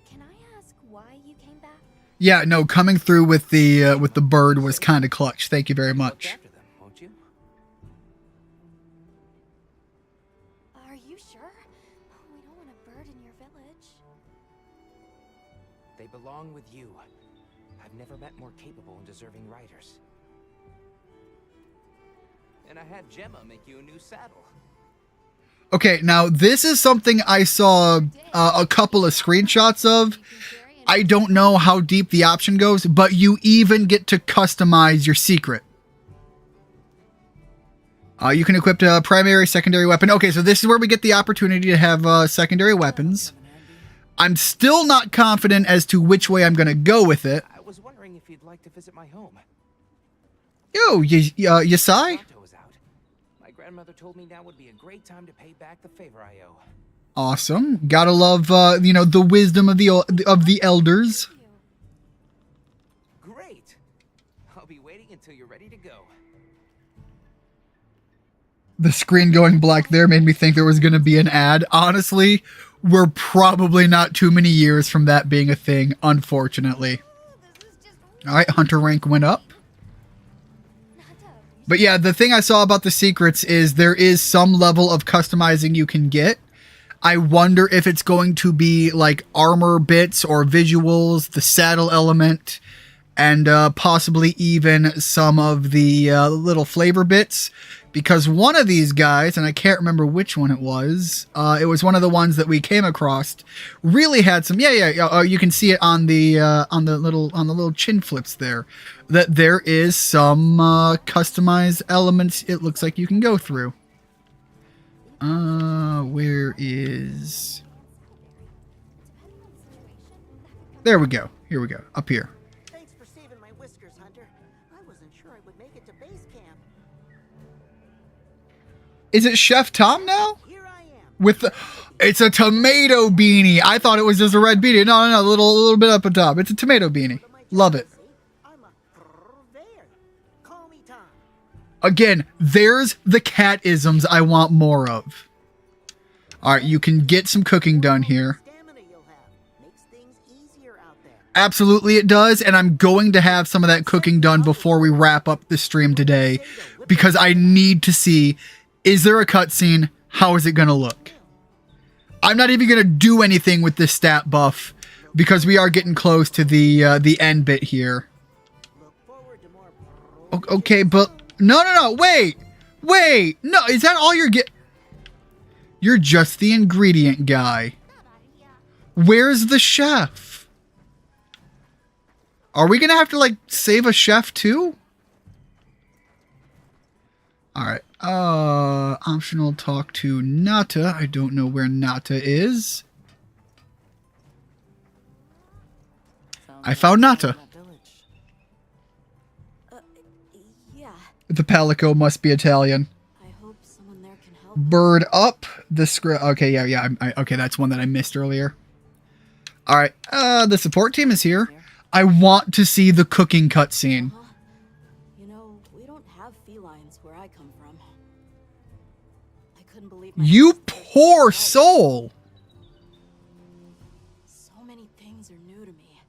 Can I ask why you came back? Yeah, no, coming through with the bird was kind of clutch. Thank you very much. Are you sure? We don't want a bird in your village. They belong with you. I've never met more capable and deserving riders. And I had Gemma make you a new saddle. Okay, now this is something I saw a couple of screenshots of. I don't know how deep the option goes, but you even get to customize your secret. You can equip a primary, secondary weapon. Okay, so this is where we get the opportunity to have secondary weapons. I'm still not confident as to which way I'm going to go with it. I was wondering if you'd like to visit my home. Yo, Yasai? My grandmother told me now would be a great time to pay back the favor I owe. Awesome. Gotta love, you know, the wisdom of the elders. Great. I'll be waiting until you're ready to go. The screen going black there made me think there was going to be an ad. Honestly, we're probably not too many years from that being a thing, unfortunately. All right, hunter rank went up. But yeah, the thing I saw about the secrets is there is some level of customizing you can get. I wonder if it's going to be like armor bits or visuals, the saddle element, and possibly even some of the little flavor bits. Because one of these guys, and I can't remember which one it was one of the ones that we came across, really had some. You can see it on the little chin flips there. That there is some customized elements. It looks like you can go through. Where is? There we go. Here we go. Up here. Thanks for saving my whiskers, Hunter. I wasn't sure I would make it to base camp. Is it Chef Tom now? Here I am. With the, It's a tomato beanie. I thought it was just a red beanie. No, a little bit up on top. It's a tomato beanie. Love it. Again, there's the cat-isms I want more of. All right, you can get some cooking done here. Absolutely it does, and I'm going to have some of that cooking done before we wrap up the stream today because I need to see, is there a cutscene? How is it going to look? I'm not even going to do anything with this stat buff because we are getting close to the end bit here. Okay, but no, wait, no, is that all you're getting? You're just the ingredient guy. Where's the chef? Are we gonna have to like save a chef too? All right. Optional talk to Nata. I don't know where Nata is. I found Nata. Yeah. The Palico must be Italian. I hope someone there can help. Bird up the script. Okay, yeah. Okay, that's one that I missed earlier. All right. The support team is here. I want to see the cooking cutscene. You know, we don't have felines where I come from. I couldn't believe You poor soul. So many things are new to me.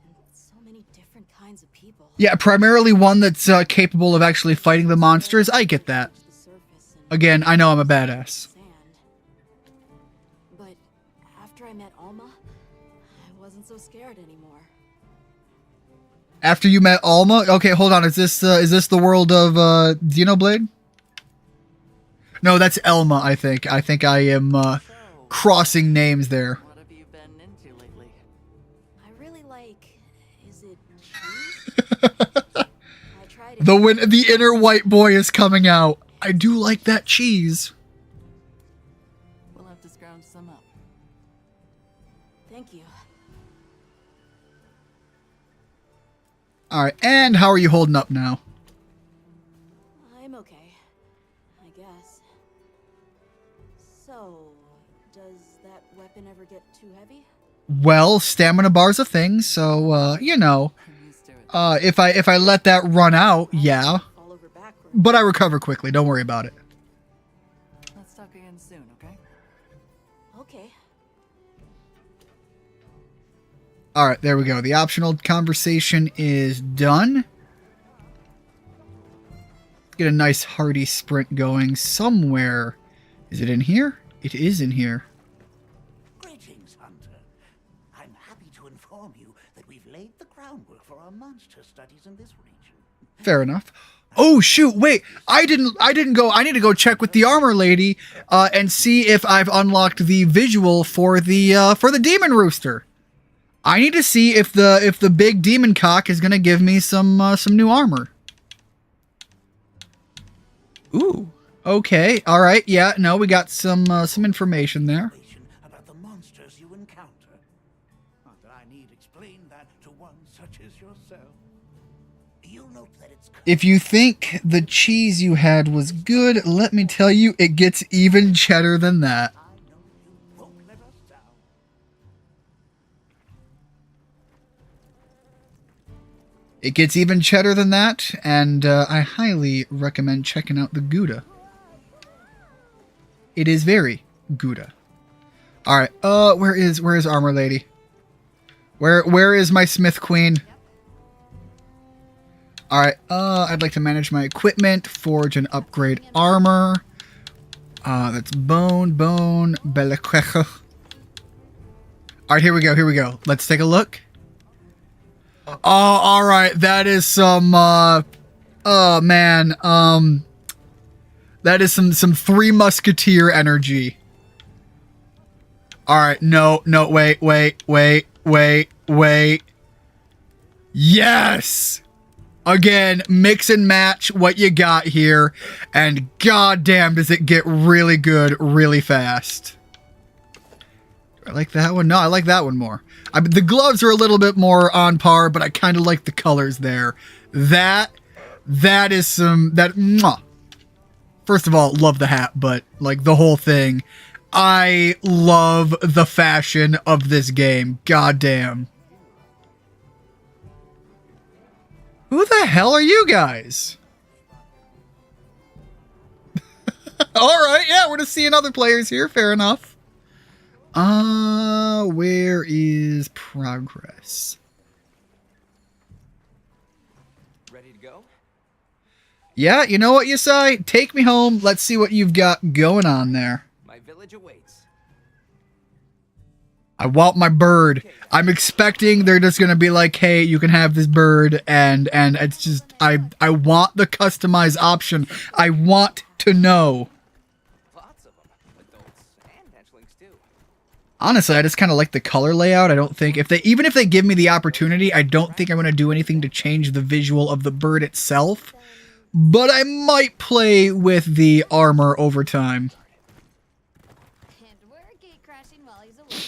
And so many different kinds of people. Yeah, primarily one that's capable of actually fighting the monsters. I get that. Again, I know I'm a badass. But after I met Alma, I wasn't so scared anymore. After you met Alma? Okay, hold on. Is this the world of Xenoblade? No, that's Elma, I think. I think I am crossing names there. What have you been into lately? I really like... Is it cheese? I tried it. The inner white boy is coming out. I do like that cheese. We'll have to scrounge some up. Thank you. All right, and how are you holding up now? I'm okay, I guess. So, does that weapon ever get too heavy? Well, stamina bar's a thing, so you know, if I let that run out, yeah. But I recover quickly. Don't worry about it. Let's talk again soon, okay? Okay. All right, there we go. The optional conversation is done. Get a nice hearty sprint going somewhere. Is it in here? It is in here. Greetings, Hunter. I'm happy to inform you that we've laid the groundwork for our monster studies in this region. Fair enough. Oh shoot! Wait, I didn't go. I need to go check with the armor lady and see if I've unlocked the visual for the demon rooster. I need to see if the big demon cock is gonna give me some new armor. Ooh. Okay. All right. Yeah. No, we got some information there. About the monsters you encounter. Not that I need explain that to one such as yourself. You'll note that it's If you think the cheese you had was good, let me tell you, it gets even cheddar than that. It gets even cheddar than that, and I highly recommend checking out the Gouda. It is very Gouda. All right. Where is Armor Lady? Where is my Smith Queen? All right. I'd like to manage my equipment, forge and upgrade armor. That's bone, belequejo. All right, here we go. Let's take a look. Oh, all right. That is some. Oh man. That is some Three Musketeer energy. All right. No. Wait. Yes. Again, mix and match what you got here, and goddamn, does it get really good really fast. I like that one. No, I like that one more. The gloves are a little bit more on par, but I kind of like the colors there. That is some... Mwah. First of all, love the hat, but like the whole thing, I love the fashion of this game. Goddamn. Who the hell are you guys? Alright, yeah, we're just seeing other players here. Fair enough. Where is progress? Ready to go? Yeah, you know what, Yasai? Take me home. Let's see what you've got going on there. My village awaits. I want my bird. I'm expecting they're just gonna be like, hey, you can have this bird, and it's just I want the customized option. I want to know. Lots of them. Adults and hatchlings too. Honestly, I just kind of like the color layout. I don't think if they give me the opportunity, I don't think I'm gonna do anything to change the visual of the bird itself. But I might play with the armor over time. And we're gate crashing while he's away.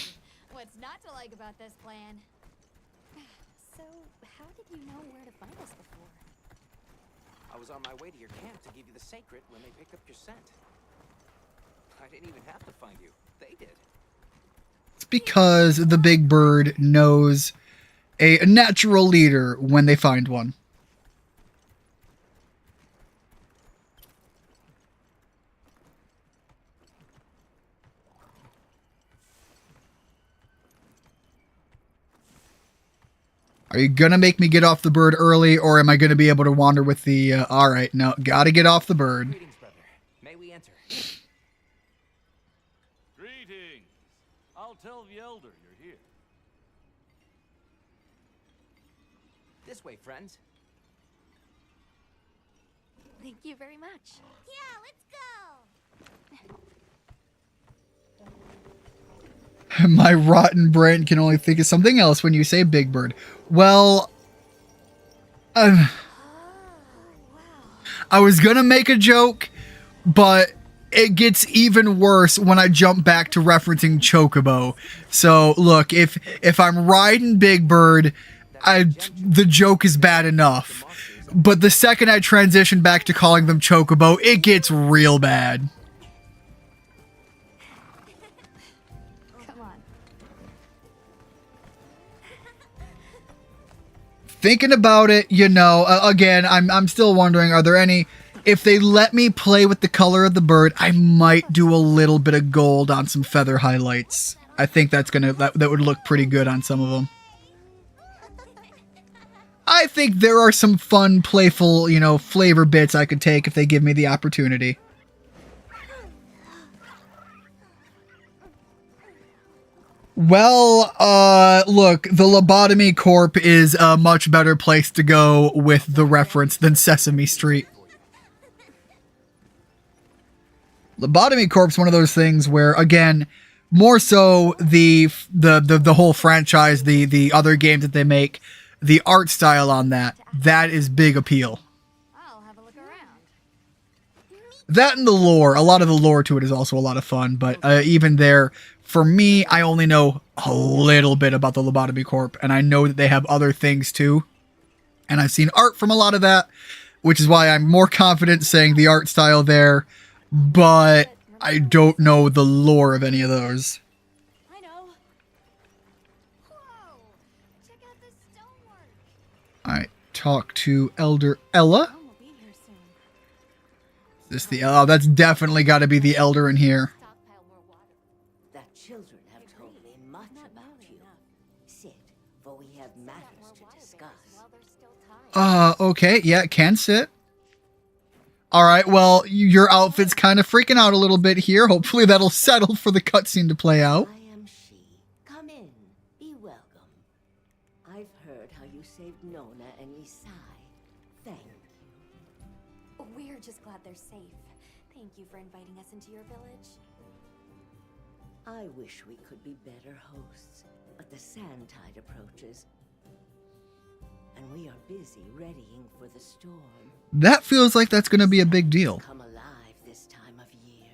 What's not to like about this plan? So, how did you know where to find us before? I was on my way to your camp to give you the sacred when they picked up your scent. I didn't even have to find you. They did. It's because the big bird knows a natural leader when they find one. Are you gonna make me get off the bird early, or am I gonna be able to wander with the, alright, no, gotta get off the bird. Greetings, brother. May we enter? Greetings. I'll tell the elder you're here. This way, friends. Thank you very much. Yeah, let's go! My rotten brain can only think of something else when you say Big Bird. Well, I was gonna make a joke, but it gets even worse when I jump back to referencing Chocobo. So look, if I'm riding Big Bird, the joke is bad enough. But the second I transition back to calling them Chocobo, it gets real bad. Come on. Thinking about it, you know, again, I'm still wondering, are there any, if they let me play with the color of the bird, I might do a little bit of gold on some feather highlights. I think that would look pretty good on some of them. I think there are some fun, playful, you know, flavor bits I could take if they give me the opportunity. Well, look, the Lobotomy Corp is a much better place to go with the reference than Sesame Street. Lobotomy Corp's one of those things where, again, more so the whole franchise, the other games that they make, the art style on that is big appeal. I'll have a look around. That and the lore, a lot of the lore to it is also a lot of fun, but even there, for me, I only know a little bit about the Lobotomy Corp, and I know that they have other things too. And I've seen art from a lot of that, which is why I'm more confident saying the art style there, but I don't know the lore of any of those. I know. Whoa! Check out this stonework. Alright, talk to Elder Ella. Mom will be here soon. Is this the, oh, that's definitely got to be the Elder in here. The children have told me much about you. Sit, for we have matters to discuss. Okay, yeah, can sit. Alright, well, your outfit's kind of freaking out a little bit here. Hopefully that'll settle for the cutscene to play out. I am she. Come in. Be welcome. I've heard how you saved Nona and Isai. Thank you. We're just glad they're safe. Thank you for inviting us into your village. I wish we could be better hosts, but the sand tide approaches, and we are busy readying for the storm. That feels like that's going to be a big deal. Come alive this time of year,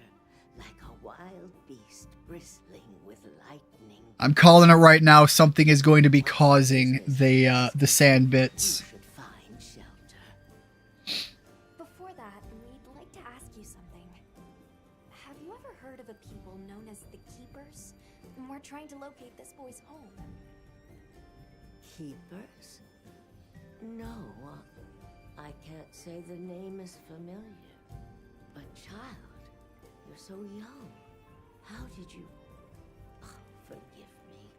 like a wild beast bristling with lightning. I'm calling it right now. Something is going to be causing the sand bits. Should find shelter. Before that, we'd like to ask you something. Have you ever heard of a people known as we're trying to locate this boy's home. Keepers? No, I can't say the name is familiar. But child, you're so young. How did you... Oh, forgive me.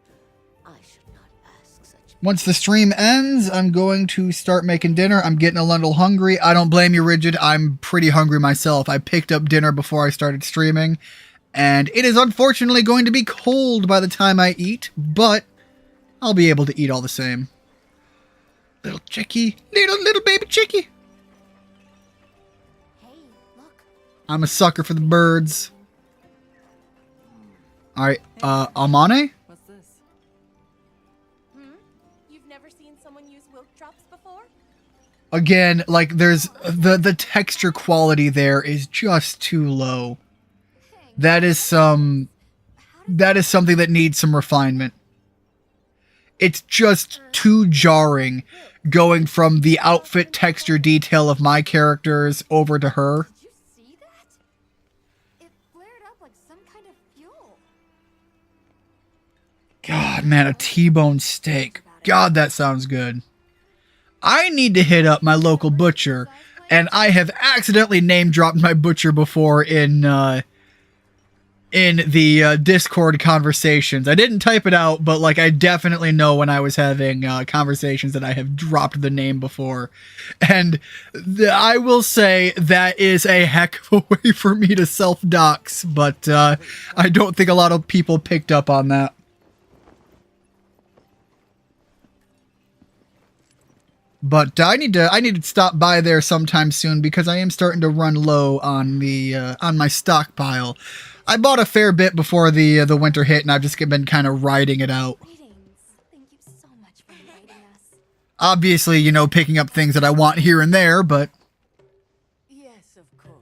I should not ask such... Once the stream ends, I'm going to start making dinner. I'm getting a little hungry. I don't blame you, Rigid. I'm pretty hungry myself. I picked up dinner before I started streaming, and it is unfortunately going to be cold by the time I eat, but I'll be able to eat all the same. Little chickie. Little baby chickie. I'm a sucker for the birds. Alright, Amane? What's this? You've never seen someone use wilk drops before? Again, like, there's... The texture quality there is just too low. That is something that needs some refinement. It's just too jarring going from the outfit texture detail of my characters over to her. God, man, a T-bone steak. God, that sounds good. I need to hit up my local butcher, and I have accidentally name-dropped my butcher before in the Discord conversations. I didn't type it out, but like I definitely know when I was having conversations that I have dropped the name before. And I will say that is a heck of a way for me to self-dox, but I don't think a lot of people picked up on that. But I need to stop by there sometime soon because I am starting to run low on my stockpile. I bought a fair bit before the winter hit, and I've just been kind of riding it out. Obviously, you know, picking up things that I want here and there, but... Yes, of course.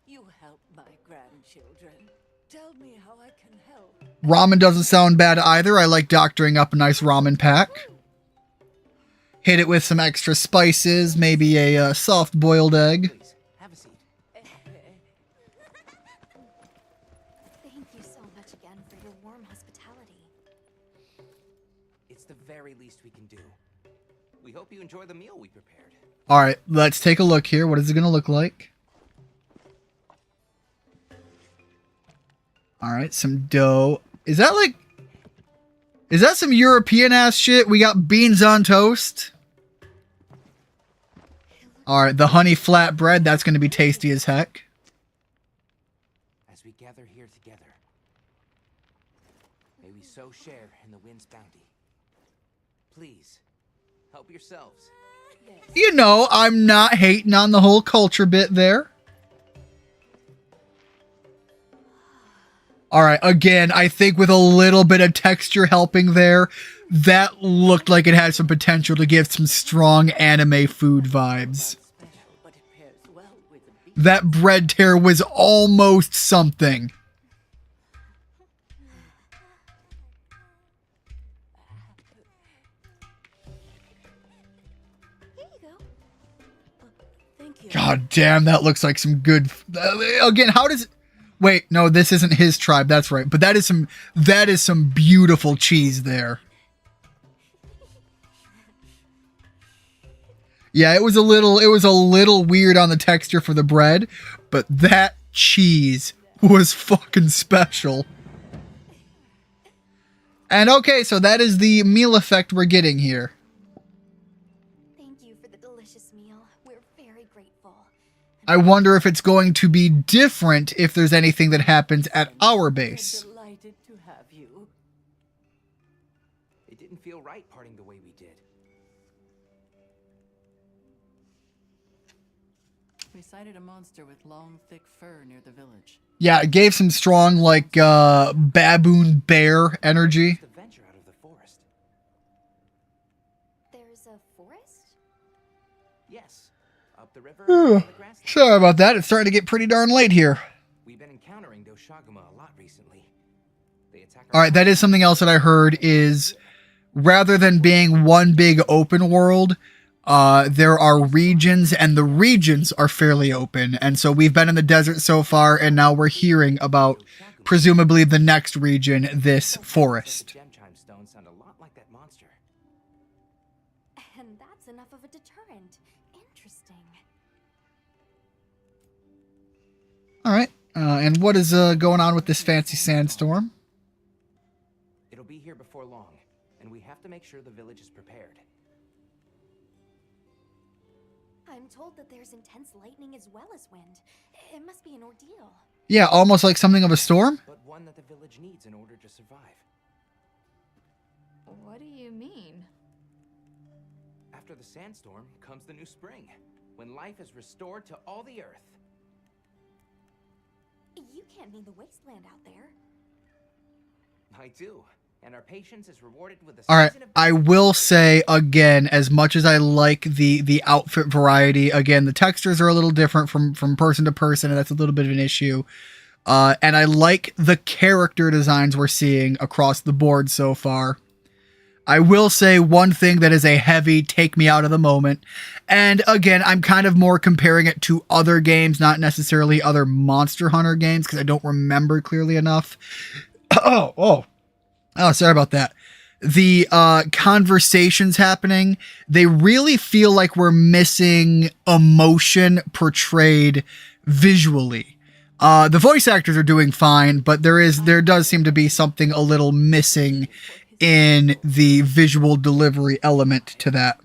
You help my grandchildren. Tell me how I can help. Ramen doesn't sound bad either. I like doctoring up a nice ramen pack. Hit it with some extra spices, maybe a soft-boiled egg. Please, have a seat. Thank you so much again for your warm hospitality. It's the very least we can do. We hope you enjoy the meal we prepared. Alright, let's take a look here. What is it going to look like? Alright, some dough. Is that some European-ass shit? We got beans on toast. Alright, the honey flatbread. That's going to be tasty as heck. As we gather here together, may we so share in the wind's bounty. Please, help yourselves. You know, I'm not hating on the whole culture bit there. Alright, again, I think with a little bit of texture helping there, that looked like it had some potential to give some strong anime food vibes. That bread tear was almost something. Here you go. Thank you. God damn, that looks like some good... Again, how does... Wait, no, this isn't his tribe. That's right. But that is some beautiful cheese there. Yeah, it was a little weird on the texture for the bread, but that cheese was fucking special. And okay, so that is the meal effect we're getting here. Thank you for the delicious meal. We're very grateful. I wonder if it's going to be different if there's anything that happens at our base. Delighted to have you. It didn't feel right parting the way we did. We sighted a monster with long, thick fur near the village. Yeah, it gave some strong, like, baboon bear energy. The venture out of the forest. There's a forest? Yes, up the river. On the grass. Sorry about that. It's starting to get pretty darn late here. We've been encountering those Shaguma a lot recently. They attack. All right, that is something else that I heard is rather than being one big open world, there are regions, and the regions are fairly open. And so we've been in the desert so far, and now we're hearing about presumably the next region, this forest. Gem chime stones sound a lot like that monster. And that's enough of a deterrent. Interesting. All right. And what is going on with this fancy sandstorm? It'll be here before long, and we have to make sure the village is prepared. I'm told that there's intense lightning as well as wind. It must be an ordeal. Yeah, almost like something of a storm. But one that the village needs in order to survive. What do you mean? After the sandstorm comes the new spring, when life is restored to all the earth. You can't mean the wasteland out there. I do. And our patience is rewarded with a All right, season of... I will say again, as much as I like the outfit variety, again, the textures are a little different from person to person, and that's a little bit of an issue. And I like the character designs we're seeing across the board so far. I will say one thing that is a heavy take me out of the moment. And again, I'm kind of more comparing it to other games, not necessarily other Monster Hunter games, because I don't remember clearly enough. Oh, sorry about that. The conversations happening, they really feel like we're missing emotion portrayed visually. The voice actors are doing fine, but there does seem to be something a little missing in the visual delivery element to that.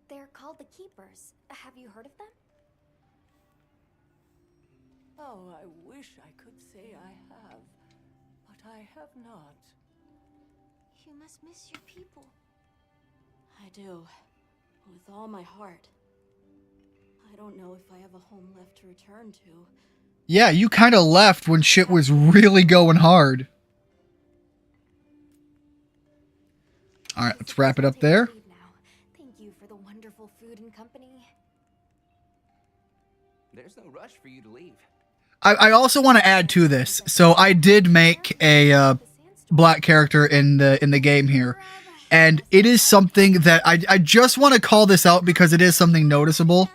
They're called the Keepers. Have you heard of them? Oh, I wish I could say I have, but I have not. You must miss your people. I do. With all my heart. I don't know if I have a home left to return to. Yeah, you kind of left when shit was really going hard. All right, let's wrap it up there. Thank you for the wonderful food and company. There's no rush for you to leave. I also want to add to this. So I did make a black character in the game here, and it is something that I just want to call this out because it is something noticeable.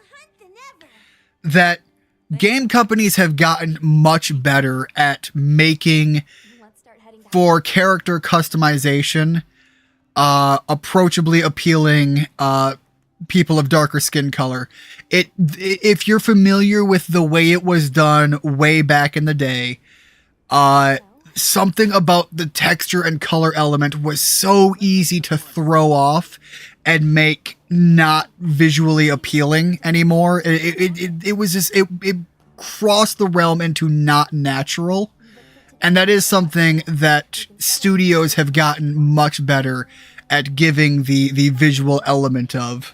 That game companies have gotten much better at making for character customization approachably appealing people of darker skin color. If you're familiar with the way it was done way back in the day, something about the texture and color element was so easy to throw off and make not visually appealing anymore. It was just it crossed the realm into not natural. And that is something that studios have gotten much better at giving the visual element of.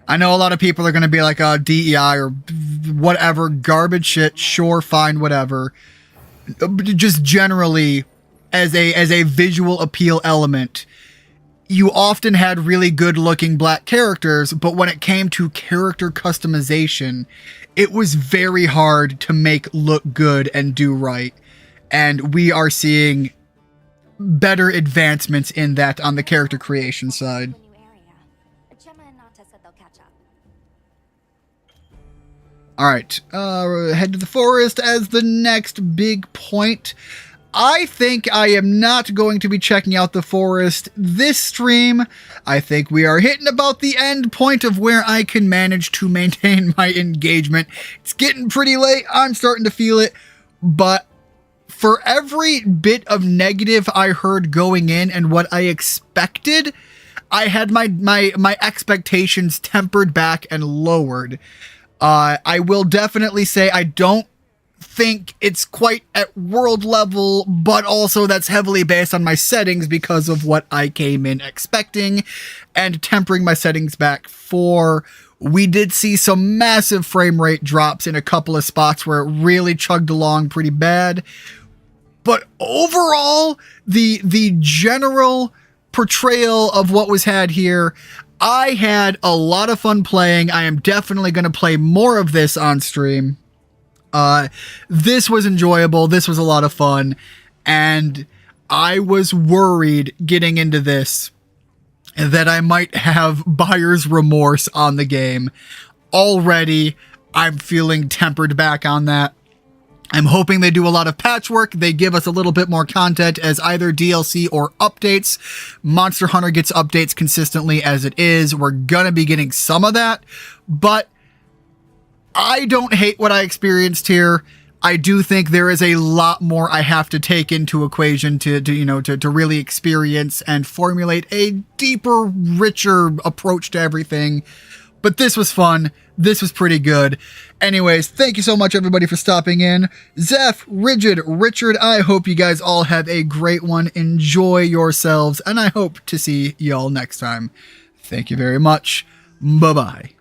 I know a lot of people are going to be like, DEI or whatever, garbage shit, sure, fine, whatever. Just generally, as a visual appeal element, you often had really good-looking black characters, but when it came to character customization, it was very hard to make look good and do right. And we are seeing better advancements in that on the character creation side. Gemma and Nata said they'll catch up. Alright, head to the forest as the next big point. I think I am not going to be checking out the forest this stream. I think we are hitting about the end point of where I can manage to maintain my engagement. It's getting pretty late. I'm starting to feel it. But for every bit of negative I heard going in and what I expected, I had my expectations tempered back and lowered. I will definitely say I don't think it's quite at world level, but also that's heavily based on my settings because of what I came in expecting and tempering my settings back for. We did see some massive frame rate drops in a couple of spots where it really chugged along pretty bad. But overall, the general portrayal of what was had here, I had a lot of fun playing. I am definitely going to play more of this on stream. This was enjoyable. This was a lot of fun. And I was worried getting into this that I might have buyer's remorse on the game. Already, I'm feeling tempered back on that. I'm hoping they do a lot of patchwork. They give us a little bit more content as either DLC or updates. Monster Hunter gets updates consistently as it is. We're gonna be getting some of that, but I don't hate what I experienced here. I do think there is a lot more I have to take into equation to really experience and formulate a deeper, richer approach to everything. But this was fun. This was pretty good. Anyways, thank you so much, everybody, for stopping in. Zeph, Rigid, Richard, I hope you guys all have a great one. Enjoy yourselves, and I hope to see y'all next time. Thank you very much. Bye-bye.